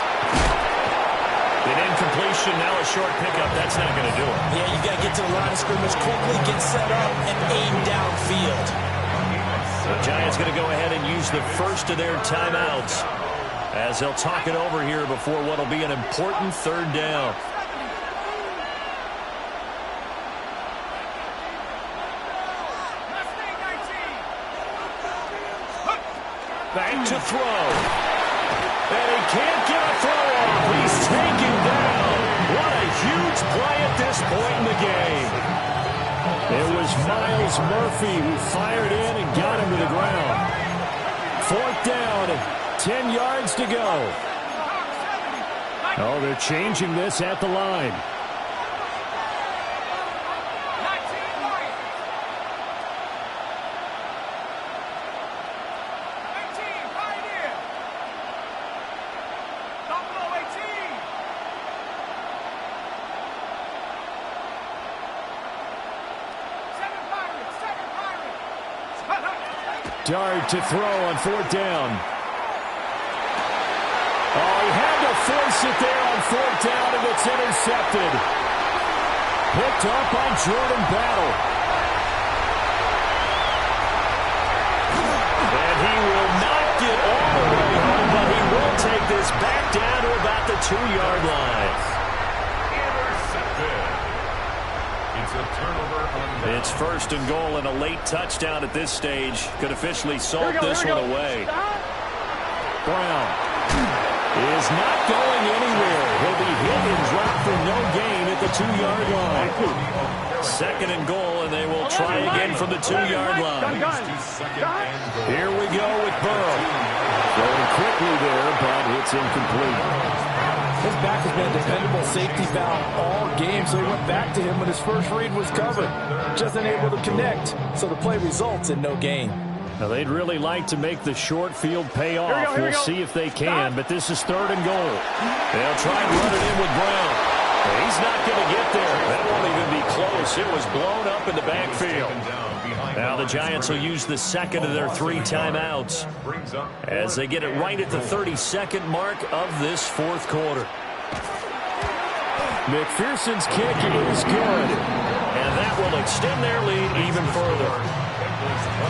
An incompletion, now a short pickup. That's not going to do it. Yeah, you got to get to the line of scrimmage quickly, get set up, and aim downfield. The Giants going to go ahead and use the first of their timeouts as they'll talk it over here before what will be an important 3rd down. Back to throw. And he can't get a throw off. He's taken down. What a huge play at this point in the game. It was Miles Murphy who fired in and got him to the ground. 4th down, 10 yards to go. Oh, they're changing this at the line. Dart to throw on 4th down. Oh, he had to force it there on 4th down, and it's intercepted. Picked up by Jordan Battle. And he will not get all the way home, but he will take this back down to about the 2-yard line. Intercepted. It's a turnover on down. It's 1st and goal and a late touchdown at this stage. Could officially salt this one away. Brown is not going anywhere. He'll be hit and dropped for no gain at the 2-yard line. 2nd and goal, and they will try again from the 2-yard line. Here we go with Burrow. Going quickly there, but it's incomplete. His back has been a dependable safety valve all game, so he went back to him when his first read was covered. Just unable to connect, so the play results in no gain. Now, they'd really like to make the short field pay off. We'll see if they can, but this is 3rd and goal. They'll try and run it in with Brown. He's not going to get there. That won't even be close. It was blown up in the backfield. Now the Giants will use the 2nd of their 3 timeouts as they get it right at the 32nd mark of this 4th quarter. McPherson's kick is good, and that will extend their lead even further.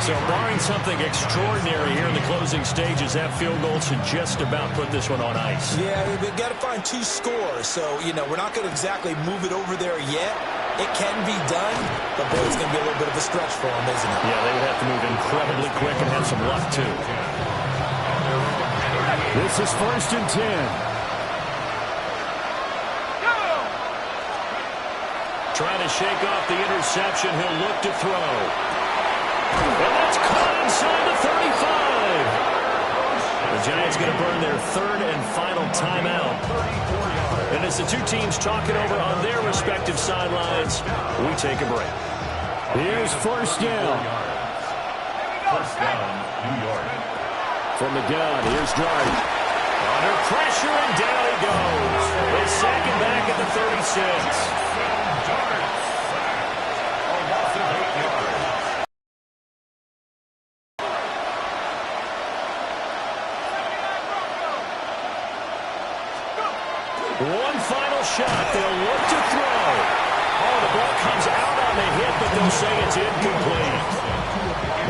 So barring something extraordinary here in the closing stages, that field goal should just about put this one on ice. Yeah, they've got to find 2 scores, so, we're not going to exactly move it over there yet. It can be done, but boy, it's going to be a little bit of a stretch for them, isn't it? Yeah, they would have to move incredibly quick and have some luck, too. This is 1st and 10. Trying to shake off the interception. He'll look to throw. And that's caught inside the 35. The Giants going to burn their 3rd and final timeout. And as the 2 teams talk it over on their respective sidelines, we take a break. Here's 1st down. First down, New York. From the gun, here's Dart. Under pressure, and down he goes. They sack him back at the 36. One final shot. They'll look to throw. Oh, the ball comes out on the hit, but they'll say it's incomplete.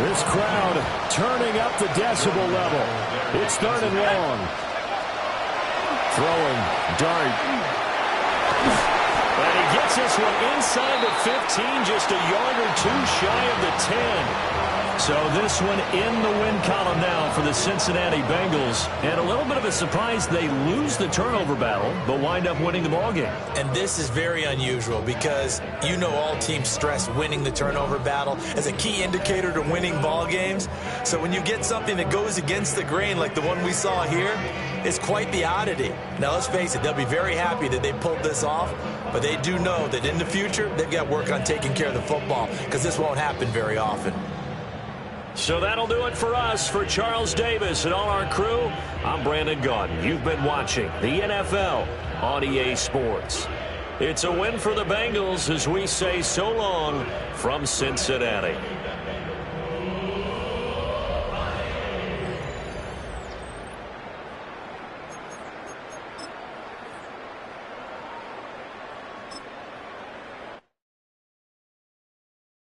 This crowd turning up the decibel level. It's 3rd and long. Throwing, Dart. And he gets this one inside the 15, just a yard or two shy of the 10. So this one in the win column now for the Cincinnati Bengals. And a little bit of a surprise, they lose the turnover battle, but wind up winning the ballgame. And this is very unusual because you know all teams stress winning the turnover battle as a key indicator to winning ball games. So when you get something that goes against the grain like the one we saw here, it's quite the oddity. Now let's face it, they'll be very happy that they pulled this off, but they do know that in the future they've got work on taking care of the football because this won't happen very often. So that'll do it for us. For Charles Davis and all our crew, I'm Brandon Gaudin. You've been watching the NFL on EA Sports. It's a win for the Bengals as we say so long from Cincinnati.